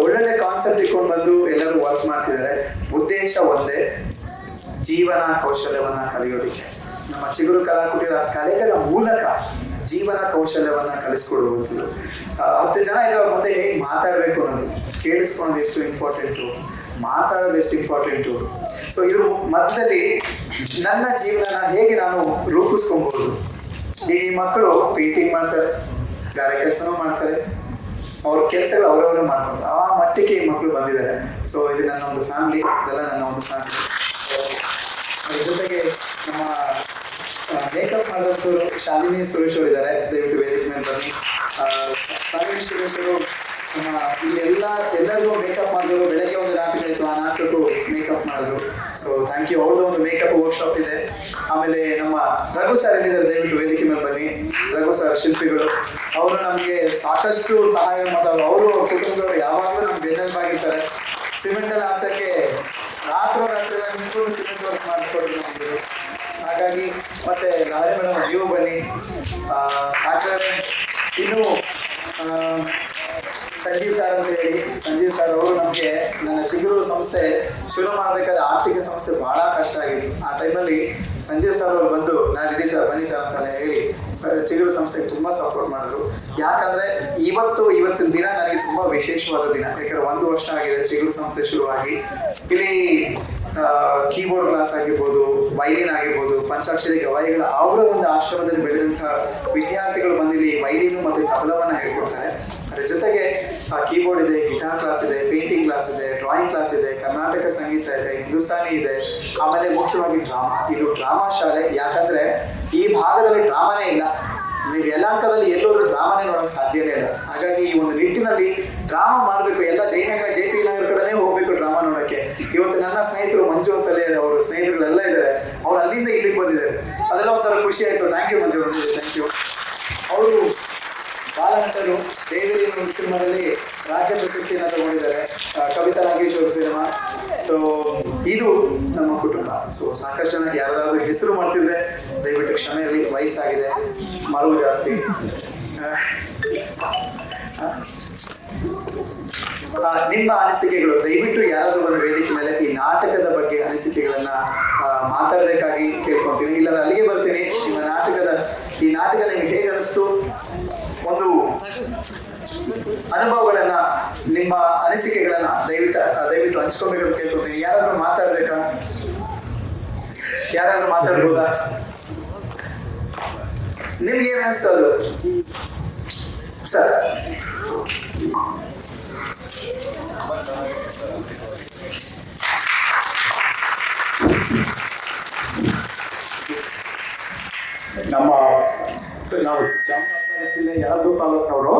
ಒಳ್ಳೊಳ್ಳೆ ಕಾನ್ಸೆಪ್ಟ್ ಇಟ್ಕೊಂಡು ಬಂದು ಎಲ್ಲರೂ ವರ್ಕ್ ಮಾಡ್ತಿದ್ದಾರೆ. ಉದ್ದೇಶ ಒಂದೇ, ಜೀವನ ಕೌಶಲ್ಯವನ್ನ ಕಲಿಯೋದಕ್ಕೆ. ನಮ್ಮ ಚಿಗುರು ಕಲಾಕುಟಿರ ಕಲೆಗಳ ಮೂಲಕ ಜೀವನ ಕೌಶಲ್ಯವನ್ನ ಕಲಿಸ್ಕೊಡುವುದು. 10 ಜನ ಇರೋ ಮುಂದೆ ಹೇಗೆ ಮಾತಾಡಬೇಕು ಅನ್ನೋದು, ಕೇಳಿಸ್ಕೊಳ್ಳೋದು ಎಷ್ಟು ಇಂಪಾರ್ಟೆಂಟು, ಮಾತಾಡೋದು ಎಷ್ಟು ಇಂಪಾರ್ಟೆಂಟು. ಸೊ ಇದು ಮಧ್ಯದಲ್ಲಿ ನನ್ನ ಜೀವನ ಹೇಗೆ ನಾನು ರೂಪಿಸ್ಕೊಬಹುದು. ಈ ಮಕ್ಕಳು ಪೇಂಟಿಂಗ್ ಮಾಡ್ತಾರೆ, ಗಾರೆ ಕೆಲಸನೂ ಮಾಡ್ತಾರೆ, ಅವ್ರ ಕೆಲಸಗಳು ಅವರವರೇ ಮಾಡ್ಕೊತಾರೆ. ಆ ಮಟ್ಟಿಗೆ ಈ ಮಕ್ಕಳು ಬಂದಿದ್ದಾರೆ. ಸೊ ಇದು ನನ್ನ ಒಂದು ಫ್ಯಾಮಿಲಿ, ಇದೆಲ್ಲ ನನ್ನ ಒಂದು ಫ್ಯಾಮಿಲಿ. ಅದ್ರ ಜೊತೆಗೆ ನಮ್ಮ ಮೇಕಪ್ ಮಾಡಿದವರು ಶಾಲಿನಿ ಸುರೇಶ್ ಅವರು ಇದ್ದಾರೆ. ದಯವಿಟ್ಟು ವೇದಿಕೆ ಮೇಲೆ ಬನ್ನಿ. ಶಾಲಿನಿ ಸುರೇಶ್ ಅವರು ನಮ್ಮ ಎಲ್ಲರಿಗೂ ಮೇಕಪ್ ಮಾಡಿದವರು. ಬೆಳಗ್ಗೆ ಒಂದು ನಾಟಕ ಇತ್ತು, ಆ ನಾಟಕಕ್ಕೂ ಮೇಕಪ್ ಮಾಡಿದ್ರು. ಮಾಡಿದ್ರು. So thank you. ಅವ್ರದ್ದು ಒಂದು ಮೇಕಪ್ ವರ್ಕ್ಶಾಪ್ ಇದೆ. ಆಮೇಲೆ ನಮ್ಮ ರಘು ಸರ್ ಏನಿದ್ದಾರೆ, ದಯವಿಟ್ಟು ವೇದಿಕೆ ಮೇಲೆ ಬನ್ನಿ. ರಘು ಸರ್ ಶಿಲ್ಪಿಗಳು, ಅವರು ನಮಗೆ ಸಾಕಷ್ಟು ಸಹಾಯ ಮಾಡ್ತಾರೆ. ಅವರು ಕುಟುಂಬದವರು ಯಾವಾಗಲೂ ನಮ್ಗೆ ಬೆನ್ನೆಲುಬಾಗಿರ್ತಾರೆ. ಸಿಮೆಂಟಲ್ಲಿ ಹಾಕ್ಸೋಕ್ಕೆ ರಾತ್ರಿ ನಿಂತ್ಕೊಂಡು ಸಿಮೆಂಟ್ ವರ್ಕ್ ಮಾಡಿಕೊಡ್ರು ನಮಗೆ. ಹಾಗಾಗಿ ಮತ್ತೆ ರಾಧೆ ಮೇಡಮ್ ನೀವು ಬನ್ನಿ. ಸಾಕಾದ್ರೆ ಇನ್ನು ಸಂಜೀವ್ ಸರ್ ಅಂತ ಹೇಳಿ, ಸಂಜೀವ್ ಸರ್ ಅವರು ನಮಗೆ ನನ್ನ ಚಿಗುರು ಸಂಸ್ಥೆ ಶುರು ಮಾಡಬೇಕಾದ್ರೆ ಆರ್ಥಿಕ ಸಮಸ್ಯೆ ಬಹಳ ಕಷ್ಟ ಆಗಿತ್ತು. ಆ ಟೈಮಲ್ಲಿ ಸಂಜೀವ್ ಸರ್ ಅವರು ಬಂದು ನಾನಿದ್ದೀವಿ ಸರ್ ಬನ್ನಿ ಸರ್ ಅಂತೆಲ್ಲ ಹೇಳಿ ಚಿಗುರು ಸಂಸ್ಥೆಗೆ ತುಂಬ ಸಪೋರ್ಟ್ ಮಾಡಿದ್ರು. ಯಾಕಂದರೆ ಇವತ್ತಿನ ದಿನ ನನಗೆ ತುಂಬ ವಿಶೇಷವಾದ ದಿನ. ಯಾಕಂದರೆ 1 ವರ್ಷ ಆಗಿದೆ ಚಿಗುರು ಸಂಸ್ಥೆ ಶುರುವಾಗಿ. ಇಲ್ಲಿ ಕೀಬೋರ್ಡ್ ಕ್ಲಾಸ್ ಆಗಿರ್ಬೋದು, ವೈಲಿನ್ ಆಗಿರ್ಬೋದು, ಪಂಚಾಕ್ಷರಿ ಗವಾಯಿಗಳ ಅವರ ಒಂದು ಆಶ್ರಮದಲ್ಲಿ ಬೆಳೆದಂತಹ ವಿದ್ಯಾರ್ಥಿಗಳು ಬಂದಿಲ್ಲಿ ವೈಲಿನು ಮತ್ತು ತಬಲವನ್ನು ಹೇಳ್ಕೊಡ್ತಾರೆ. ಅದರ ಜೊತೆಗೆ ಕೀಬೋರ್ಡ್ ಇದೆ, ಗಿಟಾರ್ ಕ್ಲಾಸ್ ಇದೆ, ಪೇಂಟಿಂಗ್ ಕ್ಲಾಸ್ ಇದೆ, ಡ್ರಾಯಿಂಗ್ ಕ್ಲಾಸ್ ಇದೆ, ಕರ್ನಾಟಕ ಸಂಗೀತ ಇದೆ, ಹಿಂದೂಸ್ತಾನಿ ಇದೆ, ಆಮೇಲೆ ಮುಖ್ಯವಾಗಿ ಡ್ರಾಮಾ. ಇದು ಡ್ರಾಮಾ ಶಾಲೆ. ಯಾಕಂದ್ರೆ ಈ ಭಾಗದಲ್ಲಿ ಡ್ರಾಮಾನೇ ಇಲ್ಲ. ನೀವು ಯಲಹಂಕದಲ್ಲಿ ಎಲ್ಲೋದ್ರೂ ಡ್ರಾಮಾನೇ ನೋಡೋಕೆ ಸಾಧ್ಯನೇ ಇಲ್ಲ. ಹಾಗಾಗಿ ಈ ಒಂದು ನಿಟ್ಟಿನಲ್ಲಿ ಡ್ರಾಮಾ ಮಾಡಬೇಕು. ಎಲ್ಲ JP ನಗರ ಕಡೆನೇ ಹೋಗ್ಬೇಕು ಡ್ರಾಮಾ ನೋಡೋಕ್ಕೆ. ಇವತ್ತು ನನ್ನ ಸ್ನೇಹಿತರು ಮಂಜು ಅಂತಲೇ ಅವರ ಸ್ನೇಹಿತರುಗಳೆಲ್ಲ ಇದ್ದಾರೆ. ಅವ್ರು ಅಲ್ಲಿಂದ ಇಲ್ಲಿಗೆ ಬಂದಿದ್ದಾರೆ. ಅದೆಲ್ಲ ಒಂಥರ ಖುಷಿ ಆಯಿತು. Thank you Manju, thank you. ಅವರು ಬಾಲನಟರು ದೇವರಿ ಸಿನಿಮಾದಲ್ಲಿ ರಾಜ್ಯ ಪ್ರಶಸ್ತಿಯನ್ನು ತಗೊಂಡಿದ್ದಾರೆ, ಕವಿತಾ ನಾಗೇಶ್ವರ ಸಿನಿಮಾ. ಸೊ ಇದು ನಮ್ಮ ಕುಟುಂಬ. ಸೊ ಸಾಕಷ್ಟು ಜನ ಯಾರಾದ್ರೂ ಹೆಸರು ಮಾಡ್ತಿದ್ರೆ ದಯವಿಟ್ಟು ಕ್ಷಮೆ ಇರಲಿ, ವಯಸ್ಸಾಗಿದೆ, ಮರವು ಜಾಸ್ತಿ. ನಿಮ್ಮ ಅನಿಸಿಕೆಗಳು ದಯವಿಟ್ಟು ಯಾರಾದ್ರೂ ಒಂದು ವೇದಿಕೆ ಮೇಲೆ ಈ ನಾಟಕದ ಬಗ್ಗೆ ಅನಿಸಿಕೆಗಳನ್ನ ಮಾತಾಡಬೇಕಾಗಿ ಕೇಳ್ಕೊತೀನಿ. ಇಲ್ಲಾಂದ್ರೆ ಅಲ್ಲಿಗೆ ಬರ್ತೀನಿ. ನಿಮ್ಮ ಈ ನಾಟಕ ನಿಮ್ಗೆ ಹೇಗೆ ಅನಿಸ್ತು, ಒಂದು ಅನುಭವಗಳನ್ನ, ನಿಮ್ಮ ಅನಿಸಿಕೆಗಳನ್ನ ದಯವಿಟ್ಟು ಹಂಚ್ಕೊಬೇಕಂತ ಕೇಳ್ಕೊತೀನಿ. ಯಾರಾದ್ರೂ ಮಾತಾಡ್ಬೇಕಾ? ಯಾರಾದ್ರೂ ಮಾತಾಡ್ಬೋದಾ? ನಿಮ್ಗೆ ಏನ್ ಅನಿಸ್ತು ಅದು ಸರ್? ನಾವು ಚಾಮರಾಜನಗರ ಜಿಲ್ಲೆ ಯಳಂದೂರು ತಾಲೂಕಿನವರು.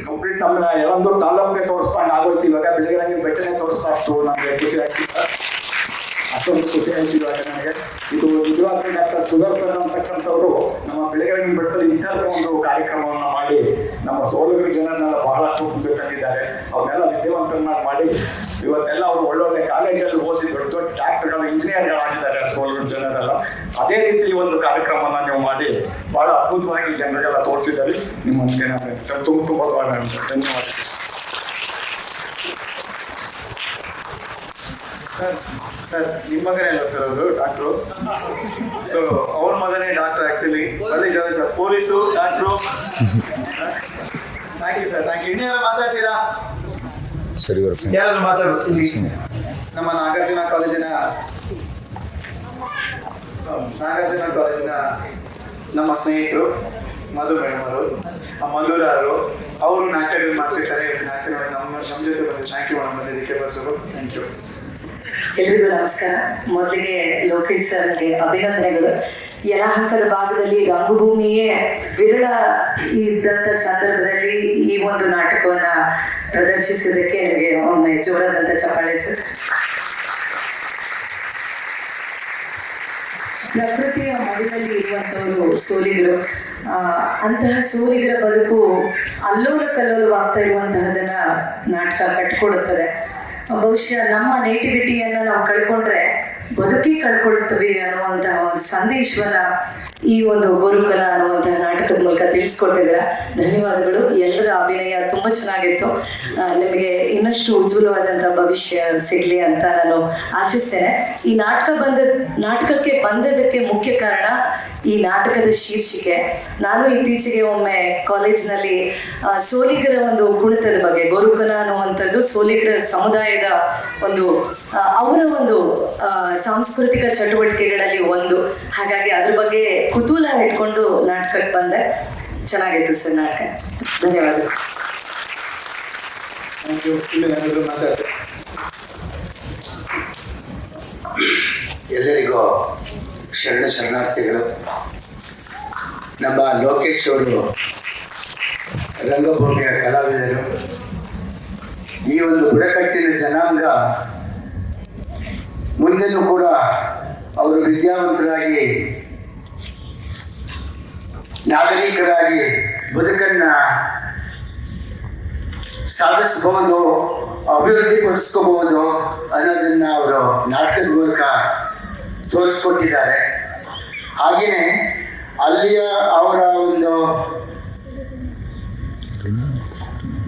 ಕಂಪ್ಲೀಟ್ ನಮ್ಮನ್ನ ಯಳಂದೂರು ತಾಲೂಕಿಗೆ ತೋರಿಸ್ದಂಗೆ ಆಗೋಯ್ತು. ಇವಾಗ ಬೆಳಗ್ಗೆ ಬೆಟ್ಟನೆ ತೋರಿಸ್ತಾ ಇತ್ತು. ನಮಗೆ ಖುಷಿ ಆಗ್ತಿತ್ತು ಸರ್, ಅಷ್ಟೊಂದು ಖುಷಿ ಆಯ್ತು ಇವಾಗ ನನಗೆ. ಇದು ನಿಜವಾಗ್ಲೂ ಡಾಕ್ಟರ್ ಸುದರ್ಶನ್ ಅಂತಕ್ಕಂಥವ್ರು ನಮ್ಮ ಬೆಳಗ್ಗೆ ಬೆಟ್ಟದಲ್ಲಿ ಇಂತಹ ಒಂದು ಕಾರ್ಯಕ್ರಮವನ್ನು ಮಾಡಿ ನಮ್ಮ ಸೋಲಗರ ಜನರನ್ನೆಲ್ಲ ಬಹಳಷ್ಟು ಮುಂದೆ ತಂದಿದ್ದಾರೆ. ಅವ್ರನ್ನೆಲ್ಲ ವಿದ್ಯಾವಂತರನ್ನ ಮಾಡಿ ಇವತ್ತೆಲ್ಲ ಅವರು ಒಳ್ಳೊಳ್ಳೆ ಕಾಲೇಜಲ್ಲಿ ಓದಿ ದೊಡ್ಡ ದೊಡ್ಡ ಡಾಕ್ಟರ್ಗಳು, ಇಂಜಿನಿಯರ್ಗಳಾಗಿದ್ದಾರೆ ಸೋಲಗರ ಜನರೆಲ್ಲ. ಅದೇ ರೀತಿ ಈ ಒಂದು ಕಾರ್ಯಕ್ರಮನ ನೀವು ಮಾಡಿ ಬಹಳ ಅದ್ಭುತವಾಗಿ ಜನರಿಗೆಲ್ಲ ತೋರಿಸಿದ್ದಾರೆ. ನಿಮ್ಮೊಂದಿಗೆ ನಾನು ತುಂಬ ಧನ್ಯವಾದ ಸರ್. ನಿಮ್ಮ ಮಗನೇ ಅಲ್ಲ ಸರ್ ಅವರು ಡಾಕ್ಟ್ರು? ಸೊ ಅವ್ರ ಮಗನೇ doctor actually. Sir police, doctor. Thank you sir, thank you. ಇನ್ಯಾರು ಮಾತಾಡ್ತೀರಾ? ಯಾರಾದ್ರೂ ಮಾತಾಡ್ತೀನಿ. ನಮ್ಮ ನಾಗಾರ್ಜುನ ಕಾಲೇಜಿನ ನಮ್ಮ ಸ್ನೇಹಿತರು ಮಧು ಮೇಡಮ್ ಅವರು, ಮಧುರವರು, ಅವರು ನಾಟಕಗಳು ಮಾಡ್ತಿರ್ತಾರೆ. ನಾಟಕ ನಮ್ಮ ಜೊತೆ ಬಂದು ಥ್ಯಾಂಕ್ ಯು ಮೇಡಮ್ ಬಂದಿದ್ದಕ್ಕೆ ಬರ್ಸೋರು. Thank you. ಎಲ್ರಿಗೂ ನಮಸ್ಕಾರ. ಮೊದಲಿಗೆ ಲೋಕೇಶ್ ಸರ್ಗೆ ಅಭಿನಂದನೆಗಳು. ಯಲಹಂಕದ ಭಾಗದಲ್ಲಿ ರಂಗಭೂಮಿಯೇ ವಿರಳ ಇದ್ದಂಥ ಸಂದರ್ಭದಲ್ಲಿ ಈ ಒಂದು ನಾಟಕವನ್ನ ಪ್ರದರ್ಶಿಸಿದ್ದಕ್ಕೆ ನಿಮಗೆ ಒಮ್ಮೆ ಜೋರಾದಂಥ ಚಪ್ಪಾಳೆ ಸರ್. ಪ್ರಕೃತಿಯ ಮಡಿಲಲ್ಲಿ ಇರುವಂಥವರು ಸೋಲಿಗರು. ಅಂತಹ ಸೋಲಿಗರ ಬದುಕು ಅಲ್ಲೋಲ ಕಲ್ಲೋಲವಾಗ್ತಾ ಇರುವಂತಹದನ್ನ ನಾಟಕ ಕಟ್ಕೊಡುತ್ತದೆ. ಬಹುಶಃ ನಮ್ಮ ನೇಟಿವಿಟಿಯನ್ನ ನಾವು ಕಳ್ಕೊಂಡ್ರೆ ಬದುಕಿ ಕಳ್ಕೊಳ್ತವೆ ಅನ್ನುವಂತಹ ಒಂದು ಸಂದೇಶವನ್ನ ಈ ಒಂದು ಗುರುಕುಲ ಅನ್ನುವಂತಹ ನಾಟಕದ ಮೂಲಕ ತಿಳಿಸ್ಕೊಟ್ಟಿದ್ದೀರಾ. ಧನ್ಯವಾದಗಳು. ಎಲ್ಲರ ಅಭಿನಯ ತುಂಬಾ ಚೆನ್ನಾಗಿತ್ತು. ನಿಮಗೆ ಇನ್ನಷ್ಟು ಉಜ್ವಲವಾದಂತಹ ಭವಿಷ್ಯ ಸಿಗ್ಲಿ ಅಂತ ನಾನು ಆಶಿಸ್ತೇನೆ. ಈ ನಾಟಕಕ್ಕೆ ಬಂದದಕ್ಕೆ ಮುಖ್ಯ ಕಾರಣ ಈ ನಾಟಕದ ಶೀರ್ಷಿಕೆ. ನಾನು ಇತ್ತೀಚೆಗೆ ಒಮ್ಮೆ ಕಾಲೇಜಿನಲ್ಲಿ ಸೋಲಿಗರ ಒಂದು ಕುಣಿತದ ಬಗ್ಗೆ, ಗುರುಕುಲ ಅನ್ನುವಂಥದ್ದು ಸೋಲಿಗರ ಸಮುದಾಯದ ಒಂದು ಅವರ ಒಂದು ಸಾಂಸ್ಕೃತಿಕ ಚಟುವಟಿಕೆಗಳಲ್ಲಿ ಒಂದು. ಹಾಗಾಗಿ ಅದ್ರ ಬಗ್ಗೆ ಕುತೂಹಲ ಇಟ್ಕೊಂಡು ನಾಟಕಕ್ಕೆ ಬಂದೆ. ಚೆನ್ನಾಗಿತ್ತು ಸರ್ ನಾಟಕ. ಧನ್ಯವಾದಗಳು. ಎಲ್ಲರಿಗೂ ಶರಣಾರ್ಥಿಗಳು. ನಮ್ಮ ಲೋಕೇಶ್ ಅವರು ರಂಗಭೂಮಿಯ ಕಲಾವಿದರು. ಈ ಒಂದು ಬುಡಕಟ್ಟಿನ ಜನಾಂಗ ಮುಂದೆನೂ ಕೂಡ ಅವರು ವಿದ್ಯಾವಂತರಾಗಿ ನಾಗರಿಕರಾಗಿ ಬದುಕನ್ನು ಸಾಧಿಸಬಹುದು, ಅಭಿವೃದ್ಧಿಪಡಿಸ್ಕೋಬಹುದು ಅನ್ನೋದನ್ನು ಅವರು ನಾಟಕದ ಮೂಲಕ ತೋರಿಸ್ಕೊಟ್ಟಿದ್ದಾರೆ. ಹಾಗೆಯೇ ಅಲ್ಲಿಯ ಅವರ ಒಂದು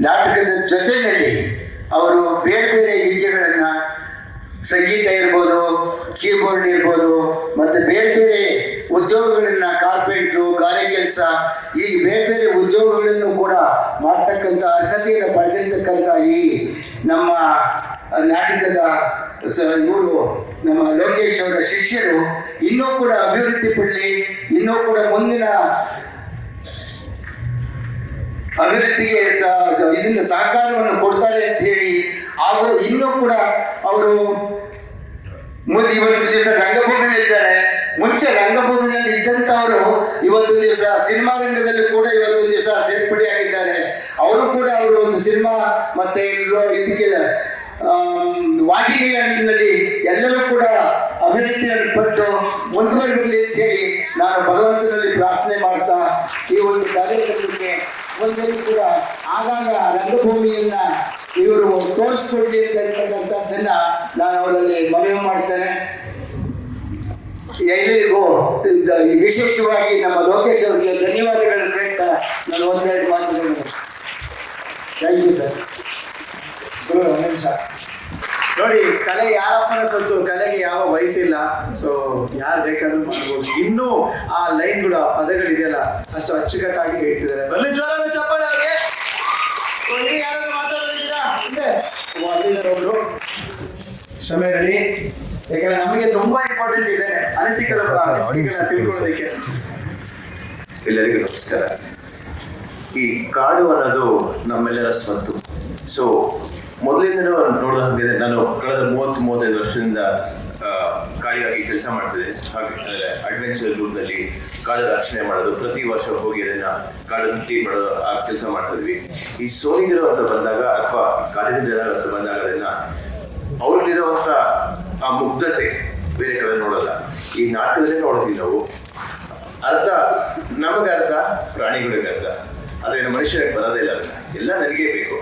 ನಾಟಕದ ಜೊತೆಯಲ್ಲಿ ಅವರು ಬೇರೆ ಬೇರೆ ವಿದ್ಯೆಗಳನ್ನು, ಸಂಗೀತ ಇರ್ಬೋದು, ಕೀಬೋರ್ಡ್ ಇರ್ಬೋದು, ಮತ್ತು ಬೇರೆ ಬೇರೆ ಉದ್ಯೋಗಗಳನ್ನು, ಕಾರ್ಪೆಂಟ್ರು, ಗಾರೆ ಕೆಲಸ, ಈ ಬೇರೆ ಬೇರೆ ಉದ್ಯೋಗಗಳನ್ನು ಕೂಡ ಮಾಡ್ತಕ್ಕಂಥ ಅರ್ಹತೆಯನ್ನು ಪಡೆದಿರ್ತಕ್ಕಂಥ ಈ ನಮ್ಮ ನಾಟಕದ ಇವರು ನಮ್ಮ ಲೋಕೇಶ್ ಅವರ ಶಿಷ್ಯರು ಇನ್ನೂ ಕೂಡ ಅಭಿವೃದ್ಧಿ ಪಡಲಿ, ಇನ್ನೂ ಕೂಡ ಮುಂದಿನ ಅಭಿವೃದ್ಧಿಗೆ ಇದನ್ನು ಸಹಕಾರವನ್ನು ಕೊಡ್ತಾರೆ ಅಂತ ಹೇಳಿ, ಹಾಗೂ ಇನ್ನೂ ಕೂಡ ಅವರು ಇವತ್ತು ದಿವಸ ರಂಗಭೂಮಿನಲ್ಲಿದ್ದಾರೆ. ಮುಂಚೆ ರಂಗಭೂಮಿನಲ್ಲಿ ಇದ್ದಂಥವರು ಇವತ್ತು ದಿವಸ ಸಿನಿಮಾ ರಂಗದಲ್ಲಿ ಕೂಡ ಇವತ್ತು ದಿವಸ ಸೇರ್ಪಡೆಯಾಗಿದ್ದಾರೆ. ಅವರು ಕೂಡ ಅವರು ಒಂದು ಸಿನಿಮಾ ಮತ್ತೆ ಇದಕ್ಕೆ ವಾಹಿನಿಯಲ್ಲಿ ಎಲ್ಲರೂ ಕೂಡ ಅಭಿವೃದ್ಧಿಯನ್ನು ಪಟ್ಟು ಮುಂದುವರಿಬರಲಿ ಅಂತ ಹೇಳಿ ನಾನು ಭಗವಂತನಲ್ಲಿ ಪ್ರಾರ್ಥನೆ ಮಾಡ್ತಾ ಈ ಒಂದು ಕಾರ್ಯಕ್ರಮಕ್ಕೆ ಒಂದನ್ನು ಕೂಡ ಆಗಾಗ ರಂಗಭೂಮಿಯನ್ನ ಇವರು ತೋರಿಸ್ಕೊಡ್ಲಿ ಅಂತಕ್ಕಂಥದ್ದನ್ನ ನಾನು ಅವರಲ್ಲಿ ಮನವಿ ಮಾಡ್ತೇನೆ. ಎಲ್ಲರಿಗೂ ವಿಶೇಷವಾಗಿ ನಮ್ಮ ಲೋಕೇಶ್ ಅವರಿಗೆ ಧನ್ಯವಾದಗಳನ್ನು ಹೇಳ್ತಾ ನಾನು ಒಂದೆರಡು ಮಾತುಗಳನ್ನು ಥ್ಯಾಂಕ್ ಯು ಸರ್. ಗುರು ಒಂದು ನಿಮಿಷ ನೋಡಿ, ಕಲೆ ಯಾರಪ್ಪನ ಸತ್ತು, ಕಲೆಗೆ ಯಾವ ವಯಸ್ಸಿಲ್ಲ. ಸೊ ಯಾರು ಬೇಕಾದ್ರೂ ಮಾಡ್ಬೋದು. ಇನ್ನೂ ಆ ಲೈನ್ಗಳು, ಆ ಪದಗಳಿದೆಯಲ್ಲ ಅಷ್ಟು ಅಚ್ಚುಕಟ್ಟಾಗಿ ಹೇಳ್ತಿದ್ದಾರೆ. ಬನ್ನಿ ಜೋರಾದ ಚಪ್ಪಾಳೆ ಅವ್ರಿಗೆ. ಯಾರಾದ್ರೂ ಮಾತಾಡೋದಿದ್ದೀರಾ? ಹಿಂದೆ ಅಲ್ಲಿದ್ದಾರೆ ಒಬ್ರು, ಕ್ಷಮೆ ಇರಲಿ, ಯಾಕಂದ್ರೆ ನಮಗೆ ತುಂಬಾ ಇಂಪಾರ್ಟೆಂಟ್ ಇದೆ ಅನಿಸಿಕೆಗಳನ್ನ ತಿಳ್ಕೊಳ್ಳೋದಕ್ಕೆ. ಎಲ್ಲರಿಗೂ ನಮಸ್ಕಾರ. ಈ ಕಾಡು ಅನ್ನೋದು ನಮ್ಮೆಲ್ಲರ ಸ್ವತ್ತು. ಸೊ ಮೊದಲಿಂದನೂ ನೋಡಿದ ಹಾಗೆ ನಾನು ಕಳೆದ 30-35 ವರ್ಷದಿಂದ ಕಾಡಿಗಾಗಿ ಕೆಲಸ ಮಾಡ್ತಿದ್ದೆ. ಹಾಗೆ ಅಡ್ವೆಂಚರ್ ಗ್ರೂಪ್ನಲ್ಲಿ ಕಾಡು ರಕ್ಷಣೆ ಮಾಡೋದು, ಪ್ರತಿ ವರ್ಷ ಹೋಗಿ ಅದನ್ನ ಕಾಡನ್ನು ಕ್ಲೀನ್ ಮಾಡೋದು ಆ ಕೆಲಸ ಮಾಡ್ತಿದ್ವಿ. ಈ ಸೋಲಿಗರು ಅಂತ ಬಂದಾಗ ಅಥವಾ ಕಾಡಿನ ಜನ ಅಂತ ಬಂದಾಗ ಅದನ್ನ ಅವ್ರಲ್ಲಿರುವಂತ ಆ ಮುಗ್ಧತೆ ಬೇರೆ ಕಡೆ ನೋಡೋಲ್ಲ. ಈ ನಾಟಕದಲ್ಲೇ ನೋಡ್ತೀವಿ ನಾವು. ಅರ್ಧ ನಮಗೆ ಅರ್ಧ, ಪ್ರಾಣಿಗಳಿಗೆ ಅರ್ಧ, ಆದ್ರೆ ಮನುಷ್ಯನಿಗೆ ಬರೋದೇ ಇಲ್ಲ. ಅದನ್ನ ಎಲ್ಲ ನನಗೇ ಬೇಕು,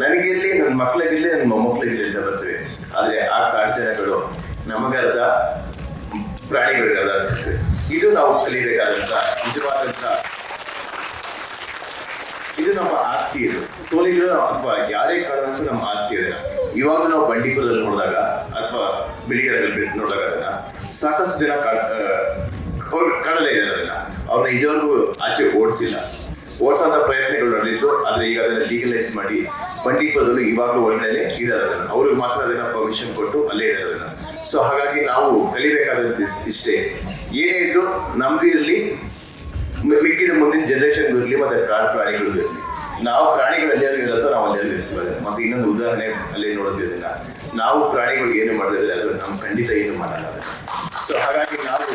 ನನಗಿರ್ಲಿ, ನನ್ನ ಮಕ್ಳಿಗಿರ್ಲಿ, ನನ್ನ ಮೊಮ್ಮಕ್ಳಿಗಿರ್ಲಿ ಅಂತ ಬರ್ತೀವಿ. ಆದ್ರೆ ಆ ಕಾಡು ಜನಗಳು ನಮಗರ್ಧ, ಪ್ರಾಣಿಗಳಿಗರ್ಧ ಅಂತಿರ್ತೀವಿ. ಇದು ನಾವು ಕಲಿಬೇಕಾದಂತ ನಿಜವಾದಂತ, ಇದು ನಮ್ಮ ಆಸ್ತಿ. ಇದು ಸೋಲಿಗರು ಅಥವಾ ಯಾರೇ ಕಾಡು ನಮ್ಮ ಆಸ್ತಿ. ಅದನ್ನ ಇವಾಗ ನಾವು ಬಂಡೀಪುರದಲ್ಲಿ ನೋಡಿದಾಗ ಅಥವಾ ಬಿಳಿಗೆರೆಗಳಲ್ಲಿ ನೋಡಿದಾಗ ಅದನ್ನ ಸಾಕಷ್ಟು ಜನ ಕಾಡಲೇ ಇದೆ. ಅದನ್ನ ಅವ್ರನ್ನ ಇದುವರೆಗೂ ಆಚೆ ಓಡಿಸೋಂಥ ಪ್ರಯತ್ನಗಳು ನಡೆದಿದ್ದು. ಆದ್ರೆ ಈಗ ಅದನ್ನ ಲೀಗಲೈಸ್ ಮಾಡಿ ಬಂಡೀಪುರದಲ್ಲಿ ಇವಾಗಲೂ ಒಳಗಡೆ ಇದೆ. ಅದನ್ನ ಅವ್ರಿಗೆ ಮಾತ್ರ ಅದನ್ನ ಪರ್ಮಿಷನ್ ಕೊಟ್ಟು ಅಲ್ಲೇ ಇದೆ ಅದನ್ನ. ಸೊ ಹಾಗಾಗಿ ನಾವು ಕಲಿಬೇಕಾದಂತ ಇಷ್ಟೇ, ಏನೇ ಇದ್ರು ನಮ್ದು ಇರಲಿ, ಮಿಕ್ಕಿದ ಮುಂದಿನ ಜನರೇಷನ್ಗೂ ಇರಲಿ, ಮತ್ತೆ ಕಾಡು ಪ್ರಾಣಿಗಳಿಗೂ ಇರಲಿ. ನಾವು ಪ್ರಾಣಿಗಳು ಎಲ್ಲರಿಗೂ ಇರುತ್ತೋ ನಾವು ಎಲ್ಲರಿಗೂ ಇರ್ತೀವಿ. ಮತ್ತೆ ಇನ್ನೊಂದು ಉದಾಹರಣೆ ಅಲ್ಲಿ ನೋಡೋದ್ರಿಂದ, ನಾವು ಪ್ರಾಣಿಗಳಿಗೆ ಏನು ಮಾಡಿದ್ರೆ ಅದು ನಮ್ ಖಂಡಿತ ಏನು ಮಾಡಲ್ಲ. ಸೊ ಹಾಗಾಗಿ ನಾವು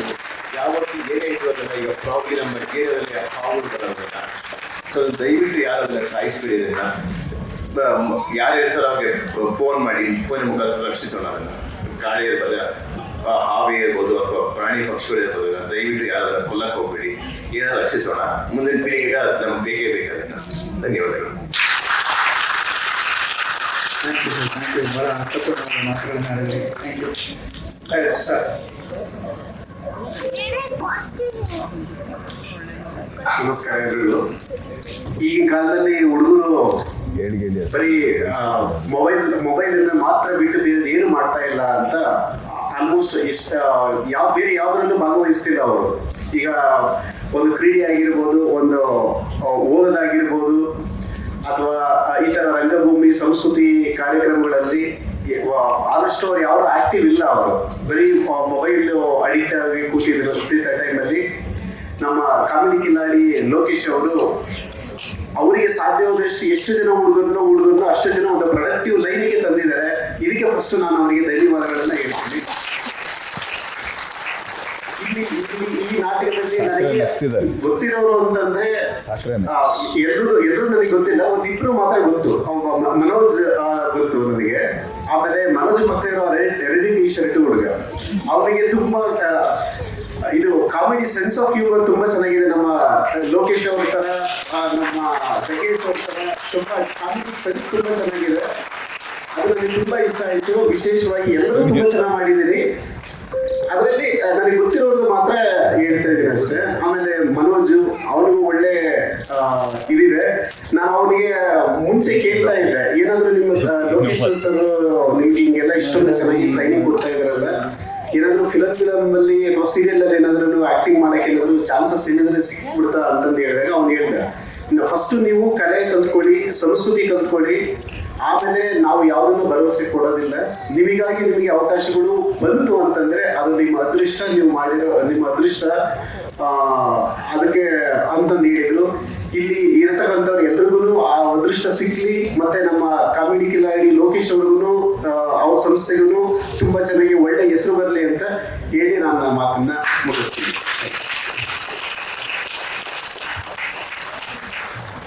ಯಾವತ್ತೂ ಏನೇ ಇದ್ರು ಅದನ್ನ, ಈಗ ಪ್ರಾಬ್ಲಿ ನಮ್ಮ ಕೇರಳದಲ್ಲಿ ಹಾವುಗಳು ಬರೋದನ್ನ, ಸೊ ದಯವಿಟ್ಟು ಯಾರು ಅದನ್ನ ಸಾಯಿಸ್ಬೇಡಿ. ಇದನ್ನ ಯಾರು ಇರ್ತಾರೋ ಅವ್ರಿಗೆ ಫೋನ್ ಮುಖಾಂತರ ರಕ್ಷಿಸೋಣ. ಅದನ್ನ ಗಾಳಿ ಇರ್ಬೋದು, ಹಾವೇ ಇರ್ಬೋದು, ಅಥವಾ ಪ್ರಾಣಿ ಪಕ್ಷಿಗಳು ಇರ್ಬೋದು, ದಯವಿಟ್ಟು ಯಾರು ಕೊಲ್ಲಕ್ಕೆ ಹೋಗ್ಬೇಡಿ. ಏನಾದ್ರು ರಕ್ಷಿಸೋಣ. ಮುಂದಿನ ಪೀಳಿಗೆಗೆ ನಮ್ಗೆ ಬೇಕೇ ಬೇಕಾದನ್ನ. ಧನ್ಯವಾದಗಳು. ಬಹಳ ಅರ್ಥಪೂರ್ಣವಾದ ಮಾತುಗಳನ್ನ ಹೇಳಿದ್ರಿ. Thank you sir. ನಮಸ್ಕಾರ ಎಲ್ರಿಗೂ. ಈಗಿನ ಕಾಲದಲ್ಲಿ ಹುಡುಗರು ಬರೀ ಮೊಬೈಲ್ ಮಾತ್ರ ಬಿಟ್ಟು ಬೇರೆ ಏನು ಮಾಡ್ತಾ ಇಲ್ಲ ಅಂತ ಆಲ್ಮೋಸ್ಟ್ ಬೇರೆ ಯಾವ್ದ್ರಲ್ಲೂ ಭಾಗವಹಿಸ್ತಿಲ್ಲ ಅವರು. ಈಗ ಒಂದು ಕ್ರೀಡೆ ಆಗಿರ್ಬೋದು, ಒಂದು ಓದೋದಾಗಿರ್ಬೋದು, ಅಥವಾ ಈ ತರ ರಂಗಭೂಮಿ ಸಂಸ್ಕೃತಿ ಕಾರ್ಯಕ್ರಮಗಳಲ್ಲಿ ಆದಷ್ಟು ಅವ್ರು ಯಾರು ಆಕ್ಟಿವ್ ಇಲ್ಲ. ಅವರು ಬರೀ ಮೊಬೈಲ್ ಅಡಿಕ್ಟ್ ಆಗಿ ಕೂತಿದ್ರು. ಟೈಮಲ್ಲಿ ನಮ್ಮ ಕಾಮಿಡಿ ಕಿಲಾಡಿ ಲೋಕೇಶ್ ಅವರು ಅವರಿಗೆ ಸಾಧ್ಯವಾದಷ್ಟು ಎಷ್ಟು ಜನ ಹುಡುಗರನ್ನು ಅಷ್ಟು ಜನ ಒಂದು ಪ್ರೊಡಕ್ಟಿವ್ ಲೈನಿಗೆ ತಂದಿದ್ದಾರೆ. ಇದಕ್ಕೆ ಫಸ್ಟ್ ನಾನು ಅವರಿಗೆ ಧನ್ಯವಾದಗಳನ್ನ ಹೇಳ್ತೀನಿ. ಈ ನಾಟಕದಲ್ಲಿ ನನಗೆ ಗೊತ್ತಿರೋರು ಅಂತಂದ್ರೆ ಎಲ್ಲರೂ ನನಗೆ ಗೊತ್ತಿಲ್ಲ, ಒಂದಿಬ್ರು ಮಾತ್ರ ಗೊತ್ತು. ಮನೋಜ್ ಗೊತ್ತು ನನಗೆ. ಆಮೇಲೆ ಮನೋಜ್ ಪಕ್ಕ ಇರೋ ಹೆರಿಡಿಟಿ ಶರ್ಟ್ ಹುಡುಗ, ಅವನಿಗೆ ತುಂಬಾ ಇದು ಕಾಮಿಡಿ ಸೆನ್ಸ್ ಆಫ್ ಹ್ಯೂಮರ್ ತುಂಬಾ ಚೆನ್ನಾಗಿದೆ. ನಮ್ಮ ಲೋಕೇಶ್ ಅವ್ರ ತರ, ನಮ್ಮ ಜಗೇಶ್ ಅವ್ರ ತರ ತುಂಬಾ ಕಾಮಿಡಿ ಸೆನ್ಸ್ ತುಂಬಾ ಚೆನ್ನಾಗಿದೆ. ಅದು ನನಗೆ ತುಂಬಾ ಇಷ್ಟ ಆಯ್ತು. ವಿಶೇಷವಾಗಿ ಎಲ್ಲರೂ ತುಂಬಾ ಚೆನ್ನಾಗಿ ಮಾಡಿದ್ದೀರಿ. ಅದರಲ್ಲಿ ನನಗೆ ಗೊತ್ತಿರೋದು ಮಾತ್ರ ಹೇಳ್ತಾ ಇದ್ದೀನಿ ಅಷ್ಟೇ. ಆಮೇಲೆ ಮನೋಜ್ ಅವನಿಗೂ ಒಳ್ಳೆ ಇದಿದೆ. ನಾನು ಅವನಿಗೆ ಮುಂಚೆ ಕೇಳ್ತಾ ಇದ್ದೆ, ಏನಾದ್ರು ನಿಮ್ಮ ಲೋಕೇಶ್ ಸರ್ ನಿಮ್ಗೆ ಹಿಂಗೆಲ್ಲ ಇಷ್ಟೊಂದು ಚೆನ್ನಾಗಿ ಟ್ರೈನಿಂಗ್ ಕೊಡ್ತಾ ಇದಾರಲ್ಲ, ಏನಾದ್ರು ಫಿಲಮ್ ಅಲ್ಲಿ ಅಥವಾ ಸೀರಿಯಲ್ ಅಲ್ಲಿ ಏನಾದ್ರು ಆಕ್ಟಿಂಗ್ ಮಾಡಕ್ಕೆ ಏನಾದ್ರು ಚಾನ್ಸಸ್ ಏನಾದ್ರೆ ಸಿಕ್ಬಿಡ್ತಾ ಅಂತಂದು ಹೇಳಿದಾಗ ಅವ್ನು ಹೇಳ್ದ, ಫಸ್ಟ್ ನೀವು ಕಲೆ ಕಲ್ತ್ಕೊಳ್ಳಿ, ಸಂಸ್ಕೃತಿ ಕಲ್ತ್ಕೊಳ್ಳಿ, ಆಮೇಲೆ ನಾವು ಯಾವುದನ್ನು ಭರವಸೆ ಕೊಡೋದಿಲ್ಲ. ನಿಮಗಾಗಿ ನಿಮಗೆ ಅವಕಾಶಗಳು ಬಂತು ಅಂತಂದ್ರೆ ಅದು ನಿಮ್ಮ ಅದೃಷ್ಟ, ನೀವು ಮಾಡಿರೋ ನಿಮ್ಮ ಅದೃಷ್ಟ ಅದಕ್ಕೆ ಅಂತಂದು ಹೇಳಿದ್ರು. ಇಲ್ಲಿ ಇರತಕ್ಕಂಥವ್ರು ಎಲ್ರಿಗೂ ಆ ಅದೃಷ್ಟ ಸಿಕ್ಲಿ. ಮತ್ತೆ ನಮ್ಮ ಕಾಮಿಡಿ ಕಿಲಾಡಿ ಲೋಕೇಶ್ ಅವ್ರಿಗೂ ಅವ್ರ ಸಂಸ್ಥೆಗೂ ತುಂಬಾ ಚೆನ್ನಾಗಿ ಒಳ್ಳೆ ಹೆಸರು ಬರಲಿ ಅಂತ ಹೇಳಿ ನಾನು ಮಾತನ್ನ ಮುಗಿಸ್ತೀನಿ.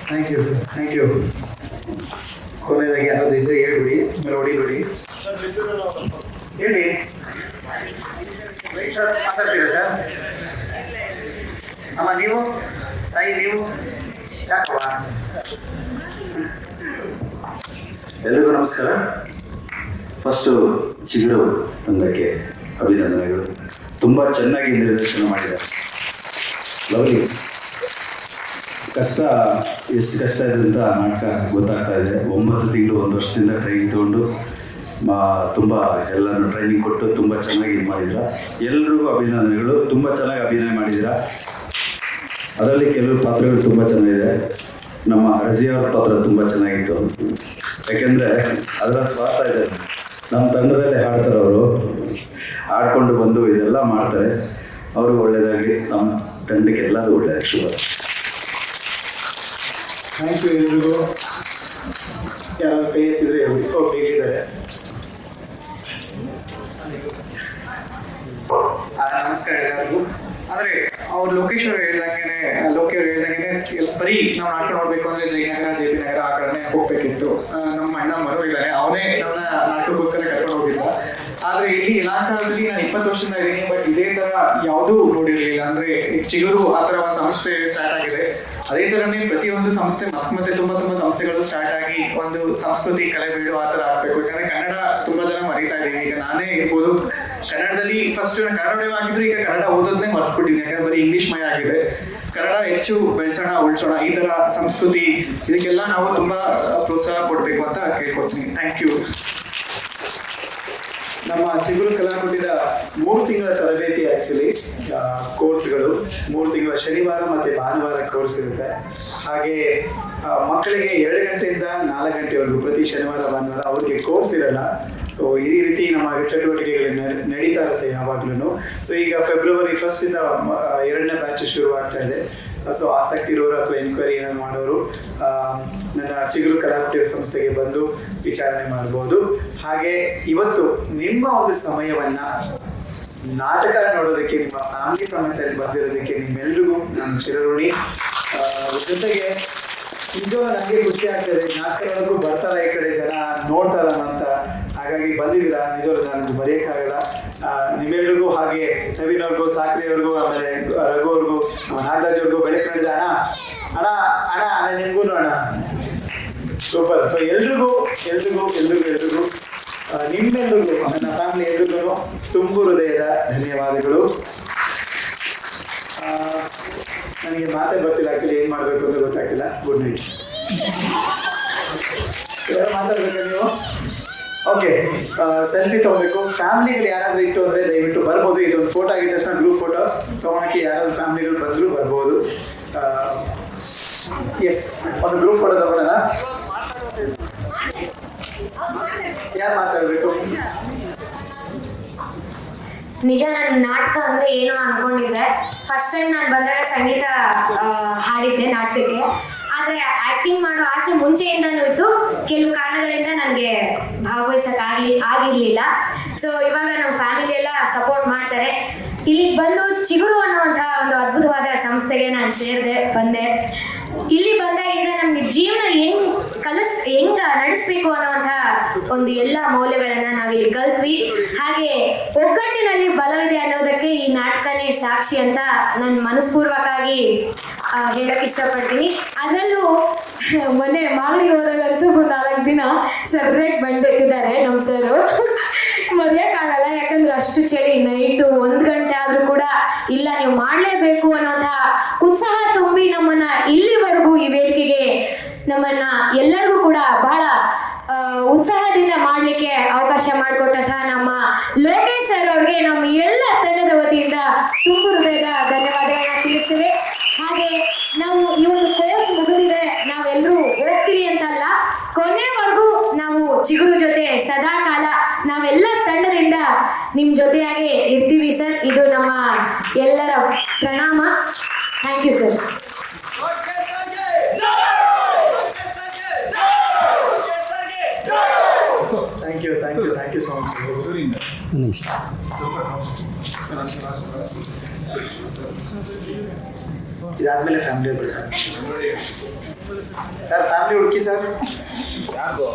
Thank you sir, thank you. ಕೊನೆಯದಾಗಿ ಅನ್ನೋದು ಇದ್ರೆ ಹೇಳ್ಬಿಡಿ, ಹೊಡಿಬಿಡಿ ಹೇಳಿ. ಸರ್ ಮಾತಾಡ್ತೀರಾ ಸರ್? ಅಮ್ಮ ನೀವು, ತಾಯಿ ನೀವು, ಯಾಕಮ್ಮ? ಎಲ್ರಿಗೂ ನಮಸ್ಕಾರ. ಫಸ್ಟು ಚಿಗುರು ತಂಡಕ್ಕೆ ಅಭಿನಂದನೆಗಳು. ತುಂಬ ಚೆನ್ನಾಗಿ ನಿರ್ದೇಶನ ಮಾಡಿದ್ದಾರೆ. ಲವ್ಲಿ. ಕಷ್ಟ ಎಷ್ಟು ಕಷ್ಟ ಇದೆ ಅಂತ ನಾಟಕ ಗೊತ್ತಾಗ್ತಾ ಇದೆ. 9 ತಿಂಗಳು 1 ವರ್ಷದಿಂದ ಟ್ರೈನಿಂಗ್ ತಗೊಂಡು ತುಂಬ ಎಲ್ಲರೂ ಟ್ರೈನಿಂಗ್ ಕೊಟ್ಟು ತುಂಬ ಚೆನ್ನಾಗಿ ಇದು ಮಾಡಿದ್ದೀರಾ. ಎಲ್ರಿಗೂ ಅಭಿನಂದನೆಗಳು. ತುಂಬ ಚೆನ್ನಾಗಿ ಅಭಿನಯ ಮಾಡಿದ್ದೀರಾ. ಅದರಲ್ಲಿ ಕೆಲವು ಪಾತ್ರಗಳು ತುಂಬ ಚೆನ್ನಾಗಿದೆ. ನಮ್ಮ ರಜಿಯವ್ರ ಪಾತ್ರ ತುಂಬ ಚೆನ್ನಾಗಿತ್ತು. ಯಾಕೆಂದರೆ ಅದರಲ್ಲಿ ಸ್ವಾರ್ಥ ಇದೆ. ನಮ್ಮ ತಂಡದಲ್ಲಿ ಹಾಡ್ತಾರೆ, ಅವರು ಆಡ್ಕೊಂಡು ಬಂದು ಇದೆಲ್ಲ ಮಾಡ್ತಾರೆ. ಅವ್ರಿಗೂ ಒಳ್ಳೆಯದಾಗಲಿ, ನಮ್ಮ ತಂಡಕ್ಕೆ ಎಲ್ಲರೂ ಒಳ್ಳೆಯದು. ಶುಭ. ಥ್ಯಾಂಕ್ ಯು ಎಲ್ರಿಗೂ. ಯಾರಾದ್ರು ಕೈ ಎತ್ತಿದ್ರೆ ಓಕೆ ಹೇಳಿದ್ದಾರೆ. ನಮಸ್ಕಾರ ಎಲ್ಲರಿಗೂ. ಅಂದ್ರೆ ಅವ್ರು ಲೋಕೇಶ್ ಅವ್ರು ಹೇಳ್ದಂಗೆ ಬರೀ ನಾವು ನಾಟಕ ನೋಡ್ಬೇಕು ಅಂದ್ರೆ ಜಯನಗರ, JP ನಗರ ಆ ಕಡೆ ಹೋಗ್ಬೇಕಿತ್ತು. ನಮ್ಮ ಅಣ್ಣ ಮರು ಇದ್ದಾನೆ, ಅವನೇ ನಮ್ಮ ನಾಟಕಕ್ಕೋಸ್ಕರ ಕರ್ಕೊಂಡು ಹೋಗಿದ್ದ. ಆದ್ರೆ ಇಲ್ಲಿ ಇಲಾಖಾದಲ್ಲಿ ನಾನು 20 ವರ್ಷದಿಂದ ಇದ್ದೀನಿ, ಬಟ್ ಇದೇ ತರ ಯಾವುದೂ ನೋಡಿರ್ಲಿಲ್ಲ. ಅಂದ್ರೆ ಚಿಗುರು ಆ ತರ ಒಂದು ಸಂಸ್ಥೆ ಸ್ಟಾರ್ಟ್ ಆಗಿದೆ. ಅದೇ ತರನೇ ಪ್ರತಿಯೊಂದು ಸಂಸ್ಥೆ ಮತ್ತೆ ತುಂಬಾ ಸಂಸ್ಥೆಗಳು ಸ್ಟಾರ್ಟ್ ಆಗಿ ಒಂದು ಸಂಸ್ಕೃತಿ ಕಲೆ ಬೀಳು ಆ ತರ ಆಗ್ಬೇಕು. ಯಾಕಂದ್ರೆ ಕನ್ನಡ ತುಂಬಾ ಜನ ಮರೀತಾ ಇದೀವಿ. ಈಗ ನಾನೇ ಇರ್ಬೋದು, ಕನ್ನಡದಲ್ಲಿ ಫಸ್ಟ್ ಕನ್ನಡ ಆಗಿದ್ರು, ಈಗ ಕನ್ನಡ ಓದೋದನ್ನೇ ಮರ್ತ್ಬಿಟ್ಟಿದ್ದೀನಿ. ಯಾಕಂದ್ರೆ ಬರೀ ಇಂಗ್ಲಿಷ್ ಮಯ ಆಗಿದೆ. ಕನ್ನಡ ಹೆಚ್ಚು ಬೆಳೆಸೋಣ, ಉಳಿಸೋಣ. ಈ ತರ ಸಂಸ್ಕೃತಿ ಇದಕ್ಕೆಲ್ಲ ನಾವು ತುಂಬಾ ಪ್ರೋತ್ಸಾಹ ಕೊಡ್ಬೇಕು ಅಂತ ಕೇಳ್ಕೊಡ್ತೀನಿ. Thank you. ನಮ್ಮ ಚಿಗುರು ಕಲಾಕುಟಿದ 3 ತಿಂಗಳ ತರಬೇತಿ ಆಕ್ಚುಲಿ ಕೋರ್ಸ್ಗಳು 3 ತಿಂಗಳ ಶನಿವಾರ ಮತ್ತೆ ಭಾನುವಾರ ಕೋರ್ಸ್ ಇರುತ್ತೆ. ಹಾಗೆ ಮಕ್ಕಳಿಗೆ 2 ಗಂಟೆಯಿಂದ 4 ಗಂಟೆವರೆಗೂ ಪ್ರತಿ ಶನಿವಾರ ಭಾನುವಾರ ಅವ್ರಿಗೆ ಕೋರ್ಸ್ ಇರಲ್ಲ. ಸೊ ಈ ರೀತಿ ನಮ್ಮ ಚಟುವಟಿಕೆಗಳು ನಡೀತಾ ಇರುತ್ತೆ ಯಾವಾಗ್ಲೂ. ಸೊ ಈಗ ಫೆಬ್ರವರಿ 1 ಇಂದ 2ನೇ ಬ್ಯಾಚ್ ಶುರು ಆಗ್ತಾ ಇದೆ. ಸೊ ಆಸಕ್ತಿ ಇರೋರು ಅಥವಾ ಎನ್ಕ್ವೈರಿ ಏನಾದ್ರು ಮಾಡೋರು ನನ್ನ ಚಿಗುರು ಕಲಾಕುಟಿ ಸಂಸ್ಥೆಗೆ ಬಂದು ವಿಚಾರಣೆ ಮಾಡಬಹುದು. ಹಾಗೆ ಇವತ್ತು ನಿಮ್ಮ ಒಂದು ಸಮಯವನ್ನ ನಾಟಕ ನೋಡೋದಕ್ಕೆ, ನಿಮ್ಮ ಫ್ಯಾಮಿಲಿ ಸಮೇತದಲ್ಲಿ ಬಂದಿರೋದಕ್ಕೆ ನಿಮ್ಮೆಲ್ರಿಗೂ ನಾನು ಚಿರಋಣಿ. ಜೊತೆಗೆ ನಿಜವಾಗ ನನಗೆ ಖುಷಿ ಆಗ್ತದೆ, ನಾಟಕಗಳಿಗೂ ಬರ್ತಾರ ಈ ಕಡೆ ಜನ ನೋಡ್ತಾರ ಅಂತ. ಹಾಗಾಗಿ ಬಂದಿದ್ದೀರಾ, ನಿಜವಾಗ ನಾನು ಬರೆಯೋಕ್ಕಾಗಲ್ಲ. ನಿಮ್ಮೆಲ್ರಿಗೂ ಹಾಗೆ ನವೀನ್ ಅವ್ರಿಗೂ, ಸಾಕ್ರಿ ಅವ್ರಿಗೂ, ಆಮೇಲೆ ರಘು ಅವ್ರಿಗೂ, ನಾಗರಾಜ್ ಅವ್ರಿಗೂ ಬೆಳಕಿನಿಂದ ಅಣ್ಣ ನಿಮ್ಗೂ ಅಣ್ಣ ಸೂಪರ್. ಸೊ ಎಲ್ರಿಗೂ ನಿಮ್ಮೆಲ್ರಿಗೂ ನನ್ನ ಫ್ಯಾಮಿಲಿ ಎಲ್ರಿಗೂ ತುಂಬು ಹೃದಯದ ಧನ್ಯವಾದಗಳು. ನನಗೆ ಮಾತೇ ಬರ್ತಿಲ್ಲ, ಆಕ್ಚುಲಿ ಏನ್ ಮಾಡ್ಬೇಕು ಅಂತ ಗೊತ್ತಾಗ್ತಿಲ್ಲ. Good night. ಯಾರು ಮಾತಾಡ್ಬೇಕಾ ನೀವು? ಓಕೆ, ಸೆಲ್ಫಿ ತಗೋಬೇಕು. ಫ್ಯಾಮಿಲಿಗಳು ಯಾರಾದ್ರೂ ಇತ್ತು ಅಂದ್ರೆ ದಯವಿಟ್ಟು ಬರ್ಬೋದು. ಇದೊಂದು ಫೋಟೋ ಆಗಿದ ತಕ್ಷಣ ಗ್ರೂಪ್ ಫೋಟೋ ತಗೊಳಕ್ಕೆ ಯಾರಾದ್ರೂ ಫ್ಯಾಮಿಲಿಗಳು ಬಂದ್ರು ಬರ್ಬೋದು. ಎಸ್, ಒಂದು ಗ್ರೂಪ್ ಫೋಟೋ ತಗೊಳ್ಳೋಣ. ಯಾರು ಮಾತಾಡ್ಬೇಕು? ನಿಜ, ನಾನು ನಾಟಕ ಅಂದ್ರೆ ಏನೋ ಅನ್ಕೊಂಡಿದ್ದೆ. ಫಸ್ಟ್ ಟೈಮ್ ನಾನು ಬಂದಾಗ ಸಂಗೀತ ಹಾಡಿದ್ದೆ ನಾಟಕಕ್ಕೆ. ಆದ್ರೆ ಆಕ್ಟಿಂಗ್ ಮಾಡೋ ಆಸೆ ಮುಂಚೆಯಿಂದನೂ ಇತ್ತು. ಕೆಲವು ಕಾರಣಗಳಿಂದ ನನಗೆ ಆಗಿರ್ಲಿಲ್ಲ. ಸೊ ಇವಾಗ ನಮ್ಮ ಫ್ಯಾಮಿಲಿ ಎಲ್ಲ ಸಪೋರ್ಟ್ ಮಾಡ್ತಾರೆ. ಇಲ್ಲಿಗೆ ಬಂದು ಚಿಗುರು ಅನ್ನುವಂತಹ ಒಂದು ಅದ್ಭುತವಾದ ಸಂಸ್ಥೆಗೆ ನಾನು ಬಂದೆ. ಇಲ್ಲಿ ಬಂದಾಗಿಂದ ನಮ್ಗೆ ಜೀವನ ಹೆಂಗ್ ನಡೆಸಬೇಕು ಅನ್ನುವಂಥ ಒಂದು ಎಲ್ಲ ಮೌಲ್ಯಗಳನ್ನ ನಾವಿಲ್ಲಿ ಕಲ್ತ್ವಿ. ಹಾಗೆ ಒಗ್ಗಟ್ಟಿನಲ್ಲಿ ಬಲವಿದೆ ಅನ್ನೋದಕ್ಕೆ ಈ ನಾಟಕನೇ ಸಾಕ್ಷಿ ಅಂತ ನಾನು ಮನಸ್ಪೂರ್ವಕವಾಗಿ ಹೇಳಕ್ ಇಷ್ಟಪಡ್ತೀನಿ. ಅದರಲ್ಲೂ ಮೊನ್ನೆ ಮಾಗಡಿಗೆ ಹೋದಾಗಂತೂ 4 ದಿನ ಸಬ್ರೇಟ್ ಬಂಡೆತ್ತಿದ್ದಾರೆ ನಮ್ಮ ಸರು. ಮರೆಯೋಕ್ಕಾಗಲ್ಲ, ಯಾಕಂದ್ರೆ ಅಷ್ಟು ಚಳಿ. ನೈಟು 1 ಗಂಟೆ ಆದ್ರೂ ಕೂಡ ಇಲ್ಲ ನೀವು ಮಾಡಲೇಬೇಕು ಅನ್ನೋಂಥ ಉತ್ಸಾಹ ತುಂಬಿ ನಮ್ಮನ್ನ ಇಲ್ಲಿವರೆಗೂ ಈ ವೇದಿಕೆಗೆ ನಮ್ಮನ್ನ ಎಲ್ಲರಿಗೂ ಕೂಡ ಬಹಳ ಉತ್ಸಾಹದಿಂದ ಮಾಡ್ಲಿಕ್ಕೆ ಅವಕಾಶ ಮಾಡಿಕೊಟ್ಟಂತಹ ನಮ್ಮ ಲೋಕೇಶ್ ಸರ್ ಅವ್ರಿಗೆ ನಮ್ಮ ಎಲ್ಲ ತಂಡದ ವತಿಯಿಂದ ತುಂಬು ಹೃದಯದ ಧನ್ಯವಾದಗಳನ್ನ ತಿಳಿಸ್ತೇವೆ. ಹಾಗೆ ನಾವು ಈ ಒಂದು ಕೋರ್ಸ್ ಮುಗಿದಿದೆ, ನಾವೆಲ್ಲರೂ ಹೋಗ್ತೀವಿ ಅಂತಲ್ಲ, ಕೊನೆವರೆಗೂ ನಾವು ಚಿಗುರು ಜೊತೆ ಸದಾ ಕಾಲ ನಾವೆಲ್ಲ ತಂಡದಿಂದ ನಿಮ್ ಜೊತೆಯಾಗಿ ಇರ್ತೀವಿ ಸರ್. ಇದು ನಮ್ಮ ಎಲ್ಲರ ಪ್ರಣಾಮ. Thank you sir. Thank you so much. ಇದಾದ್ಮೇಲೆ ಫ್ಯಾಮಿಲಿ ಬರ್ತಾರೆ ಸರ್. ಫ್ಯಾಮಿಲಿ ಹುಡುಕಿ ಸರ್. ಯಾರ್ದು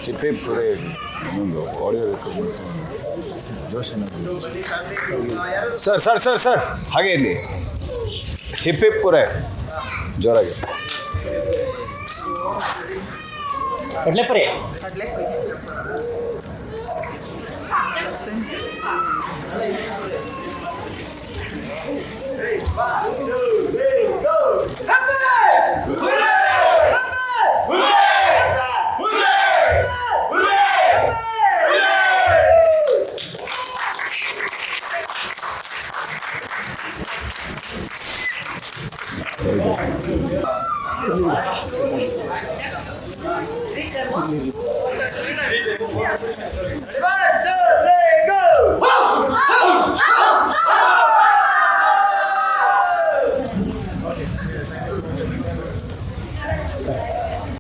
Hippie Parade ಒಂದು ಆಡಿಯೋ ರೆಕಾರ್ಡ್ ಯೋಚನೆ. ಸರ್ ಹಾಗೆ ಇಲ್ಲಿ ಹಿಪ್ಪಿ ಪುರೆ ಜೋರಾಗಿ ಕಡ್ಲೆಪುರಿ. Ready?